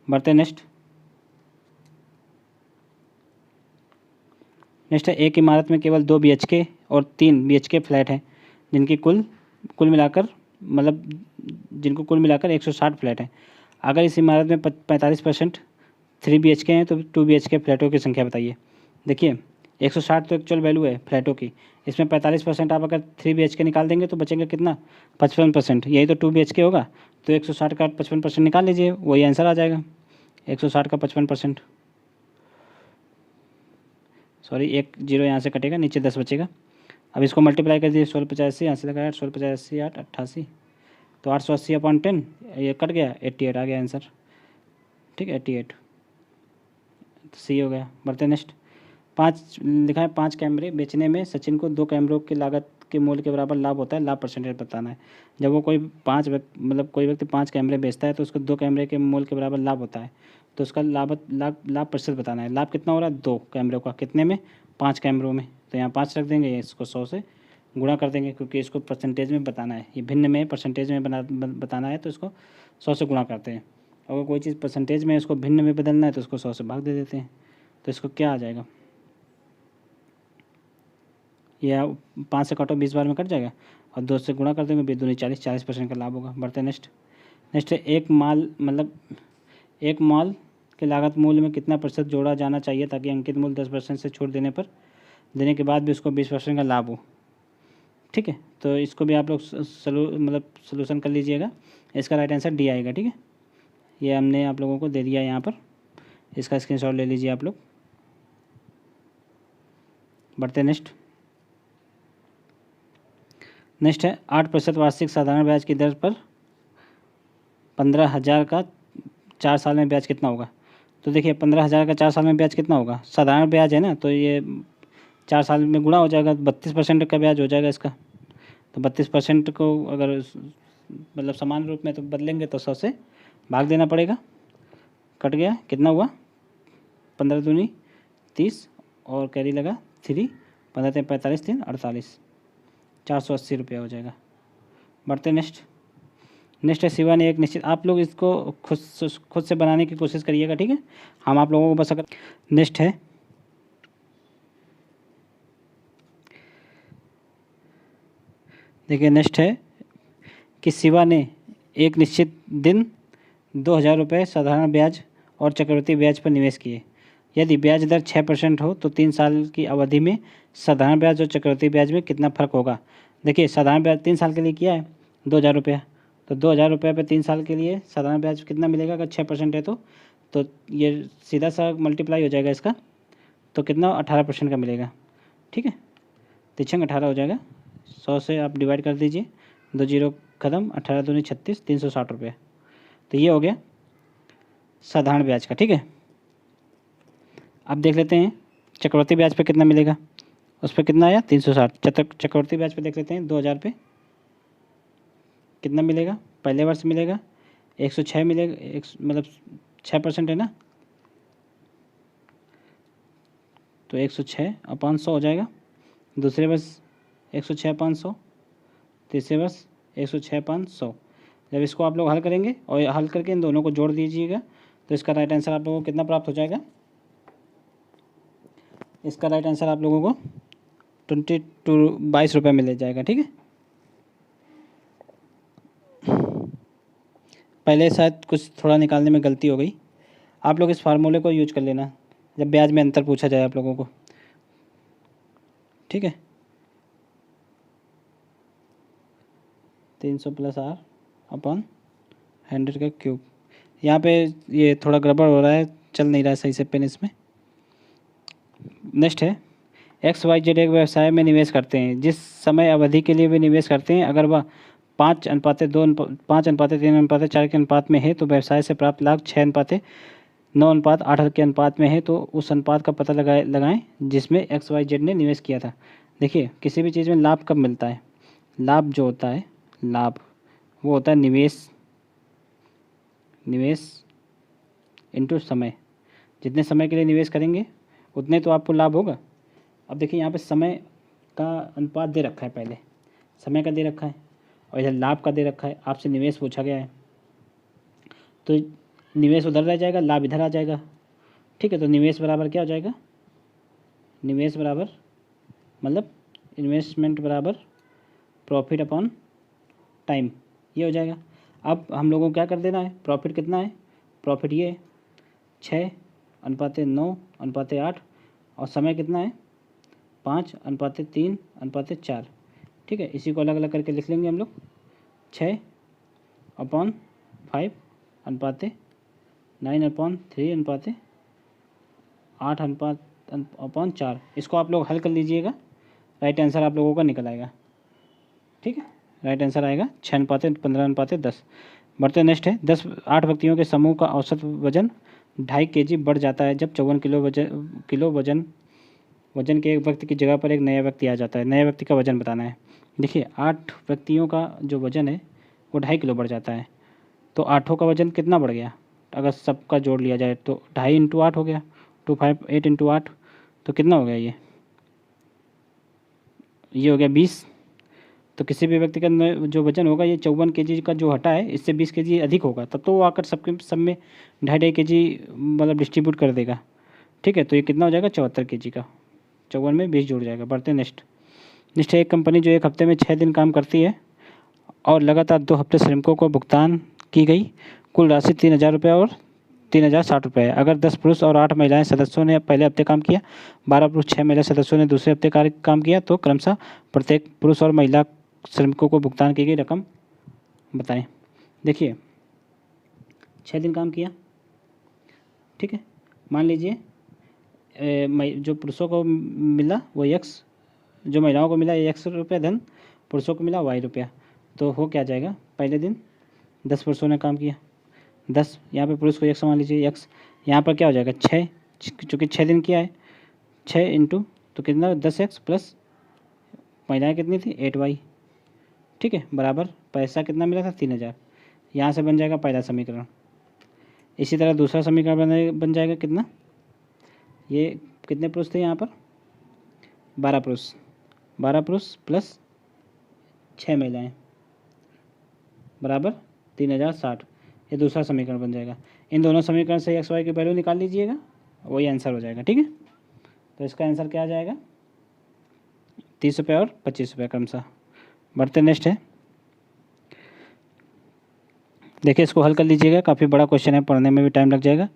बढ़ते नेक्स्ट है, एक इमारत में केवल 2 BHK और 3 BHK फ्लैट हैं, जिनकी कुल मिलाकर मतलब जिनको कुल मिलाकर 160 फ्लैट हैं। अगर इस इमारत में 45% 3 BHK हैं तो 2 BHK फ्लैटों की संख्या बताइए। देखिए, 160 तो एक्चुअल वैल्यू है फ्लैटों की, इसमें 45% आप अगर 3 BHK निकाल देंगे तो बचेंगे कितना 55%। यही तो 2 BHK होगा, तो 160 का 55% निकाल लीजिए, वही आंसर आ जाएगा 160 का 55%। सॉरी, एक जीरो यहाँ से कटेगा, नीचे 10 बचेगा। अब इसको मल्टीप्लाई कर दीजिए, 1685 यहाँ से लगाया 1685 8 88, तो 880/10 ये कट गया, 88 आ गया आंसर। ठीक है, 88 सी हो गया। बढ़ते नेक्स्ट। 5 लिखा है 5 कैमरे बेचने में सचिन को 2 कैमरों की लागत के मूल्य के बराबर लाभ होता है, लाभ परसेंटेज बताना है। जब वो कोई कोई व्यक्ति 5 कैमरे बेचता है तो उसको 2 कैमरे के मूल्य के बराबर लाभ होता है, तो उसका लाभ प्रतिशत बताना है। लाभ कितना हो रहा है 2 कैमरों का, कितने में 5 कैमरों में, तो यहाँ 5 रख देंगे, इसको 100 से गुणा कर देंगे क्योंकि इसको परसेंटेज में बताना है, ये भिन्न में परसेंटेज में बताना है तो इसको 100 से गुणा करते हैं। अगर कोई चीज़ परसेंटेज में इसको भिन्न में बदलना है तो इसको 100 से भाग दे देते हैं, तो इसको क्या आ जाएगा, या 5 से काटो 20 बार में कट जाएगा, और 2 से गुणा कर देंगे, 2 दूनी 40% का लाभ होगा। बढ़ते नेक्स्ट। नेक्स्ट है एक माल के लागत मूल्य में कितना प्रतिशत जोड़ा जाना चाहिए ताकि अंकित मूल्य 10% से छूट देने के बाद भी उसको 20% का लाभ हो। ठीक है, तो इसको भी आप लोग सोल्यूशन कर लीजिएगा। इसका राइट आंसर डी आएगा। ठीक है, ये हमने आप लोगों को दे दिया यहाँ पर, इसका स्क्रीनशॉट ले लीजिए आप लोग। बढ़ते नेक्स्ट है 8% वार्षिक साधारण ब्याज की दर पर 15,000 का 4 साल में ब्याज कितना होगा। तो देखिए 15,000 का 4 साल में ब्याज कितना होगा, साधारण ब्याज है ना, तो ये 4 साल में गुणा हो जाएगा, 32% का ब्याज हो जाएगा इसका। तो 32% को अगर समान रूप में तो बदलेंगे तो 100 से भाग देना पड़ेगा। कट गया, कितना हुआ 15 दूनी 30 और कैरी लगा 3, 15 3 45 3 48, 480 रुपया हो जाएगा। बढ़ते नेक्स्ट है शिवा ने एक निश्चित, आप लोग इसको खुद से बनाने की कोशिश करिएगा। ठीक है, हम आप लोगों को बस अगर नेक्स्ट है देखिए, नेक्स्ट है कि शिवा ने एक निश्चित दिन 2,000 रुपये साधारण ब्याज और चक्रवृद्धि ब्याज पर निवेश किए। यदि ब्याज दर 6% हो तो 3 साल की अवधि में साधारण ब्याज और चक्रवृद्धि ब्याज में कितना फ़र्क होगा। देखिए साधारण ब्याज 3 साल के लिए किया है 2,000 रुपया, तो 2,000 रुपये पे 3 साल के लिए साधारण ब्याज कितना मिलेगा, अगर 6% है तो ये सीधा सा मल्टीप्लाई हो जाएगा इसका, तो कितना 18% का मिलेगा। ठीक है, 3 18 हो जाएगा, 100 से आप डिवाइड कर दीजिए, 2 जीरो ख़त्म, 18 दूनी 36, 360 रुपये। तो ये हो गया साधारण ब्याज का। ठीक है, अब देख लेते हैं चक्रवर्ती ब्याज पे कितना मिलेगा, उस पर कितना आया 360। चक्रवर्ती ब्याज पे देख लेते हैं 2,000 पे कितना मिलेगा, पहले वर्ष मिलेगा 106 मिलेगा, 6% है ना, तो 106/100 हो जाएगा। दूसरे वर्ष 106/100, तीसरे वर्ष 106/100। जब इसको आप लोग हल करेंगे और हल करके इन दोनों को जोड़ दीजिएगा तो इसका राइट आंसर आप लोगों को कितना प्राप्त हो जाएगा, इसका राइट आंसर आप लोगों को 22 रुपये मिल जाएगा। ठीक है, पहले शायद कुछ थोड़ा निकालने में गलती हो गई, आप लोग इस फार्मूले को यूज कर लेना जब ब्याज में अंतर पूछा जाए आप लोगों को। ठीक है, 300 + R/100 का क्यूब। यहाँ पे ये थोड़ा गड़बड़ हो रहा है, चल नहीं रहा है सही से पेन इसमें। नेक्स्ट है XYZ एक व्यवसाय में निवेश करते हैं, जिस समय अवधि के लिए वे निवेश करते हैं अगर वह 5:2 5:3:4 के अनुपात में है तो व्यवसाय से प्राप्त लाभ 6:9:8 के अनुपात में है, तो उस अनुपात का पता लगाएं जिसमें XYZ ने निवेश किया था। देखिए किसी भी चीज़ में लाभ कब मिलता है, लाभ जो होता है लाभ वो होता है निवेश इनटू समय। जितने समय के लिए निवेश करेंगे उतने तो आपको लाभ होगा। अब देखिए यहाँ पे समय का अनुपात दे रखा है, पहले समय का दे रखा है और इधर लाभ का दे रखा है, आपसे निवेश पूछा गया है तो निवेश उधर रह जाएगा, लाभ इधर आ जाएगा। ठीक है, तो निवेश बराबर क्या हो जाएगा, निवेश बराबर इन्वेस्टमेंट बराबर प्रॉफिट अपॉन टाइम, ये हो जाएगा। अब हम लोगों को क्या कर देना है, प्रॉफिट कितना है, प्रॉफिट ये 6:9:8 और समय कितना है 5:3:4। ठीक है, इसी को अलग अलग करके लिख लेंगे हम लोग। 6/5:9/3:8/4। इसको आप लोग हल कर लीजिएगा, राइट आंसर आप लोगों का निकल आएगा। ठीक है, राइट आंसर आएगा 6:15:10। बढ़ते नेक्स्ट है 8 व्यक्तियों के समूह का औसत वजन 2.5 kg बढ़ जाता है जब 54 किलो वजन के एक व्यक्ति की जगह पर एक नया व्यक्ति आ जाता है। नया व्यक्ति का वजन बताना है। देखिए 8 व्यक्तियों का जो वजन है वो 2.5 किलो बढ़ जाता है, तो 8 का वजन कितना बढ़ गया? अगर सबका जोड़ लिया जाए तो 2.5 × 8 हो गया, 258 × 8, तो कितना हो गया ये हो गया 20। तो किसी भी व्यक्ति का जो वजन होगा ये 54 kg का जो हटा है इससे 20 kg अधिक होगा, तब तो वो आकर सबके सब में 2.5 kg मतलब डिस्ट्रीब्यूट कर देगा। ठीक है, तो ये कितना हो जाएगा 74 kg का, 54 में 20 जुड़ जाएगा। बढ़ते नेक्स्ट है एक कंपनी जो एक हफ्ते में 6 दिन काम करती है और लगातार 2 हफ्ते श्रमिकों को भुगतान की गई कुल राशि 3,000 रुपये और 3,060 रुपये है। अगर 10 पुरुष और 8 महिलाएं सदस्यों ने पहले हफ्ते काम किया, 12 पुरुष 6 महिला सदस्यों ने दूसरे हफ्ते काम किया, तो क्रमशः प्रत्येक पुरुष और महिला श्रमिकों को भुगतान की गई रकम बताएं। देखिए 6 दिन काम किया, ठीक है, मान लीजिए जो पुरुषों को मिला वो x, जो महिलाओं को मिला x रुपया धन पुरुषों को मिला y रुपया। तो हो क्या जाएगा, पहले दिन 10 पुरुषों ने काम किया, 10 यहाँ पे पुरुष को x मान लीजिए, x यहाँ पर क्या हो जाएगा 6, चूँकि 6 दिन किया है, 6 इंटू तो कितना 10x प्लस महिलाएं कितनी थी 8y। ठीक है, बराबर पैसा कितना मिला था 3,000। यहाँ से बन जाएगा पहला समीकरण। इसी तरह दूसरा समीकरण बन जाएगा कितना, ये कितने पुरुष थे यहाँ पर 12 पुरुष प्लस 6 महिलाएं बराबर 3,060। ये दूसरा समीकरण बन जाएगा। इन दोनों समीकरण से एक्स वाई की वैल्यू निकाल लीजिएगा, वही आंसर हो जाएगा। ठीक है, तो इसका आंसर क्या आ जाएगा 30 रुपये और 25 रुपये क्रमशः। बढ़ते नेक्स्ट है, देखिए इसको हल कर लीजिएगा, काफ़ी बड़ा क्वेश्चन है, पढ़ने में भी टाइम लग जाएगा।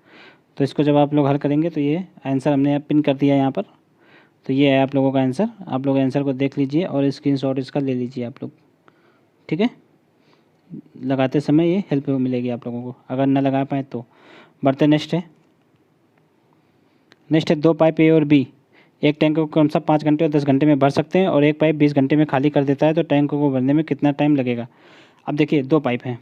तो इसको जब आप लोग हल करेंगे तो ये आंसर हमने पिन कर दिया यहाँ पर, तो ये है आप लोगों का आंसर। आप लोग आंसर को देख लीजिए और स्क्रीनशॉट इसका ले लीजिए आप लोग। ठीक है, लगाते समय ये हेल्प मिलेगी आप लोगों को, अगर ना लगा पाए तो। बढ़ते नेक्स्ट है 2 पाइप ए और बी एक टैंक को क्रमशः 5 घंटे और 10 घंटे में भर सकते हैं और एक पाइप 20 घंटे में खाली कर देता है, तो टैंक को भरने में कितना टाइम लगेगा? अब देखिए 2 पाइप हैं,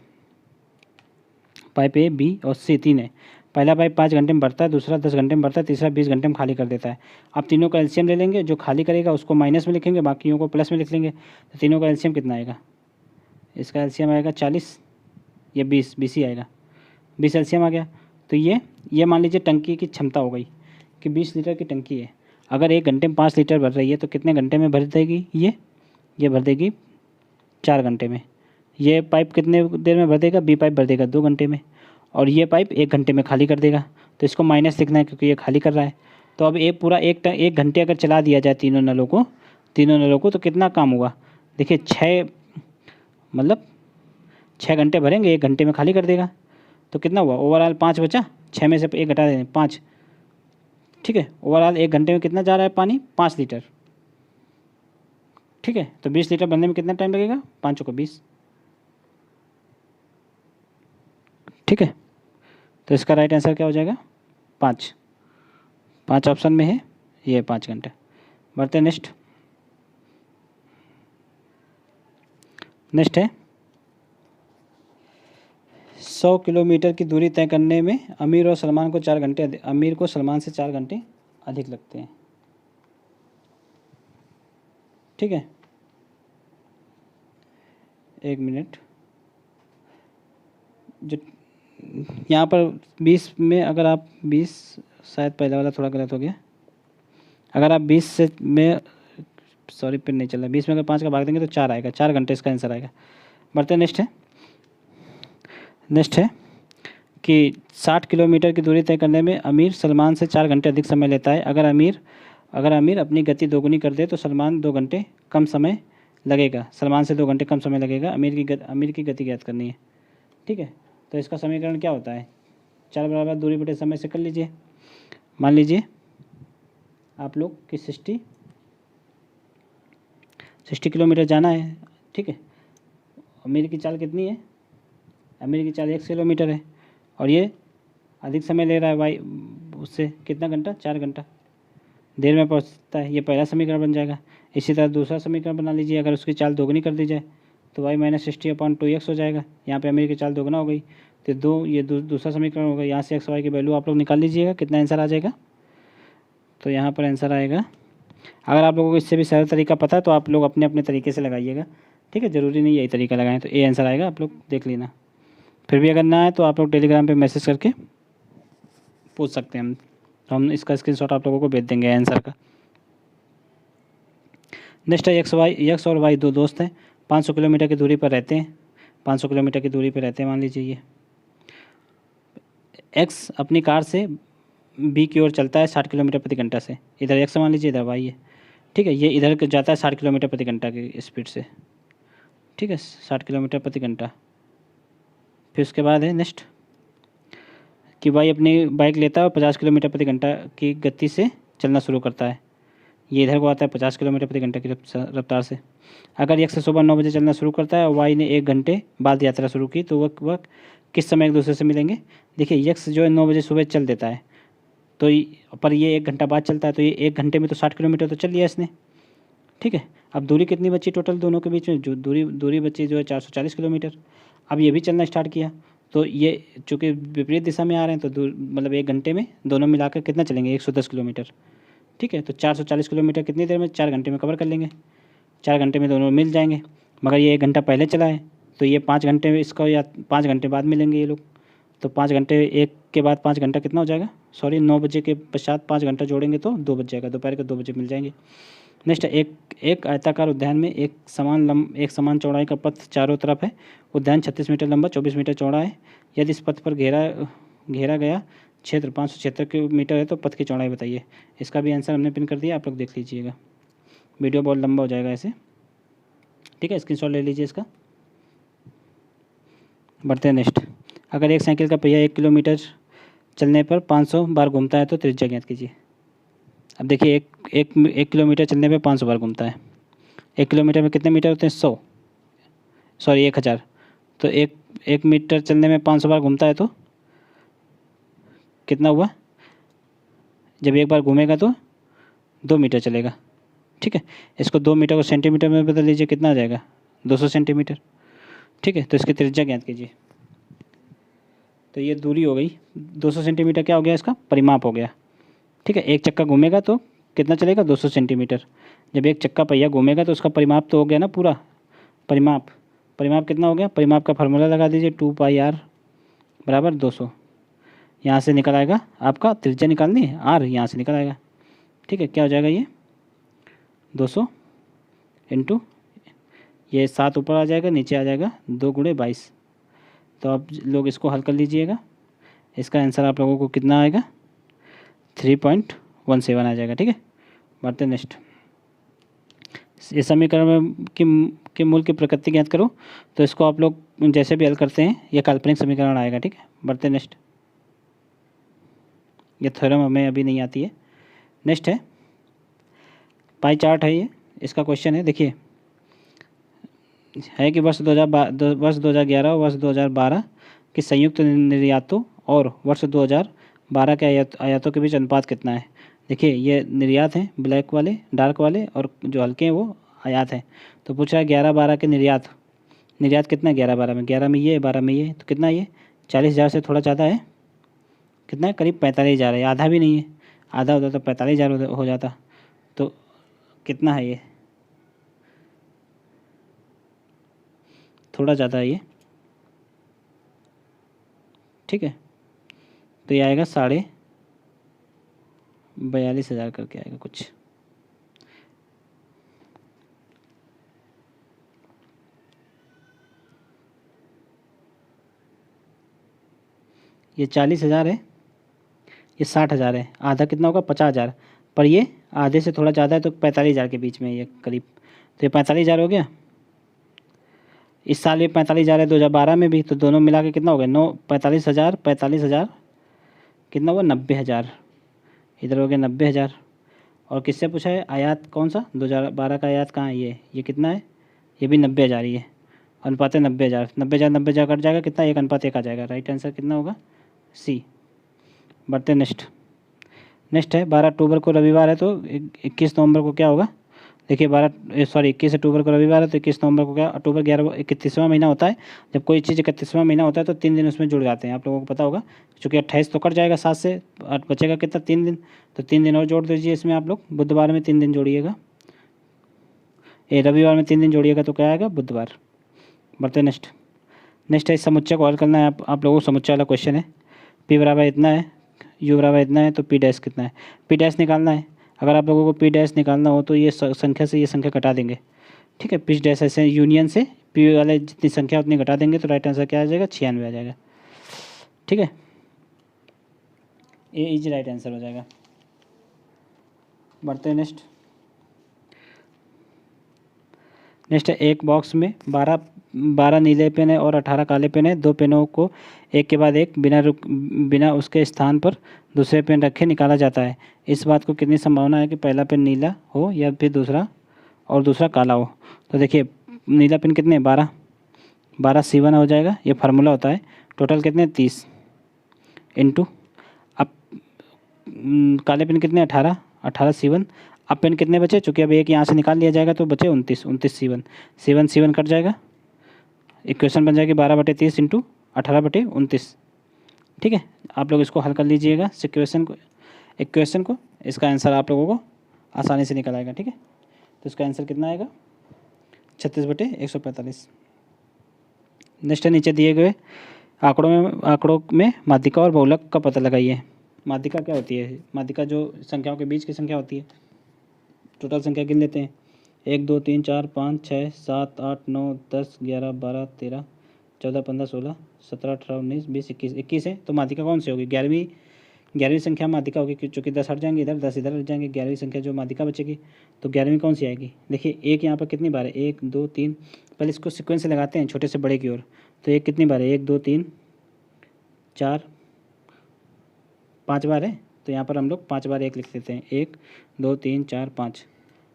पाइप ए बी और सी 3 है। पहला पाइप 5 घंटे में भरता है, दूसरा 10 घंटे में भरता है, तीसरा 20 घंटे में खाली कर देता है। अब तीनों का एलसीएम ले लेंगे, जो खाली करेगा उसको माइनस में लिखेंगे, बाकियों को प्लस में लिख लेंगे। तो तीनों का एलसीएम कितना आएगा? इसका एलसीएम आएगा 40, ये 20 ही आएगा, 20 एलसीएम आ गया। तो ये मान लीजिए टंकी की क्षमता हो गई कि 20 लीटर की टंकी है। अगर 1 घंटे में 5 लीटर भर रही है तो कितने घंटे में भर देगी? ये भर देगी 4 घंटे में। ये पाइप कितने देर में भर देगा? बी पाइप भर देगा 2 घंटे में, और ये पाइप 1 घंटे में खाली कर देगा। तो इसको माइनस लिखना है क्योंकि ये खाली कर रहा है। तो अब एक पूरा 1 घंटे अगर चला दिया जाए तीनों नलों को तो कितना काम हुआ? देखिए 6 घंटे भरेंगे, 1 घंटे में खाली कर देगा, तो कितना हुआ? ओवरऑल 5 बचा, 6 में से 1 घटा दें 5। ठीक है, ओवरऑल 1 घंटे में कितना जा रहा है पानी? 5 लीटर। ठीक है, तो 20 लीटर बनने में कितना टाइम लगेगा? 5 को 20। ठीक है, तो इसका राइट आंसर क्या हो जाएगा? 5 ऑप्शन में है, ये 5 घंटे। बढ़ते नेक्स्ट है 100 किलोमीटर की दूरी तय करने में अमीर को सलमान से 4 घंटे अधिक लगते हैं। ठीक है, 1 मिनट, जो यहाँ पर 20 में अगर आप 20, शायद पहला वाला थोड़ा गलत हो गया। अगर आप 20 से में सॉरी पिन नहीं चल रहा, 20 में अगर 5 का भाग देंगे तो 4 आएगा, 4 घंटे इसका आंसर आएगा। बढ़ते नेक्स्ट है कि 60 किलोमीटर की दूरी तय करने में अमीर सलमान से 4 घंटे अधिक समय लेता है। अगर अमीर अपनी गति दोगुनी कर दे तो सलमान 2 घंटे कम समय लगेगा, सलमान से 2 घंटे कम समय लगेगा। अमीर की गति ज्ञात करनी है। ठीक है, तो इसका समीकरण क्या होता है? 4 बराबर दूरी बटे समय से कर लीजिए। मान लीजिए आप लोग कि 60 60 किलोमीटर जाना है, ठीक है। अमीर की चाल कितनी है, अमीर की चाल 1 किलोमीटर है, और ये अधिक समय ले रहा है वाई उससे कितना घंटा, 4 घंटा देर में पहुंचता है। ये पहला समीकरण बन जाएगा। इसी तरह दूसरा समीकरण बना लीजिए, अगर उसकी चाल दोगुनी कर दी जाए तो y माइनस 60/2x हो जाएगा। यहाँ पे अमीर की चाल दोगुना हो गई तो ये दूसरा समीकरण होगा। यहाँ से x y की वैल्यू आप लोग निकाल लीजिएगा, कितना आंसर आ जाएगा। तो यहाँ पर आंसर आएगा, अगर आप लोगों को इससे भी सरल तरीका पता है तो आप लोग अपने अपने तरीके से लगाइएगा, ठीक है, ज़रूरी नहीं यही तरीका लगाएं। तो ये आंसर आएगा, आप लोग देख लेना। फिर भी अगर ना आए तो आप लोग टेलीग्राम पे मैसेज करके पूछ सकते हैं, तो हम इसका स्क्रीनशॉट आप लोगों को भेज देंगे आंसर का। नेक्स्ट है एक्स और वाई दो दोस्त हैं, 500 किलोमीटर की दूरी पर रहते हैं, 500 किलोमीटर की दूरी पर रहते हैं मान लीजिए। ये एक्स अपनी कार से बी की ओर चलता है 60 किलोमीटर प्रति घंटा से, इधर एक्स मान लीजिए, इधर वाई है, ठीक है। ये इधर जाता है 60 किलोमीटर प्रति घंटा की स्पीड से, ठीक है, 60 किलोमीटर प्रति घंटा। फिर उसके बाद है नेक्स्ट कि वाई अपनी बाइक लेता है और 50 किलोमीटर प्रति घंटा की गति से चलना शुरू करता है। ये इधर को आता है 50 किलोमीटर प्रति घंटे की रफ्तार से। अगर एक्स सुबह 9 बजे चलना शुरू करता है और वाई ने 1 घंटे बाद यात्रा शुरू की तो वह किस समय एक दूसरे से मिलेंगे। देखिए एक्स जो है 9 बजे सुबह चल देता है, तो पर ये 1 घंटा बाद चलता है, तो ये 1 घंटे में तो 60 किलोमीटर तो चल लिया इसने, ठीक है। अब दूरी कितनी बची टोटल दोनों के बीच में, जो दूरी बची जो है 440 किलोमीटर। अब ये भी चलना स्टार्ट किया, तो ये चूँकि विपरीत दिशा में आ रहे हैं तो मतलब 1 घंटे में दोनों मिलाकर कितना चलेंगे, 110 किलोमीटर, ठीक है। तो 440 किलोमीटर कितनी देर में, 4 घंटे में कवर कर लेंगे, 4 घंटे में दोनों मिल जाएंगे। मगर ये 1 घंटा पहले चला है तो ये 5 घंटे में इसको, या 5 घंटे बाद मिलेंगे ये लोग। तो 5 घंटे, एक के बाद 5 घंटा कितना हो जाएगा, सॉरी 9 बजे के पश्चात 5 घंटा जोड़ेंगे तो 2 बज जाएगा, दोपहर के 2 बजे मिल जाएंगे। नेक्स्ट एक आयताकार उद्यान में एक समान चौड़ाई का पथ चारों तरफ है। उद्यान 36 मीटर लंबा 24 मीटर चौड़ा है। यदि इस पथ पर घेरा गया क्षेत्र 576 मीटर है तो पथ की चौड़ाई बताइए। इसका भी आंसर हमने पिन कर दिया, आप लोग देख लीजिएगा, वीडियो बहुत लंबा हो जाएगा ऐसे, ठीक है। स्क्रीनशॉट ले लीजिए इसका। बढ़ते हैं नेक्स्ट। अगर एक साइकिल का पहिया 1 किलोमीटर चलने पर 500 बार घूमता है तो त्रिज्या ज्ञात कीजिए। अब देखिए एक किलोमीटर चलने पे 500 बार घूमता है। 1 किलोमीटर में कितने मीटर होते हैं, 100, सॉरी 1000। तो एक मीटर चलने में 500 बार घूमता है तो कितना हुआ, जब एक बार घूमेगा तो 2 मीटर चलेगा, ठीक है। इसको 2 मीटर को सेंटीमीटर में बदल लीजिए, कितना आ जाएगा, 200 सेंटीमीटर, ठीक है। तो इसकी त्रिज्या ज्ञात कीजिए। तो ये दूरी हो गई, 200 सेंटीमीटर क्या हो गया, इसका परिमाप हो गया, ठीक है। एक चक्का घूमेगा तो कितना चलेगा, 200 सेंटीमीटर। जब एक चक्का पहिया घूमेगा तो उसका परिमाप तो हो गया ना पूरा, परिमाप कितना हो गया, परिमाप का फार्मूला लगा दीजिए, 2πr बराबर 200। यहाँ से निकल आएगा, आपका त्रिज्या निकालनी है r, यहाँ से निकल आएगा, ठीक है। क्या हो जाएगा ये 200 इंटू ये 7 ऊपर आ जाएगा, नीचे आ जाएगा 2 × 22। तो आप लोग इसको हल कर लीजिएगा। इसका आंसर आप लोगों को कितना आएगा, 3.17 आ जाएगा, ठीक है। बढ़ते नेक्स्ट। इस समीकरण में के मूल की प्रकृति ज्ञात करो। तो इसको आप लोग जैसे भी हल करते हैं ये काल्पनिक समीकरण आएगा, ठीक है। बढ़ते नेक्स्ट। ये थ्योरम हमें अभी नहीं आती है। नेक्स्ट है पाई चार्ट है, ये इसका क्वेश्चन है। देखिए है कि वर्ष 2011 और वर्ष 2012 के संयुक्त निर्यातों और वर्ष 2012 के आयातों के बीच अनुपात कितना है। देखिए ये निर्यात हैं ब्लैक वाले, डार्क वाले, और जो हल्के हैं वो आयात हैं। तो पूछ रहा है 11-12 के निर्यात कितना है, 11-12 में, 11 में ये 12 में ये, तो कितना ये 40,000 से थोड़ा ज़्यादा है, कितना है, करीब 45,000 है। आधा भी नहीं है, आधा होता तो 45,000 हो जाता। तो कितना है ये, थोड़ा ज़्यादा है ये, ठीक है। तो ये आएगा 42,500 करके आएगा कुछ। ये 40,000 है, ये 60,000 है, आधा कितना होगा 50,000, पर ये आधे से थोड़ा ज़्यादा है तो 45,000 के बीच में ये करीब। तो ये 45,000 हो गया। इस साल ये 45,000 है 2012 में भी, तो दोनों मिला के कितना हो गया 45,000 कितना हुआ 90,000, इधर हो गया 90,000 और किससे पूछा है? आयात कौन सा? 2012 का आयात कहाँ है? ये कितना है? ये भी 90,000 ही है। अनुपात है 90,000, 90,000 कट जाएगा कितना? 1:1 आ जाएगा। राइट आंसर कितना होगा? सी। बढ़ते नेक्स्ट। नेक्स्ट है 12 अक्टूबर को रविवार है तो 21 नवंबर को क्या होगा? देखिए 21 अक्टूबर को रविवार है तो 21 नवंबर को क्या? अक्टूबर 31वां महीना होता है। जब कोई चीज़ 31वां महीना होता है तो 3 दिन उसमें जुड़ जाते हैं, आप लोगों को पता होगा। चूँकि 28 तो कट जाएगा 7 से, 8 बचेगा कितना? 3 दिन। तो 3 दिन और जोड़ दीजिए इसमें आप लोग। बुधवार में 3 दिन जोड़िएगा, रविवार में 3 दिन जोड़िएगा तो क्या आएगा? बुधवार। बढ़ते नेक्स्ट। नेक्स्ट है समुच्चय को हल करना है। आप लोगों को समुच्चय वाला क्वेश्चन है। पी बराबर इतना है, यू बराबर इतना है, तो पी डैश कितना है? पी डैश निकालना है। अगर आप लोगों को पी डैश निकालना हो तो ये संख्या से ये संख्या घटा देंगे, ठीक है। पी डैश ऐसे यूनियन से पी वाले जितनी संख्या उतनी घटा देंगे तो राइट आंसर क्या आ जाएगा? 96 आ जाएगा, ठीक है। ये इजी राइट आंसर हो जाएगा। बढ़ते हैं नेक्स्ट। नेक्स्ट है एक बॉक्स में 12 नीले पेन है और 18 काले पेन है। 2 पेनों को एक के बाद एक बिना उसके स्थान पर दूसरे पेन रखे निकाला जाता है। इस बात को कितनी संभावना है कि पहला पेन नीला हो या फिर दूसरा काला हो? तो देखिए नीला पेन कितने? 12 C1 हो जाएगा, ये फार्मूला होता है। टोटल कितने? 30 इंटू, अब काले पेन कितने? 18 C1। अब पेन कितने बचे? चूँकि अब एक यहाँ से निकाल लिया जाएगा तो बचे 29 C1 कट जाएगा। इक्वेशन बन जाएगी 12/30 इंटू 18/29, ठीक है। आप लोग इसको हल कर लीजिएगा इक्वेशन को। इसका आंसर आप लोगों को आसानी से निकल आएगा, ठीक है। तो इसका आंसर कितना आएगा? 36/145। नेक्स्ट है नीचे दिए गए आंकड़ों में माध्यिका और बहुलक का पता लगाइए। माध्यिका क्या होती है? माध्यिका जो संख्याओं के बीच की संख्या होती है। टोटल संख्या गिन लेते हैं। 1 2 3 4 5 6 7 8 9 10 11 12 13 14 15 16 17 18 19 20 21 है। तो माध्यिका कौन सी होगी? 11वीं संख्या माध्यिका होगी, चूँकि 10 हट जाएंगे इधर, 10 इधर हट जाएंगे। 11वीं संख्या जो माध्यिका बचेगी, तो 11वीं कौन सी आएगी? देखिए एक यहाँ पर कितनी बार है? 1 2 3। पहले इसको सीक्वेंस से लगाते हैं छोटे से बड़े की ओर। तो एक कितनी बार है? 1 2 3 4 5 बार है। तो यहाँ पर हम लोग 5 बार 1 लिख देते हैं। 1 2 3 4 5।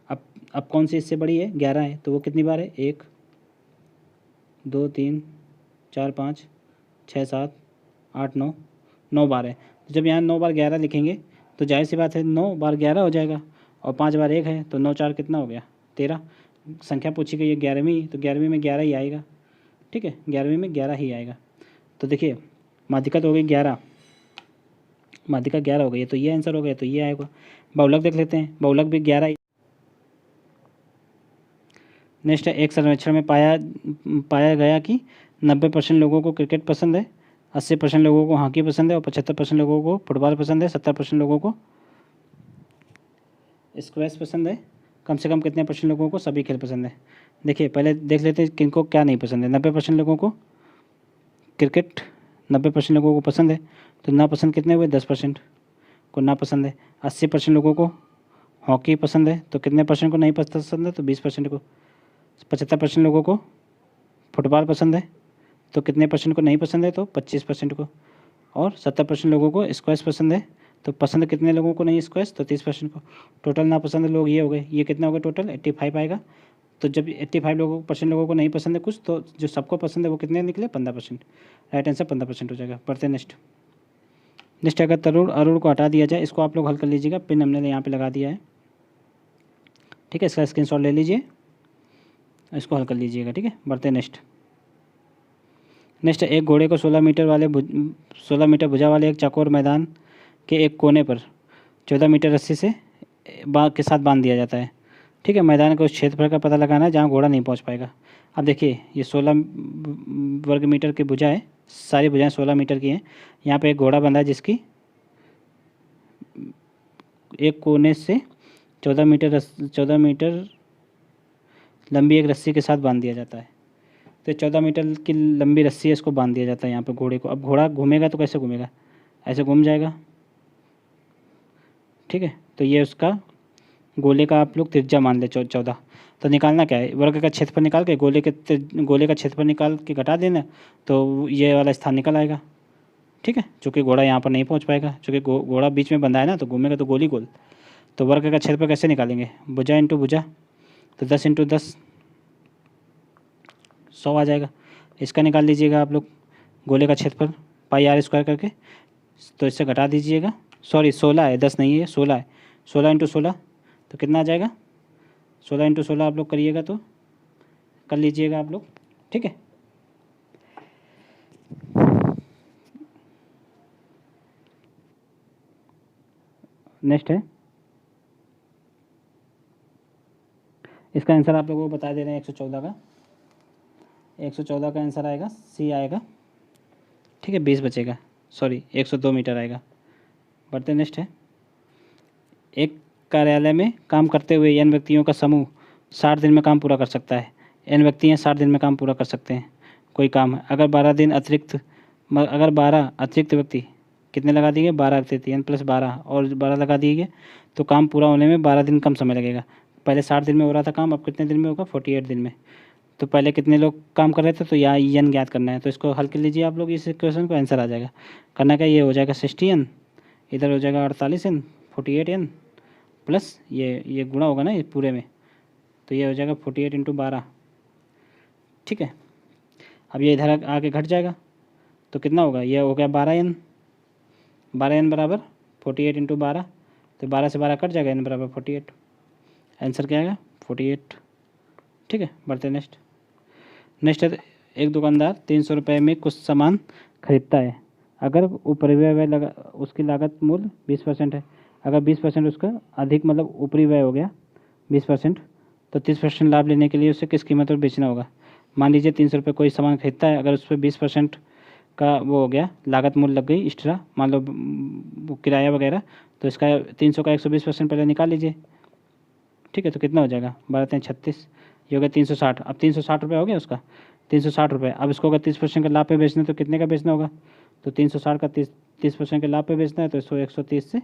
अब कौन सी इससे बड़ी है? 11 है, तो वो कितनी बार है? 1 2 3 4 5 6 7 8 9 बार है। तो जब यहाँ 9 बार 11 लिखेंगे तो जाहिर सी बात है 9 बार 11 हो जाएगा, और 5 बार 1 है, तो 9 4 कितना हो गया? 13। संख्या पूछी गई है 11वीं, तो 11वीं में 11 ही आएगा, ठीक है। 11वीं में 11 ही आएगा। तो देखिए माध्यिका तो हो गई 11, माध्यिका 11 हो गई, तो ये आंसर हो गया, तो ये आएगा। बहुलक देख लेते हैं। बहुलक भी 11। नेक्स्ट है एक सर्वेक्षण में पाया गया कि 90% लोगों को क्रिकेट पसंद है, 80% लोगों को हॉकी पसंद है और 75% लोगों को फुटबॉल पसंद है, 70% लोगों को स्क्वैश पसंद है। कम से कम कितने % लोगों को सभी खेल पसंद है? देखिए पहले देख लेते हैं किनको क्या नहीं पसंद है। 90% लोगों को क्रिकेट, 90% लोगों को पसंद है, तो नापसंद कितने हुए? 10% को नापसंद है। 80% लोगों को हॉकी पसंद है, तो कितने % को नहीं पसंद है? तो 20% को। 75% लोगों को फुटबॉल पसंद है, तो कितने % को नहीं पसंद है? तो 25% को। और 70% लोगों को स्क्वैश पसंद है, तो पसंद कितने लोगों को नहीं स्क्वैश? तो 30% को। टोटल नापसंद लोग ये हो गए। ये कितना हो गया? टोटल 85 आएगा। तो जब 85% लोगों को नहीं पसंद है कुछ, तो जो सबको पसंद है वो कितने निकले? 15%। राइट आंसर 15% हो जाएगा। पढ़ते नेक्स्ट अगर तरुण अरुण को हटा दिया जाए, इसको आप लोग हल कर लीजिएगा। पिन हमने यहाँ पे लगा दिया है, ठीक है। इसका स्क्रीनशॉट ले लीजिए, इसको हल कर लीजिएगा, ठीक है। बढ़ते नेक्स्ट एक घोड़े को 16 मीटर भुजा वाले एक चौकोर मैदान के एक कोने पर 14 मीटर रस्सी से के साथ बांध दिया जाता है, ठीक है। मैदान के उस क्षेत्रफल का पता लगाना है जहाँ घोड़ा नहीं पहुँच पाएगा। अब देखिए ये 16 वर्ग मीटर की भुजा है, सारी भुजाएं 16 मीटर की हैं। यहाँ पे एक घोड़ा बंधा है जिसकी एक कोने से 14 मीटर लंबी एक रस्सी के साथ बांध दिया जाता है। तो 14 मीटर की लंबी रस्सी है, इसको बांध दिया जाता है यहाँ पे घोड़े को। अब घोड़ा घूमेगा तो कैसे घूमेगा? ऐसे घूम जाएगा, ठीक है। तो ये उसका गोले का आप लोग त्रिज्या मान ले 14। तो निकालना क्या है? वर्ग का क्षेत्रफल निकाल के गोले का क्षेत्रफल निकाल के घटा देना, तो ये वाला स्थान निकल आएगा, ठीक है। चूँकि घोड़ा यहाँ पर नहीं पहुँच पाएगा, चूँकि घोड़ा बीच में बंधा है ना, तो घूमेगा तो गोल ही गोल। तो वर्ग का क्षेत्रफल कैसे निकालेंगे, भुजा इंटू भुजा, तो 10 इंटू 10 100 आ जाएगा। इसका निकाल लीजिएगा आप लोग गोले का क्षेत्रफल पाई आर स्क्वायर करके, तो इससे घटा दीजिएगा, सॉरी 16 है, 10 नहीं है, 16 है, 16 इंटू 16 तो कितना आ जाएगा, 16 इंटू 16 आप लोग करिएगा तो कर लीजिएगा आप लोग, ठीक है। नेक्स्ट है, इसका आंसर आप लोगों को बता दे रहे हैं 114 का, 114 का आंसर आएगा सी आएगा, ठीक है। 20 बचेगा, सॉरी 102 मीटर आएगा। बढ़ते नेक्स्ट है, एक कार्यालय में काम करते हुए n व्यक्तियों का समूह 60 दिन में काम पूरा कर सकता है। n व्यक्ति हैं, 60 दिन में काम पूरा कर सकते हैं कोई काम है। अगर 12 अतिरिक्त व्यक्ति कितने लगा दिए, 12 अतिरिक्त n प्लस 12 और 12 लगा दिए गए तो काम पूरा होने में 12 दिन कम समय लगेगा। पहले 60 दिन में हो रहा था काम, अब कितने दिन में होगा, 48 दिन में। तो पहले कितने लोग काम कर रहे थे, तो यहाँ n ज्ञात करना है, तो इसको हल कर लीजिए आप लोग, इस क्वेश्चन को आंसर आ जाएगा। करना क्या, ये हो जाएगा 60n, इधर हो जाएगा 48n, 48n प्लस ये गुणा होगा ना ये पूरे में, तो ये हो जाएगा 48 इंटू 12, ठीक है। अब ये इधर आके घट जाएगा तो कितना होगा, ये हो गया 12n, 12n बराबर 48 इंटू 12, तो 12 से 12 कट जाएगा, n बराबर 48, आंसर क्या आएगा 48, ठीक है। बढ़ते नेक्स्ट है, एक दुकानदार 300 रुपये में कुछ सामान खरीदता है। अगर ऊपरी व्यय लगा, उसकी लागत मूल्य 20% है। अगर 20% उसका अधिक मतलब ऊपरी व्यय हो गया 20%, तो 30% लाभ लेने के लिए उसे किस कीमत पर बेचना होगा। मान लीजिए 300 रुपये कोई सामान खरीदता है, अगर उस पर 20% का वो हो गया, लागत मूल्य लग गई एक्स्ट्रा, मान लो किराया वगैरह, तो इसका 300 का 120% पहले निकाल लीजिए, ठीक है। तो कितना हो जाएगा, 12×36, ये हो गया 360। अब 360 रुपये हो गया उसका, 360 रुपये। अब इसको अगर 30% के लाभ पे बेचना है तो कितने का बेचना होगा, तो 360 का 30% के लाभ पे बेचना है तो इसको 130 से,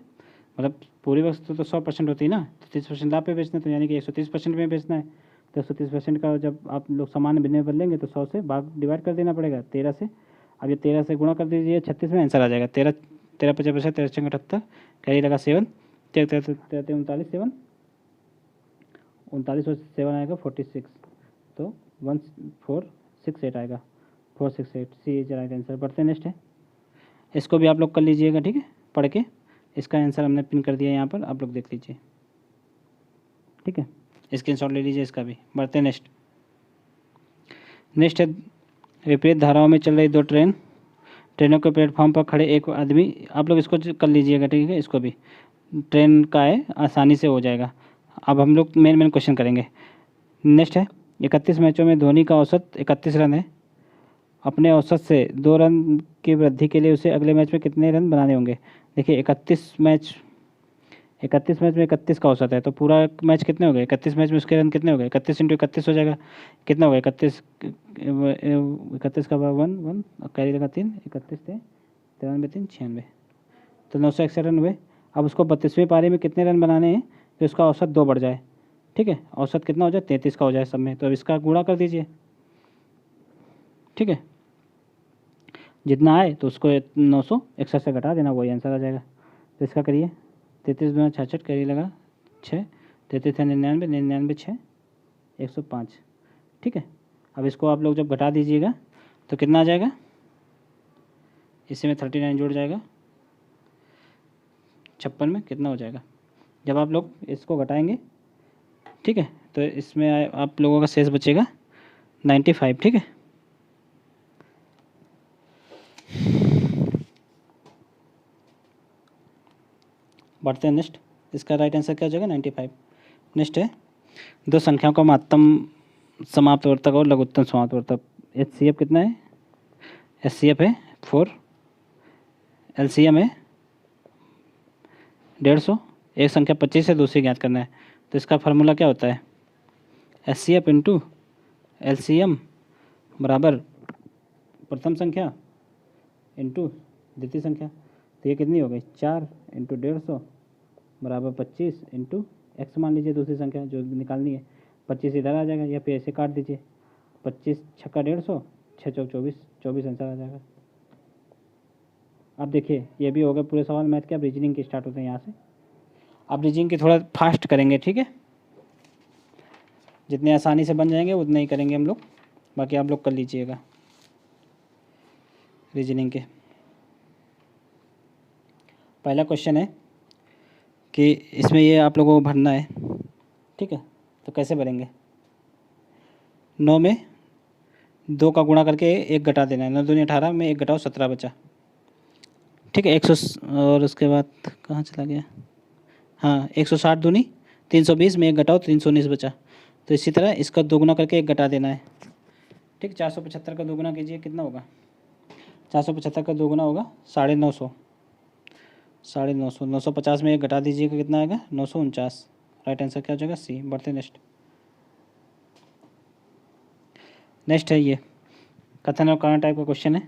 मतलब पूरी वस्तु तो 100% होती है ना, तो 30% लाभ पे बेचना है, तो यानी कि 130% में बेचना है, तो 130% का जब आप लोग सामान बिकने बदलेंगे तो 100 से भाग डिवाइड कर देना पड़ेगा 13 से। अब ये 13 से गुणा कर दीजिए 36 में, आंसर आ जाएगा 13, 13×50 13×78, कैरी लगा 7, 39 7, 39 और 7 आएगा 46, तो 1468 आएगा, 468 सी एच आएगा आंसर। बढ़ते नेक्स्ट है, इसको भी आप लोग कर लीजिएगा, ठीक है, पढ़ के। इसका आंसर हमने पिन कर दिया यहाँ पर, आप लोग देख लीजिए, ठीक है, स्क्रीनशॉट ले लीजिए इसका भी। बढ़ते नेक्स्ट है, विपरीत धाराओं में चल रही दो ट्रेनों के प्लेटफॉर्म पर खड़े एक आदमी, आप लोग इसको कर लीजिएगा, ठीक है, इसको भी ट्रेन का है, आसानी से हो जाएगा। अब हम लोग मेन क्वेश्चन करेंगे। नेक्स्ट है, 31 मैचों में धोनी का औसत 31 रन है। अपने औसत से 2 रन की वृद्धि के लिए उसे अगले मैच में कितने रन बनाने होंगे। देखिए 31 मैच में 31 का औसत है, तो पूरा मैच कितने हो गए, 31 मैच में उसके रन कितने हो गए, 31 इंटू 31 हो जाएगा, कितना हो गया 31 का 1 कैरी लगा 3, 31 थे 93 3 96, तो 961 रन हुए। अब उसको 32वें पारी में कितने रन बनाने हैं, तो इसका औसत 2 बढ़ जाए, ठीक है, औसत कितना हो जाए 33 का हो जाए सब में, तो अब इसका गुणा कर दीजिए, ठीक है, जितना आए तो उसको 961 से घटा देना, वही आंसर आ जाएगा। तो इसका करिए 33 दूना 66, कैरी लगा 6, 33 है 99, 99 6 105, ठीक है। अब इसको आप लोग जब घटा दीजिएगा तो कितना आ जाएगा, इसी में 39 जुड़ जाएगा, 56 में कितना हो जाएगा जब आप लोग इसको घटाएंगे, ठीक है, तो इसमें आप लोगों का शेष बचेगा 95, ठीक है। बढ़ते हैं नेक्स्ट, इसका राइट आंसर क्या हो जाएगा 95। नेक्स्ट है, दो संख्याओं का महत्तम समाप्तवर्तक और लघुत्तम समाप्तवर्तक, HCF कितना है, HCF है 4, LCM है 150, एक संख्या 25 है, दूसरी ज्ञात करना है, तो इसका फार्मूला क्या होता है, HCF इंटू LCM बराबर प्रथम संख्या इंटू द्वितीय संख्या, तो ये कितनी हो गई 4 इंटू 150 बराबर 25 इंटू एक्स मान लीजिए दूसरी संख्या जो निकालनी है, 25 इधर आ जाएगा, या फिर ऐसे काट दीजिए, 25 छक्का 150, 6 चौक 24, 24 आंसर आ जाएगा। अब देखिए ये भी हो गया पूरे सवाल, मैथ के अब रीजनिंग की स्टार्ट होते हैं यहाँ से। अब रीजनिंग की थोड़ा फास्ट करेंगे, ठीक है, जितने आसानी से बन जाएंगे उतने ही करेंगे हम लोग, बाकी आप लोग कर लीजिएगा रीजनिंग के। पहला क्वेश्चन है कि इसमें ये आप लोगों को भरना है, ठीक है, तो कैसे भरेंगे। 9 में 2 का गुणा करके 1 घटा देना है, 9 दूनी 18 में 1 घटाओ 17 बचा, ठीक है। 100 और उसके बाद कहाँ चला गया, हाँ 160 दूनी 320 में 1 घटाओ 319 बचा। तो इसी तरह इसका 2 गुना करके 1 घटा देना है, ठीक। 475 का 2 गुना कीजिए, कितना होगा, 475 का 2 गुना होगा 950, 950, 950 में 1 घटा दीजिएगा, कितना आएगा 949। राइट आंसर क्या हो जाएगा, सी। बढ़ते नेक्स्ट है ये कथन और कारण टाइप का क्वेश्चन है,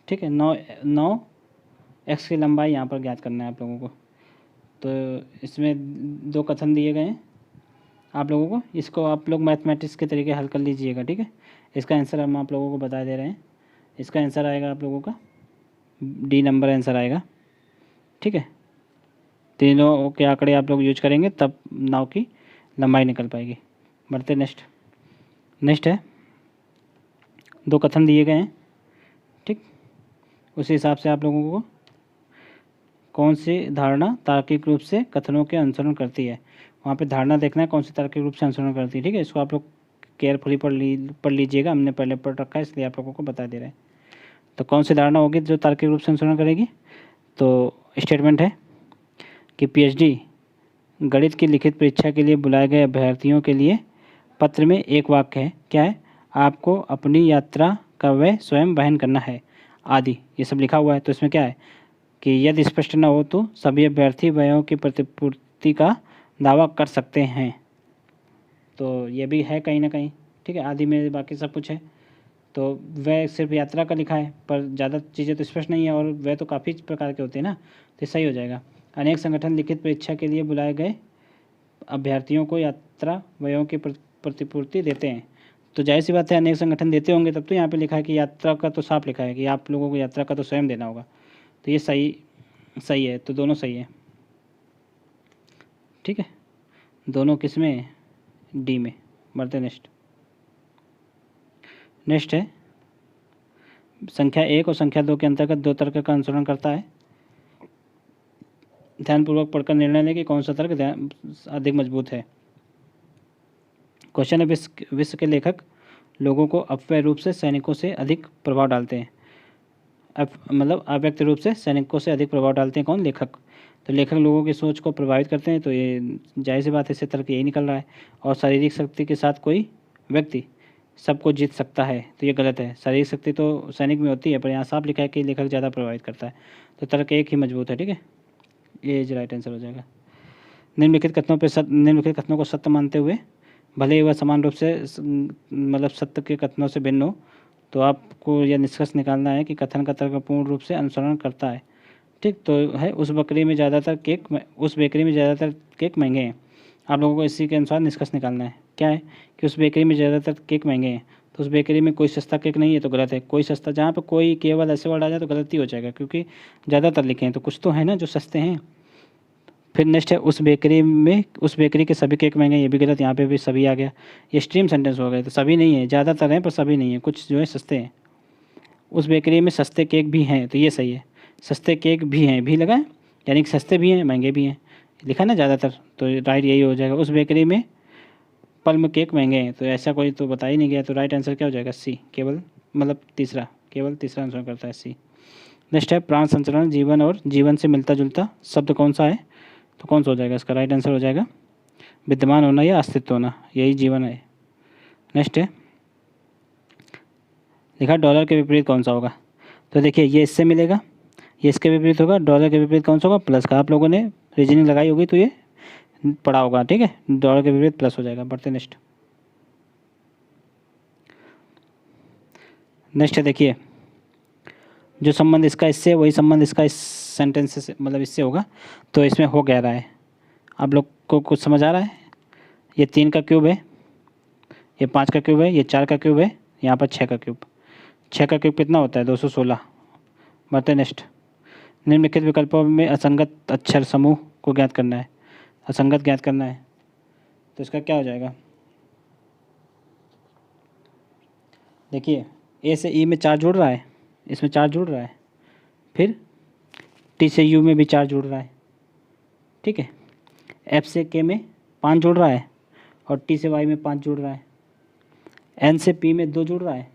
ठीक है। 9 एक्स की लंबाई यहाँ पर ज्ञात करना है आप लोगों को। तो इसमें 2 कथन दिए गए हैं आप लोगों को, इसको आप लोग मैथमेटिक्स के तरीके हल कर लीजिएगा, ठीक है। इसका आंसर हम आप लोगों को बता दे रहे हैं। इसका आंसर आएगा आप लोगों का डी नंबर आंसर आएगा, ठीक है। तीनों के आंकड़े आप लोग यूज करेंगे तब नाव की लंबाई निकल पाएगी। बढ़ते नेक्स्ट है 2 कथन दिए गए हैं, ठीक। उसी हिसाब से आप लोगों को कौन सी धारणा तार्किक रूप से कथनों के अनुसरण करती है, वहाँ पे धारणा देखना है कौन सी तार्किक रूप से अनुसरण करती है, ठीक है। इसको आप लोग केयरफुली पढ़ लीजिएगा, हमने पहले पढ़ रखा है इसलिए आप लोगों को बता दे रहे हैं। तो कौन सी धारणा होगी जो तार्किक रूप से अनुसरण करेगी, तो स्टेटमेंट है कि पीएचडी गणित की लिखित परीक्षा के लिए बुलाए गए अभ्यर्थियों के लिए पत्र में एक वाक्य है, क्या है, आपको अपनी यात्रा का व्यय स्वयं वहन करना है आदि, ये सब लिखा हुआ है। तो इसमें क्या है कि यदि स्पष्ट न हो तो सभी अभ्यर्थी व्ययों की प्रतिपूर्ति का दावा कर सकते हैं। तो ये भी है कहीं ना कहीं, ठीक है। आदि में बाकी सब कुछ है, तो वह सिर्फ यात्रा का लिखा है पर ज़्यादा चीज़ें तो स्पष्ट नहीं है, और वह तो काफ़ी प्रकार के होते हैं ना, तो सही हो जाएगा। अनेक संगठन लिखित परीक्षा के लिए बुलाए गए अभ्यर्थियों को यात्रा व्ययों की प्रतिपूर्ति देते हैं। तो जाहिर सी बात है अनेक संगठन देते होंगे, तब तो यहाँ पे लिखा है कि यात्रा का तो साफ लिखा है कि आप लोगों को यात्रा का तो स्वयं देना होगा। तो ये सही है, तो दोनों सही है, ठीक है। दोनों किस में, डी में। बढ़ते नेक्स्ट है संख्या 1 और संख्या 2 के अंतर्गत 2 तर्क का अनुसरण करता है। ध्यानपूर्वक पढ़कर निर्णय लें कि कौन सा तर्क अधिक मजबूत है। क्वेश्चन है विश्व के लेखक लोगों को अपव्यय रूप से सैनिकों से अधिक प्रभाव डालते हैं, मतलब अव्यक्त रूप से सैनिकों से अधिक प्रभाव डालते हैं कौन, लेखक। तो लेखक लोगों की सोच को प्रभावित करते हैं, तो ये जाहिर सी बात है, इससे तर्क यही निकल रहा है। और शारीरिक शक्ति के साथ कोई व्यक्ति सबको जीत सकता है, तो ये गलत है। शारीरिक शक्ति तो सैनिक में होती है, पर यहाँ साफ लिखा है कि लेखक ज़्यादा प्रभावित करता है, तो तर्क एक ही मजबूत है, ठीक है। ये राइट आंसर हो जाएगा। निम्नलिखित कथनों को सत्य मानते हुए भले ही वह समान रूप से मतलब सत्य के कथनों से भिन्न हो, तो आपको यह निष्कर्ष निकालना है कि कथन का तर्क पूर्ण रूप से अनुसरण करता है, ठीक। तो है उस बेकरी में ज़्यादातर केक महंगे हैं। आप लोगों को इसी के अनुसार निष्कर्ष निकालना है, क्या है कि उस बेकरी में ज़्यादातर केक महंगे हैं, तो उस बेकरी में कोई सस्ता केक नहीं है, तो गलत है। कोई सस्ता, जहाँ पर कोई केवल ऐसे वर्ड आ जाए तो गलती हो जाएगा, क्योंकि ज़्यादातर लिखे हैं तो कुछ तो है ना जो सस्ते हैं। फिर नेक्स्ट है उस बेकरी के सभी केक महंगे, ये भी गलत, यहाँ पे भी सभी आ गया, ये स्ट्रीम सेंटेंस हो गया। तो सभी नहीं है, ज़्यादातर हैं पर सभी नहीं है, कुछ जो है सस्ते हैं। उस बेकरी में सस्ते केक भी हैं, तो ये सही है, सस्ते केक भी हैं, भी लगा है, यानी कि सस्ते भी हैं महंगे भी हैं, लिखा ना ज़्यादातर, तो राइट यही हो जाएगा। उस बेकरी में पल्म केक महंगे हैं, तो ऐसा कोई तो बता ही नहीं गया, तो राइट आंसर क्या हो जाएगा, सी। केवल तीसरा आंसर करता है सी। नेक्स्ट है प्राण संचरण जीवन और जीवन से मिलता जुलता शब्द कौन सा है, तो कौन सा हो जाएगा, इसका राइट आंसर हो जाएगा विद्यमान होना या अस्तित्व होना, यही जीवन है। नेक्स्ट है लिखा डॉलर के विपरीत कौन सा होगा, तो देखिए ये इससे मिलेगा, ये इसके विपरीत होगा, डॉलर के विपरीत कौन सा होगा, प्लस का। आप लोगों ने रीजनिंग लगाई होगी तो ये पढ़ा होगा, ठीक है। डॉलर के विपरीत प्लस हो जाएगा। बढ़ते नेक्स्ट है देखिए जो संबंध इसका इससे वही संबंध इसका इस सेंटेंस से मतलब इससे होगा, तो इसमें हो गया रहा है। आप लोग को कुछ समझ आ रहा है, ये 3 का क्यूब है, ये 5 का क्यूब है, ये 4 का क्यूब है, यहाँ पर 6 का क्यूब। 6 का क्यूब कितना होता है, 216। बढ़ते नेक्स्ट। निम्नलिखित विकल्पों में असंगत अक्षर समूह को ज्ञात करना है, असंगत ज्ञात करना है। तो इसका क्या हो जाएगा, देखिए ए से ई में चार्ज जुड़ रहा है, इसमें चार्ज जुड़ रहा है, फिर टी से यू में भी चार्ज जुड़ रहा है, ठीक है। एफ से के में 5 जुड़ रहा है और टी से वाई में 5 जुड़ रहा है। एन से पी में 2 जुड़ रहा है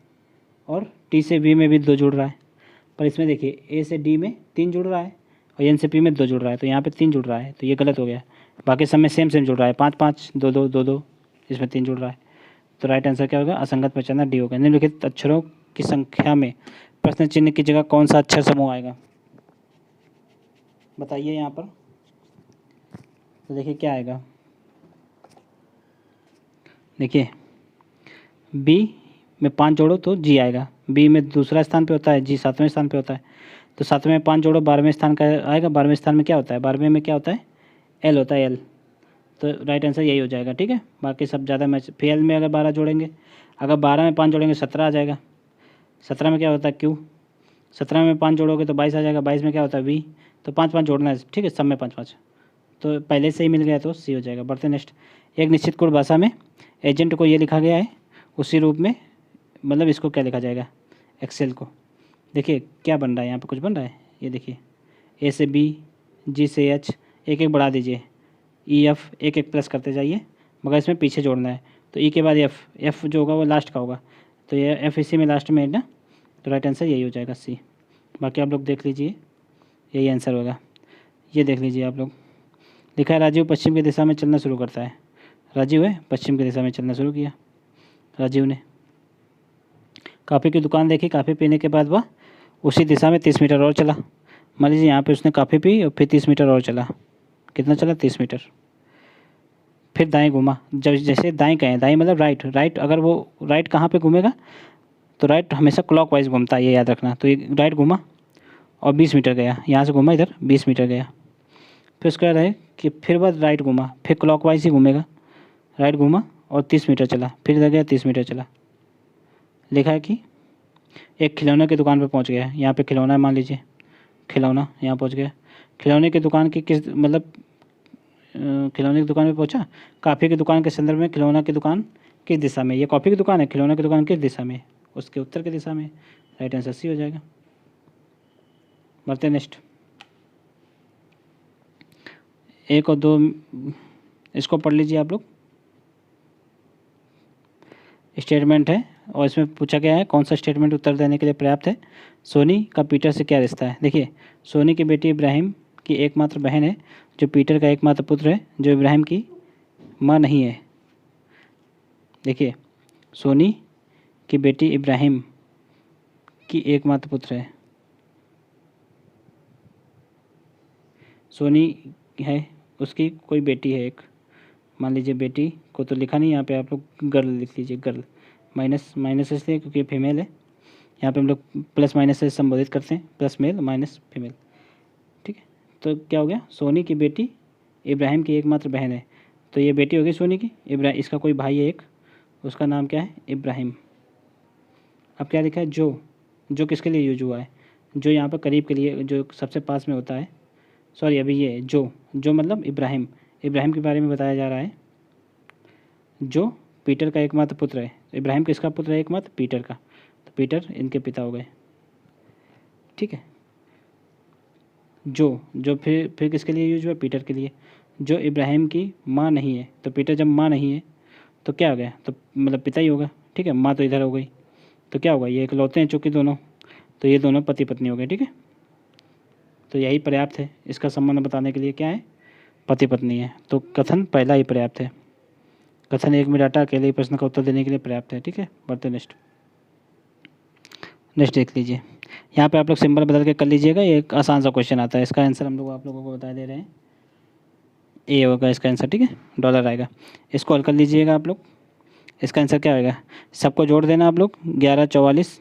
और टी से वी में भी 2 जुड़ रहा है। पर इसमें देखिए ए से डी में 3 जुड़ रहा है और एन से पी में 2 जुड़ रहा है, तो यहाँ पे 3 जुड़ रहा है, तो ये गलत हो गया। बाकी सब में सेम सेम जुड़ रहा है, 5 5 2 2 2 2, इसमें 3 जुड़ रहा है। तो राइट आंसर क्या होगा, असंगत पहचानना डी होगा। निम्नलिखित अक्षरों की संख्या में प्रश्न चिन्ह की जगह कौन सा अक्षर समूह आएगा, बताइए यहाँ पर। तो देखिए क्या आएगा, देखिए बी में 5 जोड़ो तो जी आएगा, बी में दूसरा स्थान पे होता है, जी 7वें स्थान पे होता है। तो 7वें में 5 जोड़ो 12वें स्थान का आएगा, 12वें स्थान में क्या होता है, 12वें में क्या होता है, एल होता है, एल। तो राइट आंसर यही हो जाएगा, ठीक है। बाकी सब ज़्यादा मैच, फेल में अगर 12 जोड़ेंगे, अगर 12 में 5 जोड़ेंगे 17 आ जाएगा। 17 में क्या होता है, क्यू। 17 में 5 जोड़ोगे तो 22 आ जाएगा, 22 में क्या होता है, वी। तो 5 5 जोड़ना है, ठीक है, सब में 5 5, तो पहले से ही मिल गया तो सी हो जाएगा। बढ़ते नेक्स्ट। एक निश्चित कोड भाषा में एजेंट को ये लिखा गया है, उसी रूप में मतलब इसको क्या लिखा जाएगा, एक्सेल को। देखिए क्या बन रहा है, यहाँ पे कुछ बन रहा है, ये देखिए ए से बी, जी से एच, एक एक बढ़ा दीजिए, ई एफ एक एक प्लस करते जाइए, मगर इसमें पीछे जोड़ना है। तो ई के बाद एफ, एफ जो होगा वो लास्ट का होगा, तो ये एफ इसी में लास्ट में है ना, तो राइट आंसर यही हो जाएगा सी। बाकी आप लोग देख लीजिए, यही आंसर होगा। ये देख लीजिए आप लोग, लिखा है राजीव पश्चिम की दिशा में चलना शुरू करता है। राजीव है पश्चिम की दिशा में चलना शुरू किया राजीव ने। काफ़ी की दुकान देखी, काफ़ी पीने के बाद वह उसी दिशा में 30 मीटर और चला। मान लीजिए यहाँ पे उसने काफ़ी पी और फिर 30 मीटर और चला, कितना चला, 30 मीटर। फिर दाएं घूमा, जब जैसे दाएं कहें, दाएं मतलब राइट, राइट अगर वो राइट कहाँ पे घूमेगा, तो राइट हमेशा क्लॉकवाइज घूमता है, ये याद रखना। तो ये राइट घूमा और 20 मीटर गया, यहाँ से घूमा इधर 20 मीटर गया। फिर उसका है कि फिर बाद राइट घूमा, फिर क्लॉकवाइज ही घूमेगा, राइट घूमा और 30 मीटर चला, फिर इधर गया 30 मीटर चला। लिखा है कि एक खिलौने की दुकान पर पहुंच गया, यहाँ पे खिलौना है मान लीजिए, खिलौना यहाँ पहुंच गया। खिलौने की दुकान की किस मतलब खिलौने की दुकान पे पहुंचा, कॉफ़ी की दुकान के संदर्भ में खिलौना की दुकान किस दिशा में, ये कॉफ़ी की दुकान है, खिलौने की दुकान किस दिशा में, उसके उत्तर की दिशा में। राइट आंसर सी हो जाएगा। बढ़ते नेक्स्ट। 1 और 2 इसको पढ़ लीजिए आप लोग। स्टेटमेंट है और इसमें पूछा गया है कौन सा स्टेटमेंट उत्तर देने के लिए पर्याप्त है। सोनी का पीटर से क्या रिश्ता है। देखिए सोनी की बेटी इब्राहिम की एकमात्र बहन है, जो पीटर का एकमात्र पुत्र है, जो इब्राहिम की माँ नहीं है। देखिए सोनी की बेटी इब्राहिम की एकमात्र पुत्र है, सोनी है, उसकी कोई बेटी है एक, मान लीजिए बेटी को तो लिखा नहीं यहाँ पे, आप लोग गर्ल लिख लीजिए, गर्ल। माइनस माइनस इसलिए क्योंकि फीमेल है, यहाँ पे हम लोग प्लस माइनस से संबोधित करते हैं, प्लस मेल माइनस फीमेल, ठीक है। तो क्या हो गया, सोनी की बेटी इब्राहिम की एकमात्र बहन है, तो ये बेटी होगी सोनी की, इब्राहिम इसका कोई भाई है एक, उसका नाम क्या है, इब्राहिम। अब क्या लिखा है, जो किसके लिए यूज हुआ है, जो यहाँ पर करीब के लिए, जो सबसे पास में होता है, सॉरी अभी ये जो मतलब इब्राहिम, इब्राहिम के बारे में बताया जा रहा है, जो पीटर का एकमात्र पुत्र है। इब्राहिम किसका पुत्र है एकमात्र, पीटर का, तो पीटर इनके पिता हो गए, ठीक है। जो फिर किसके लिए यूज हुआ, पीटर के लिए। जो इब्राहिम की माँ नहीं है, तो पीटर जब माँ नहीं है तो क्या हो गया, तो मतलब पिता ही होगा, ठीक है। माँ तो इधर हो गई, तो क्या होगा, ये इकलौते हैं चूँकि दोनों, तो ये दोनों पति पत्नी हो गए, ठीक है। तो यही पर्याप्त है इसका संबंध बताने के लिए, क्या है, पति पत्नी है, तो कथन पहला ही पर्याप्त है। कथन एक में डाटा अकेले ही प्रश्न का उत्तर देने के लिए पर्याप्त है, ठीक है। बढ़ते नेक्स्ट देख लीजिए, यहाँ पे आप लोग सिंबल बदल के कर लीजिएगा, ये एक आसान सा क्वेश्चन आता है, इसका आंसर हम लोग आप लोगों को बता दे रहे हैं, ए होगा इसका आंसर, ठीक है, डॉलर आएगा। इसको हल कर लीजिएगा आप लोग, इसका आंसर क्या होगा, सबको जोड़ देना आप लोग, 11 44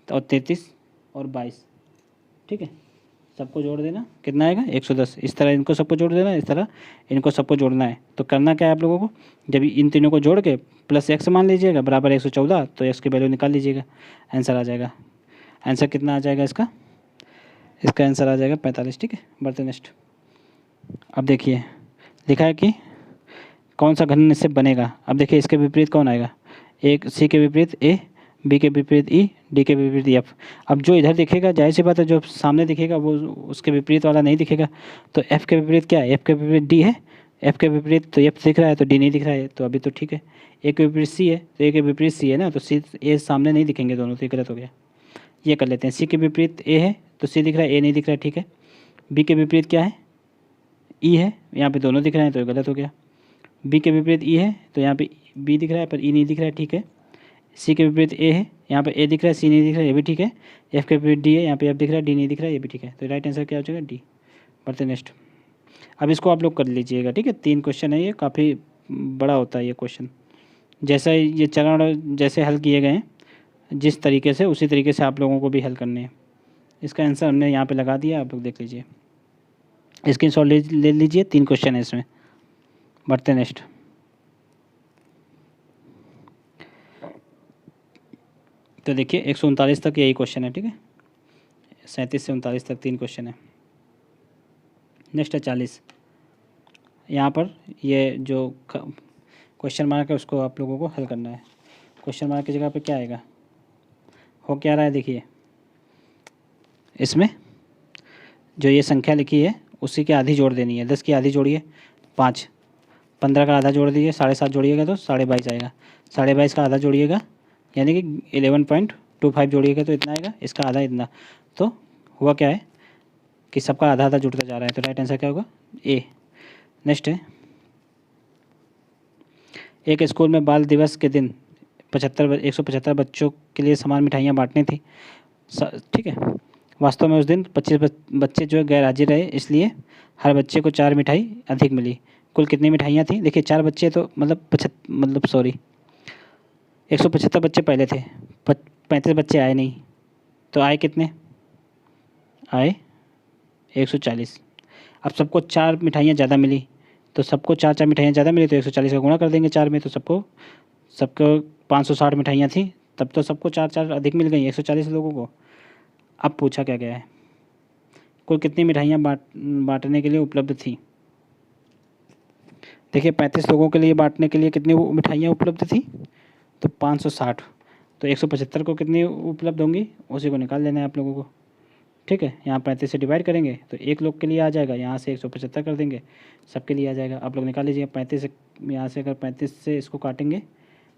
और 33 और 22, ठीक है, सबको जोड़ देना, कितना आएगा 110। इस तरह इनको सबको जोड़ देना, इस तरह इनको सबको जोड़ना है। तो करना क्या है आप लोगों को, जब इन तीनों को जोड़ के प्लस एक्स मान लीजिएगा बराबर 114, तो एक्स की वैल्यू निकाल लीजिएगा, आंसर आ जाएगा। आंसर कितना आ जाएगा इसका आंसर आ जाएगा 45, ठीक है। बढ़ते नेक्स्ट। अब देखिए लिखा है कि कौन सा घन निश्चय बनेगा। अब देखिए इसके विपरीत कौन आएगा, एक सी के विपरीत ए, बी के विपरीत ई, डी के विपरीत एफ। अब जो इधर दिखेगा जाहिर सी बात है जो सामने दिखेगा वो उसके विपरीत वाला नहीं दिखेगा। तो एफ के विपरीत क्या है, एफ के विपरीत डी है, एफ के विपरीत तो एफ दिख रहा है तो डी नहीं दिख रहा है, तो अभी तो ठीक है। ए के विपरीत सी है तो ए के विपरीत सी है ना, तो सी ए सामने नहीं दिखेंगे दोनों, तो ये गलत हो गया। ये कर लेते हैं, सी के विपरीत ए है तो सी दिख रहा है, ए नहीं दिख रहा है, ठीक है। बी के विपरीत क्या है, ई है, यहाँ पे दोनों दिख रहे हैं तो ये गलत हो गया। बी के विपरीत ई है तो यहाँ पे बी दिख रहा है पर ई नहीं दिख रहा है, ठीक है। सी के विपरीत ए है, यहाँ पे ए दिख रहा है, सी नहीं दिख रहा है, ये भी ठीक है। एफ के विपरीत डी है, यहाँ पे एफ दिख रहा है, डी नहीं दिख रहा है, ये भी ठीक है। तो राइट आंसर क्या हो जाएगा, डी। बढ़ते नेक्स्ट। अब इसको आप लोग कर लीजिएगा, ठीक है। 3 क्वेश्चन है, ये काफ़ी बड़ा होता है ये क्वेश्चन। जैसा ये चरण जैसे हल किए गए हैं जिस तरीके से, उसी तरीके से आप लोगों को भी हल करने हैं। इसका आंसर हमने यहाँ पे लगा दिया, आप लोग देख लीजिए, स्क्रीनशॉट ले लीजिए। 3 क्वेश्चन है इसमें। बढ़ते नेक्स्ट। तो देखिए 139 तक यही क्वेश्चन है, ठीक है। 37 से 39 तक 3 क्वेश्चन है। नेक्स्ट है 40। यहाँ पर ये जो क्वेश्चन मार्क है उसको आप लोगों को हल करना है। क्वेश्चन मार्क की जगह पे क्या आएगा, हो क्या रहा है देखिए, इसमें जो ये संख्या लिखी है उसी की आधी जोड़ देनी है। 10 की आधी जोड़िए 5, 15 का आधा जोड़ दीजिए 7.5 जोड़िएगा तो 22.5 आएगा। 22.5 का आधा जोड़िएगा यानी कि 11.25 जोड़िएगा तो इतना आएगा, इसका आधा इतना। तो हुआ क्या है कि सबका आधा आधा जुड़ता जा रहा है, तो राइट आंसर क्या होगा, ए। नेक्स्ट है, एक स्कूल में बाल दिवस के दिन 175 बच्चों के लिए समान मिठाइयाँ बांटनी थी, ठीक है। वास्तव में उस दिन 25 बच्चे जो है गैर हाजिर रहे, इसलिए हर बच्चे को 4 मिठाई अधिक मिली। कुल कितनी मिठाइयाँ थी, देखिए 4 बच्चे तो मतलब 175 बच्चे पहले थे, 35 बच्चे आए नहीं, तो आए कितने, आए 140। अब सबको 4 मिठाइयाँ ज़्यादा मिली, तो सबको 4 मिठाइयाँ ज़्यादा मिली तो 140 का गुणा कर देंगे 4 में, तो सबको 560 मिठाइयाँ थी, तब तो सबको 4 अधिक मिल गई 140 लोगों को। अब पूछा क्या गया है, कुल कितनी मिठाइयाँ बांटने के लिए उपलब्ध थी। देखिए 35 लोगों के लिए बांटने के लिए कितनी मिठाइयाँ उपलब्ध थी, तो 560। तो 175 को कितनी उपलब्ध होंगी उसी को निकाल लेना है आप लोगों को, ठीक है। यहाँ 35 से डिवाइड करेंगे तो एक लोग के लिए आ जाएगा, यहाँ से 175 कर देंगे सबके लिए आ जाएगा। आप लोग निकाल लीजिए 35 से, यहाँ से अगर 35 से इसको काटेंगे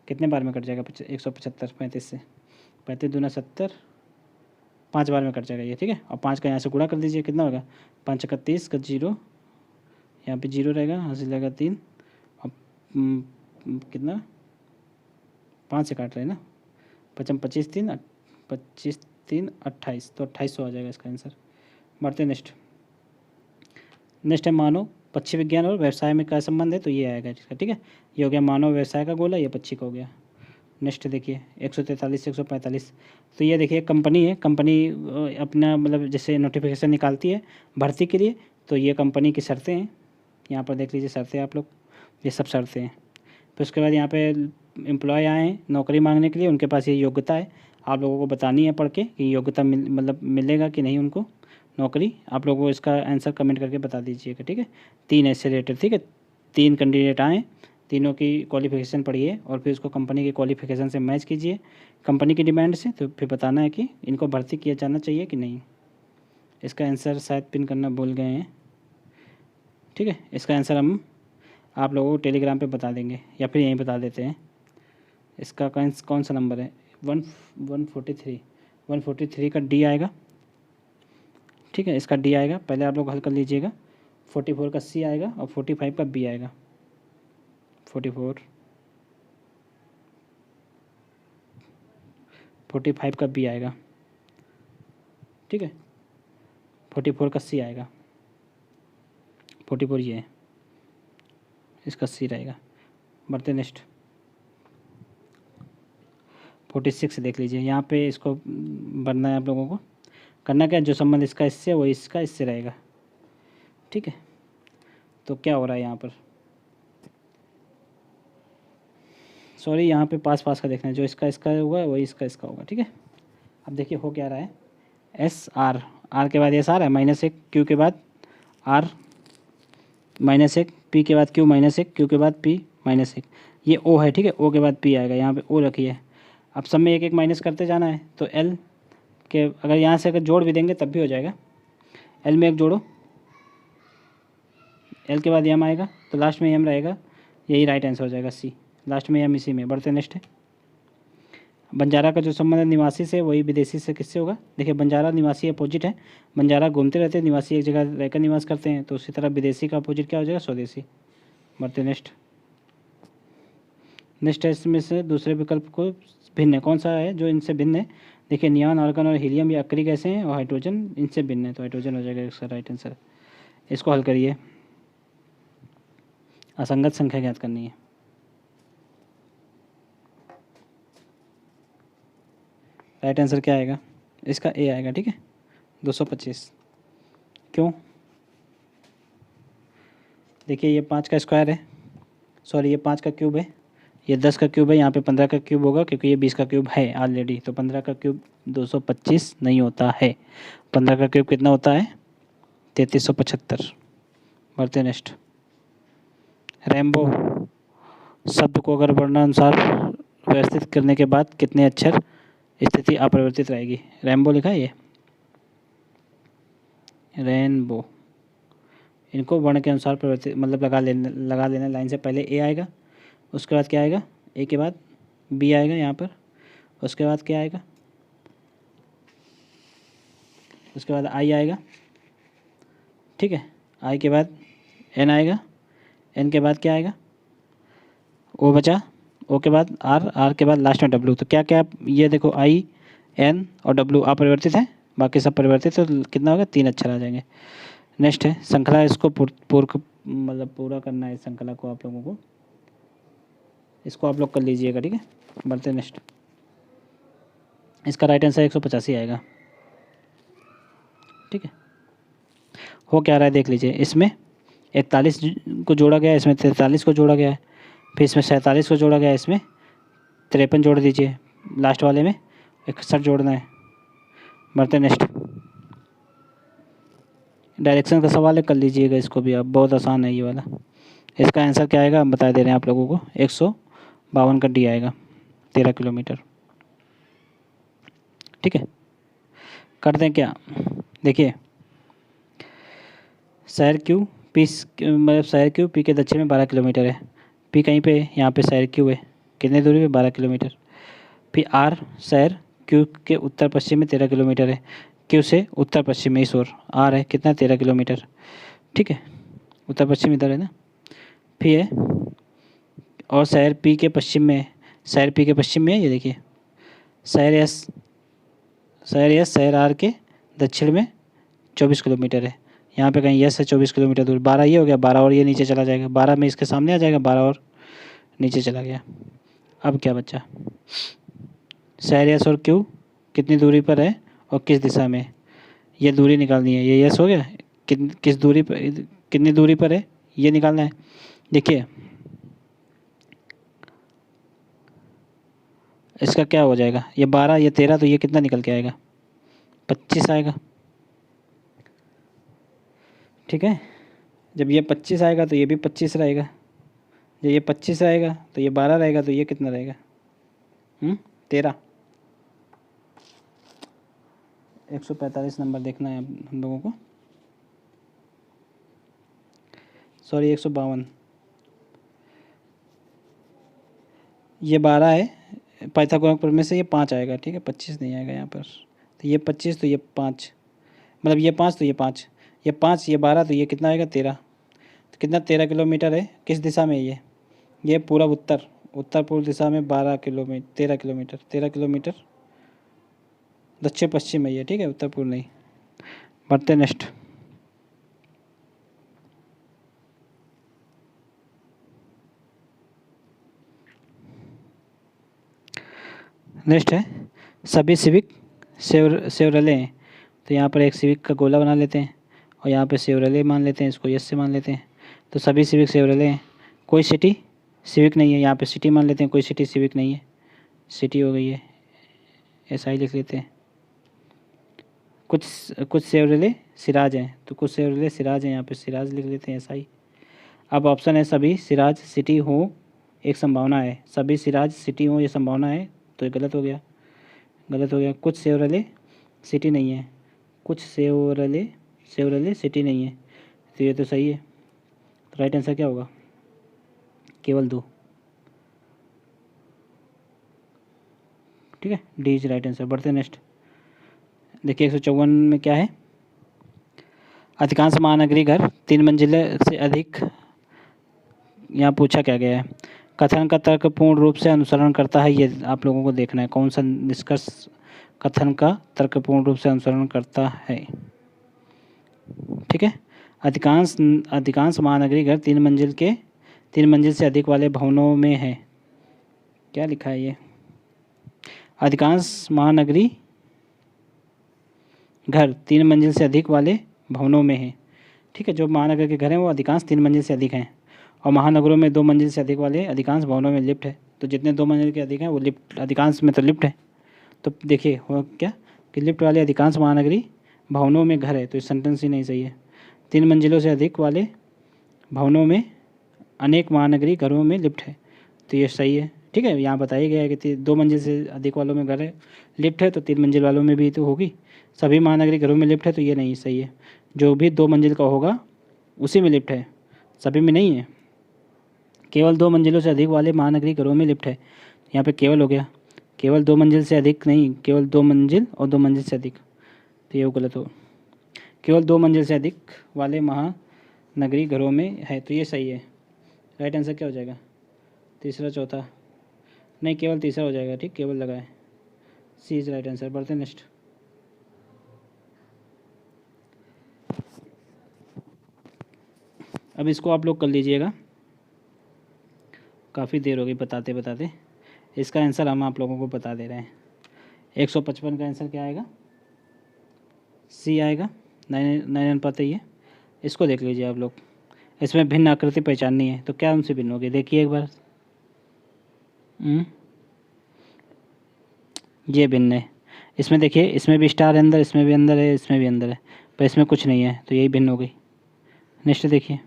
कितने बार में कट जाएगा, 175 35 से, 35 दूना 70, 5 बार में कट जाएगा ये, ठीक है। और 5 का यहाँ से गुणा कर दीजिए, कितना होगा 5 का 30 का 0, यहाँ पे 0 रहेगा, यहाँ से लगेगा 3 और कितना 5 से काट रहे हैं ना, 25 3 25 3 28, तो 2800 आ जाएगा इसका आंसर। बढ़ते नेक्स्ट। नेक्स्ट है मानव पक्षी विज्ञान और व्यवसाय में क्या संबंध है, तो ये आएगा इसका, ठीक है। ये हो गया मानव व्यवसाय का गोला, ये पक्षी का हो गया। नेक्स्ट देखिए 143 से 145। तो ये देखिए कंपनी है, कंपनी अपना मतलब जैसे नोटिफिकेशन निकालती है भर्ती के लिए, तो ये कंपनी की शर्तें हैं, यहाँ पर देख लीजिए शर्तें आप लोग, ये सब शर्तें हैं। फिर उसके बाद यहाँ पे एम्प्लॉय आए हैं नौकरी मांगने के लिए, उनके पास ये योग्यता है, आप लोगों को बतानी है पढ़ के कि योग्यता मतलब मिलेगा कि नहीं उनको नौकरी। आप लोगों को इसका आंसर कमेंट करके बता दीजिएगा, ठीक है। 3 ऐसे रिलेटेड, ठीक है। 3 कैंडिडेट आए, तीनों की क्वालिफिकेशन पढ़िए और फिर उसको कंपनी की क्वालिफिकेशन से मैच कीजिए कंपनी की डिमांड से, तो फिर बताना है कि इनको भर्ती किया जाना चाहिए कि नहीं। इसका आंसर शायद पिन करना भूल गए हैं, ठीक है। इसका आंसर हम आप लोगों को टेलीग्राम पे बता देंगे या फिर यहीं बता देते हैं। इसका कौन सा नंबर है, 143 का डी आएगा, ठीक है। इसका डी आएगा, पहले आप लोग हल कर लीजिएगा। 44 का सी आएगा और 45 का बी आएगा। 45 का बी आएगा, ठीक है। 44 का सी आएगा, 44 ये है, इसका सी रहेगा। बढ़ते नेक्स्ट। 46 देख लीजिए, यहाँ पे इसको बढ़ना है आप लोगों को। करना क्या है, जो संबंध इसका इससे वो इसका इससे रहेगा, ठीक है। तो क्या हो रहा है यहाँ पर, सॉरी यहाँ पे पास का देखना है, जो इसका इसका होगा वही इसका इसका होगा, ठीक है। अब देखिए हो क्या रहा है, एस आर, आर के बाद एस आर है, -1 क्यू के बाद आर -1, पी के बाद क्यू -1, क्यू के बाद पी -1, ये ओ है, ठीक है। ओ के बाद पी आएगा, यहाँ पे ओ रखिए। अब सब में एक एक माइनस करते जाना है, तो एल के अगर यहाँ से अगर जोड़ भी देंगे तब भी हो जाएगा। एल में एक जोड़ो, एल के बाद एम आएगा, तो लास्ट में एम रहेगा, यही राइट आंसर हो जाएगा सी। लास्ट में एम इसी में। बढ़ते नेक्स्ट है। बंजारा का जो संबंध निवासी से वही विदेशी से किससे होगा? देखिए बंजारा निवासी अपोजिट है, बंजारा घूमते रहते हैं, निवासी एक जगह रहकर निवास करते हैं, तो उसी तरह विदेशी का अपोजिट क्या हो जाएगा? स्वदेशी। बढ़ते नेक्स्ट। नेक्स्ट है इसमें से दूसरे विकल्प को भिन्न है, कौन सा है जो इनसे भिन्न है? देखिए नियॉन, आर्गन और हीलियम ये अक्रिय गैसें हैं और हाइड्रोजन इनसे भिन्न है, तो हाइड्रोजन हो जाएगा इसका राइट आंसर। इसको हल करिए, असंगत संख्या ज्ञात करनी है। राइट आंसर क्या आएगा? इसका ए आएगा, ठीक है, 225। क्यों? देखिए ये 5 का स्क्वायर है, सॉरी ये 5 का क्यूब है, ये 10 का क्यूब है, यहाँ पे 15 का क्यूब होगा क्योंकि ये 20 का क्यूब है ऑलरेडी, तो 15 का क्यूब 225 नहीं होता है। 15 का क्यूब कितना होता है? 3375। बढ़ते नेक्स्ट। रेनबो शब्द को अगर वर्णानुसार व्यवस्थित करने के बाद कितने अक्षर स्थिति अपरिवर्तित रहेगी? रेनबो लिखा है ये, रेनबो, इनको वर्ण के अनुसार परिवर्तित मतलब लगा लेना लाइन से। पहले ए आएगा, उसके बाद क्या आएगा? ए के बाद बी आएगा यहाँ पर, उसके बाद क्या आएगा? उसके बाद आई आएगा, ठीक है। आई के बाद एन आएगा, एन के बाद क्या आएगा? ओ बचा, ओ के बाद आर, आर के बाद लास्ट में डब्लू। तो क्या क्या ये देखो आई एन और डब्लू अपरिवर्तित है, बाकी सब परिवर्तित, तो कितना होगा? 3 अक्षर आ जाएंगे। नेक्स्ट है श्रृंखला, इसको मतलब पूरा करना है श्रृंखला को आप लोगों को, इसको आप लोग कर लीजिएगा, ठीक है। बढ़ते नेक्स्ट। इसका राइट आंसर 185 आएगा, ठीक है। हो क्या रहा है देख लीजिए, इसमें 41 को जोड़ा गया है, इसमें 43 को जोड़ा गया है, फिर इसमें 47 को जोड़ा गया है, इसमें 53 जोड़ दीजिए, लास्ट वाले में 61 जोड़ना है। बढ़ते नेक्स्ट। डायरेक्शन का सवाल है, कर लीजिएगा इसको भी आप, बहुत आसान है ये वाला। इसका आंसर क्या आएगा हम बता दे रहे हैं आप लोगों को, 152 का डी आएगा, 13 किलोमीटर, ठीक है। करते हैं क्या? देखिए शहर क्यू पी, मतलब शहर क्यू पी के दक्षिण में 12 किलोमीटर है, पी कहीं पे है, यहाँ पे शहर क्यू है, कितने दूरी पे? 12 किलोमीटर। फिर आर शहर क्यू के उत्तर पश्चिम में 13 किलोमीटर है, क्यू से उत्तर पश्चिम में इस ओर आर है, कितना? 13 किलोमीटर, ठीक है। उत्तर पश्चिम इधर है ना। फिर है और शहर पी के पश्चिम में, शहर पी के पश्चिम में है, ये देखिए शहर एस, शहर आर के दक्षिण में 24 किलोमीटर है, यहाँ पे कहीं यस है 24 किलोमीटर दूर। 12 ये हो गया, 12 और ये नीचे चला जाएगा, 12 में इसके सामने आ जाएगा, 12 और नीचे चला गया। अब क्या बचा? शहर यस और क्यू कितनी दूरी पर है और किस दिशा में, ये दूरी निकालनी है। ये यस हो गया, किस दूरी पर, कितनी दूरी पर है ये निकालना है। देखिए इसका क्या हो जाएगा, ये 12 ये 13, तो ये कितना निकल के आएगा? 25 आएगा, ठीक है। जब ये 25 आएगा तो ये भी 25 रहेगा, जब ये 25 रहेगा तो ये 12 रहेगा, तो ये कितना रहेगा? 13। 145 नंबर देखना है हम लोगों को, सॉरी 152, ये 12 है, पाइथागोरस प्रमेय से ये 5 आएगा, ठीक है, 25 नहीं आएगा यहाँ पर। तो ये 25 तो ये 5, मतलब ये 5 तो ये 5, ये 5 ये 12, तो ये कितना आएगा? 13। तो कितना? 13 किलोमीटर है, किस दिशा में है ये पूरा उत्तर पूर्व दिशा में 12 किलोमीटर, 13 किलोमीटर, 13 किलोमीटर दक्षिण पश्चिम में ये, ठीक है, उत्तर पूर्व नहीं। बढ़ते नेक्स्ट। नेक्स्ट है सभी सिविक सेवरले हैं, तो यहाँ पर एक सिविक का गोला बना लेते हैं और यहाँ पे सेवरले मान लेते हैं, इसको यस से मान लेते हैं। तो सभी सिविक सेवरले हैं, कोई सिटी सिविक नहीं है, यहाँ पे सिटी मान लेते हैं, कोई सिटी सिविक नहीं है, सिटी हो गई है, ऐसा ही लिख लेते हैं। कुछ सेवरले सिराज हैं, तो कुछ सेवरले सिराज हैं, यहाँ पे सिराज लिख लेते हैं ऐसा ही। अब ऑप्शन है सभी सिराज सिटी हो, एक संभावना है, सभी सिराज सिटी हो ये संभावना है, तो ये गलत हो गया, गलत हो गया। कुछ सेवरले सिटी नहीं है, कुछ सेवरले सिटी नहीं है, तो ये तो सही है। तो राइट आंसर क्या होगा? केवल 2। ठीक है, डी इज राइट आंसर। बढ़ते नेक्स्ट। देखिए 154 में क्या है? अधिकांश महानगरीय घर 3 मंजिले से अधिक, यहाँ पूछा क्या गया है? कथन का तर्क पूर्ण रूप से अनुसरण करता है, ये आप लोगों को देखना है कौन सा निष्कर्ष कथन का तर्क पूर्ण रूप से अनुसरण करता है। ठीक है, अधिकांश महानगरीय घर 3 मंजिल से अधिक वाले भवनों में है। क्या लिखा है ये? अधिकांश महानगरीय घर 3 मंजिल से अधिक वाले भवनों में है। ठीक है, जो महानगर के घर हैं वो अधिकांश 3 मंजिल से अधिक हैं, और महानगरों में 2 मंजिल से अधिक वाले अधिकांश भवनों में लिफ्ट है। तो जितने 2 मंजिल के अधिक हैं वो लिफ्ट, अधिकांश में तो लिफ्ट है। तो देखिए हो क्या कि लिफ्ट वाले अधिकांश महानगरीय भवनों में घर है, तो इस सेंटेंस ही नहीं सही है। 3 मंजिलों से अधिक वाले भवनों में अनेक महानगरीय घरों में लिफ्ट है, तो ये सही है। ठीक है, यहाँ बताया गया है कि 2 मंजिल से अधिक वालों में घर है, लिफ्ट है, तो 3 मंजिल वालों में भी तो होगी। सभी महानगरीय घरों में लिफ्ट है, तो ये नहीं सही है। जो भी 2 मंजिल का होगा उसी में लिफ्ट है, सभी में नहीं है। केवल 2 मंजिलों से अधिक वाले महानगरीय घरों में लिफ्ट है, यहाँ पे केवल हो गया, केवल 2 मंजिल से अधिक नहीं, केवल 2 मंजिल और 2 मंजिल से अधिक, तो ये गलत हो। केवल 2 मंजिल से अधिक वाले महानगरीय घरों में है, तो ये सही है। राइट आंसर क्या हो जाएगा? तीसरा, चौथा नहीं, केवल तीसरा हो जाएगा। ठीक, केवल लगा है, सी इज राइट आंसर। बढ़ते नेक्स्ट। अब इसको आप लोग कर लीजिएगा, काफ़ी देर हो गई बताते बताते। इसका आंसर हम आप लोगों को बता दे रहे हैं। 155 का आंसर क्या आएगा? सी आएगा, 9 अनुपात ही है। इसको देख लीजिए आप लोग, इसमें भिन्न आकृति पहचाननी है, तो क्या उनसे भिन्न होगी? देखिए एक बार, ये भिन्न है। इसमें देखिए, इसमें भी स्टार अंदर, इसमें भी अंदर है, इसमें भी अंदर है, पर इसमें कुछ नहीं है, तो यही भिन्न हो गई। नेक्स्ट देखिए,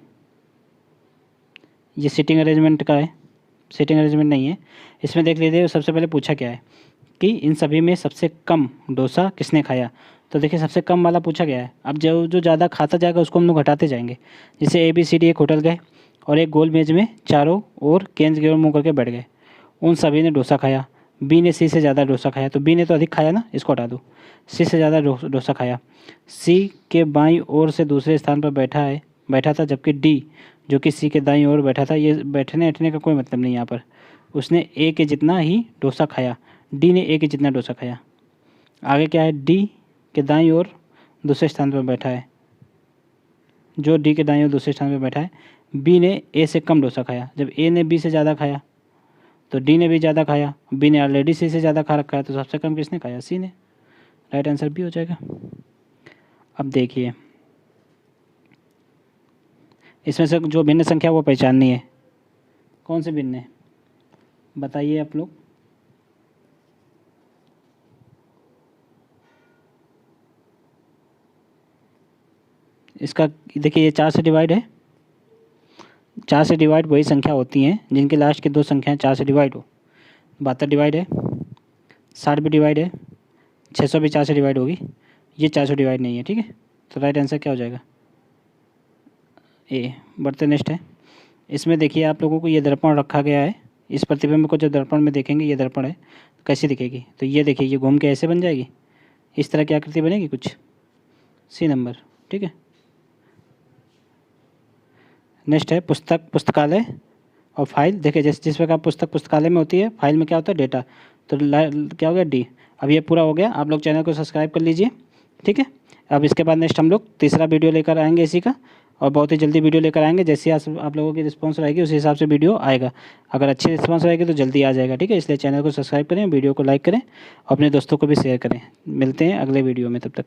ये सीटिंग अरेंजमेंट का है, सीटिंग अरेंजमेंट नहीं है। इसमें देख लीजिए, सबसे पहले पूछा क्या है कि इन सभी में सबसे कम डोसा किसने खाया। तो देखिए सबसे कम वाला पूछा गया है। अब जो ज़्यादा खाता जाएगा उसको हम लोग घटाते जाएंगे। जैसे ABCD एक होटल गए और एक गोल मेज में चारों ओर केंद्र की ओर मुँह करके बैठ गए, उन सभी ने डोसा खाया। B ने C से ज़्यादा डोसा खाया, तो B ने तो अधिक खाया ना, इसको हटा दो। C से ज़्यादा डोसा खाया, C के बाईं ओर से दूसरे स्थान पर बैठा था, जबकि D जो कि C के दाईं ओर बैठा था, ये बैठने हटने का कोई मतलब नहीं यहाँ पर, उसने A के जितना ही डोसा खाया, D ने A के जितना डोसा खाया। आगे क्या है? D के दाईं ओर दूसरे स्थान पर बैठा है, जो D के दाईं ओर दूसरे स्थान पर बैठा है, B ने A से कम डोसा खाया। जब A ने B से ज़्यादा खाया तो D ने भी ज़्यादा खाया, B ने ऑलरेडी C से ज़्यादा खा रखा है, तो सबसे कम किसने खाया? C ने। राइट आंसर B हो जाएगा। अब देखिए, इसमें से जो भिन्न संख्या वो पहचाननी है। कौन से भिन्न है बताइए आप लोग? इसका देखिए, ये 4 से डिवाइड है। 4 से डिवाइड वही संख्या होती हैं जिनके लास्ट की 2 संख्याएं 4 से डिवाइड हो। 72 डिवाइड है, 60 भी डिवाइड है, 600 भी 4 से डिवाइड होगी, ये 400 डिवाइड नहीं है। ठीक है, तो राइट आंसर क्या हो जाएगा? ए। बढ़ते नेक्स्ट है। इसमें देखिए आप लोगों को ये दर्पण रखा गया है। इस प्रतिबिंब को जब दर्पण में देखेंगे, ये दर्पण है, तो कैसी दिखेगी? तो ये देखिए, ये घूम के ऐसे बन जाएगी, इस तरह की आकृति बनेगी कुछ। C number. ठीक है, नेक्स्ट है पुस्तकालय और फाइल। देखिए जिस प्रकार पुस्तक पुस्तकालय में होती है, फाइल में क्या होता है? डेटा। तो क्या हो गया? D। अब ये पूरा हो गया। आप लोग चैनल को सब्सक्राइब कर लीजिए। ठीक है, अब इसके बाद नेक्स्ट हम लोग तीसरा वीडियो लेकर आएंगे इसी का, और बहुत ही जल्दी वीडियो लेकर आएंगे। जैसे आप लोगों की रिस्पांस रहेगी उसी हिसाब से वीडियो आएगा। अगर अच्छी रिस्पांस रहेगी तो जल्दी आ जाएगा। ठीक है, इसलिए चैनल को सब्सक्राइब करें, वीडियो को लाइक करें, और अपने दोस्तों को भी शेयर करें। मिलते हैं अगले वीडियो में, तब तक।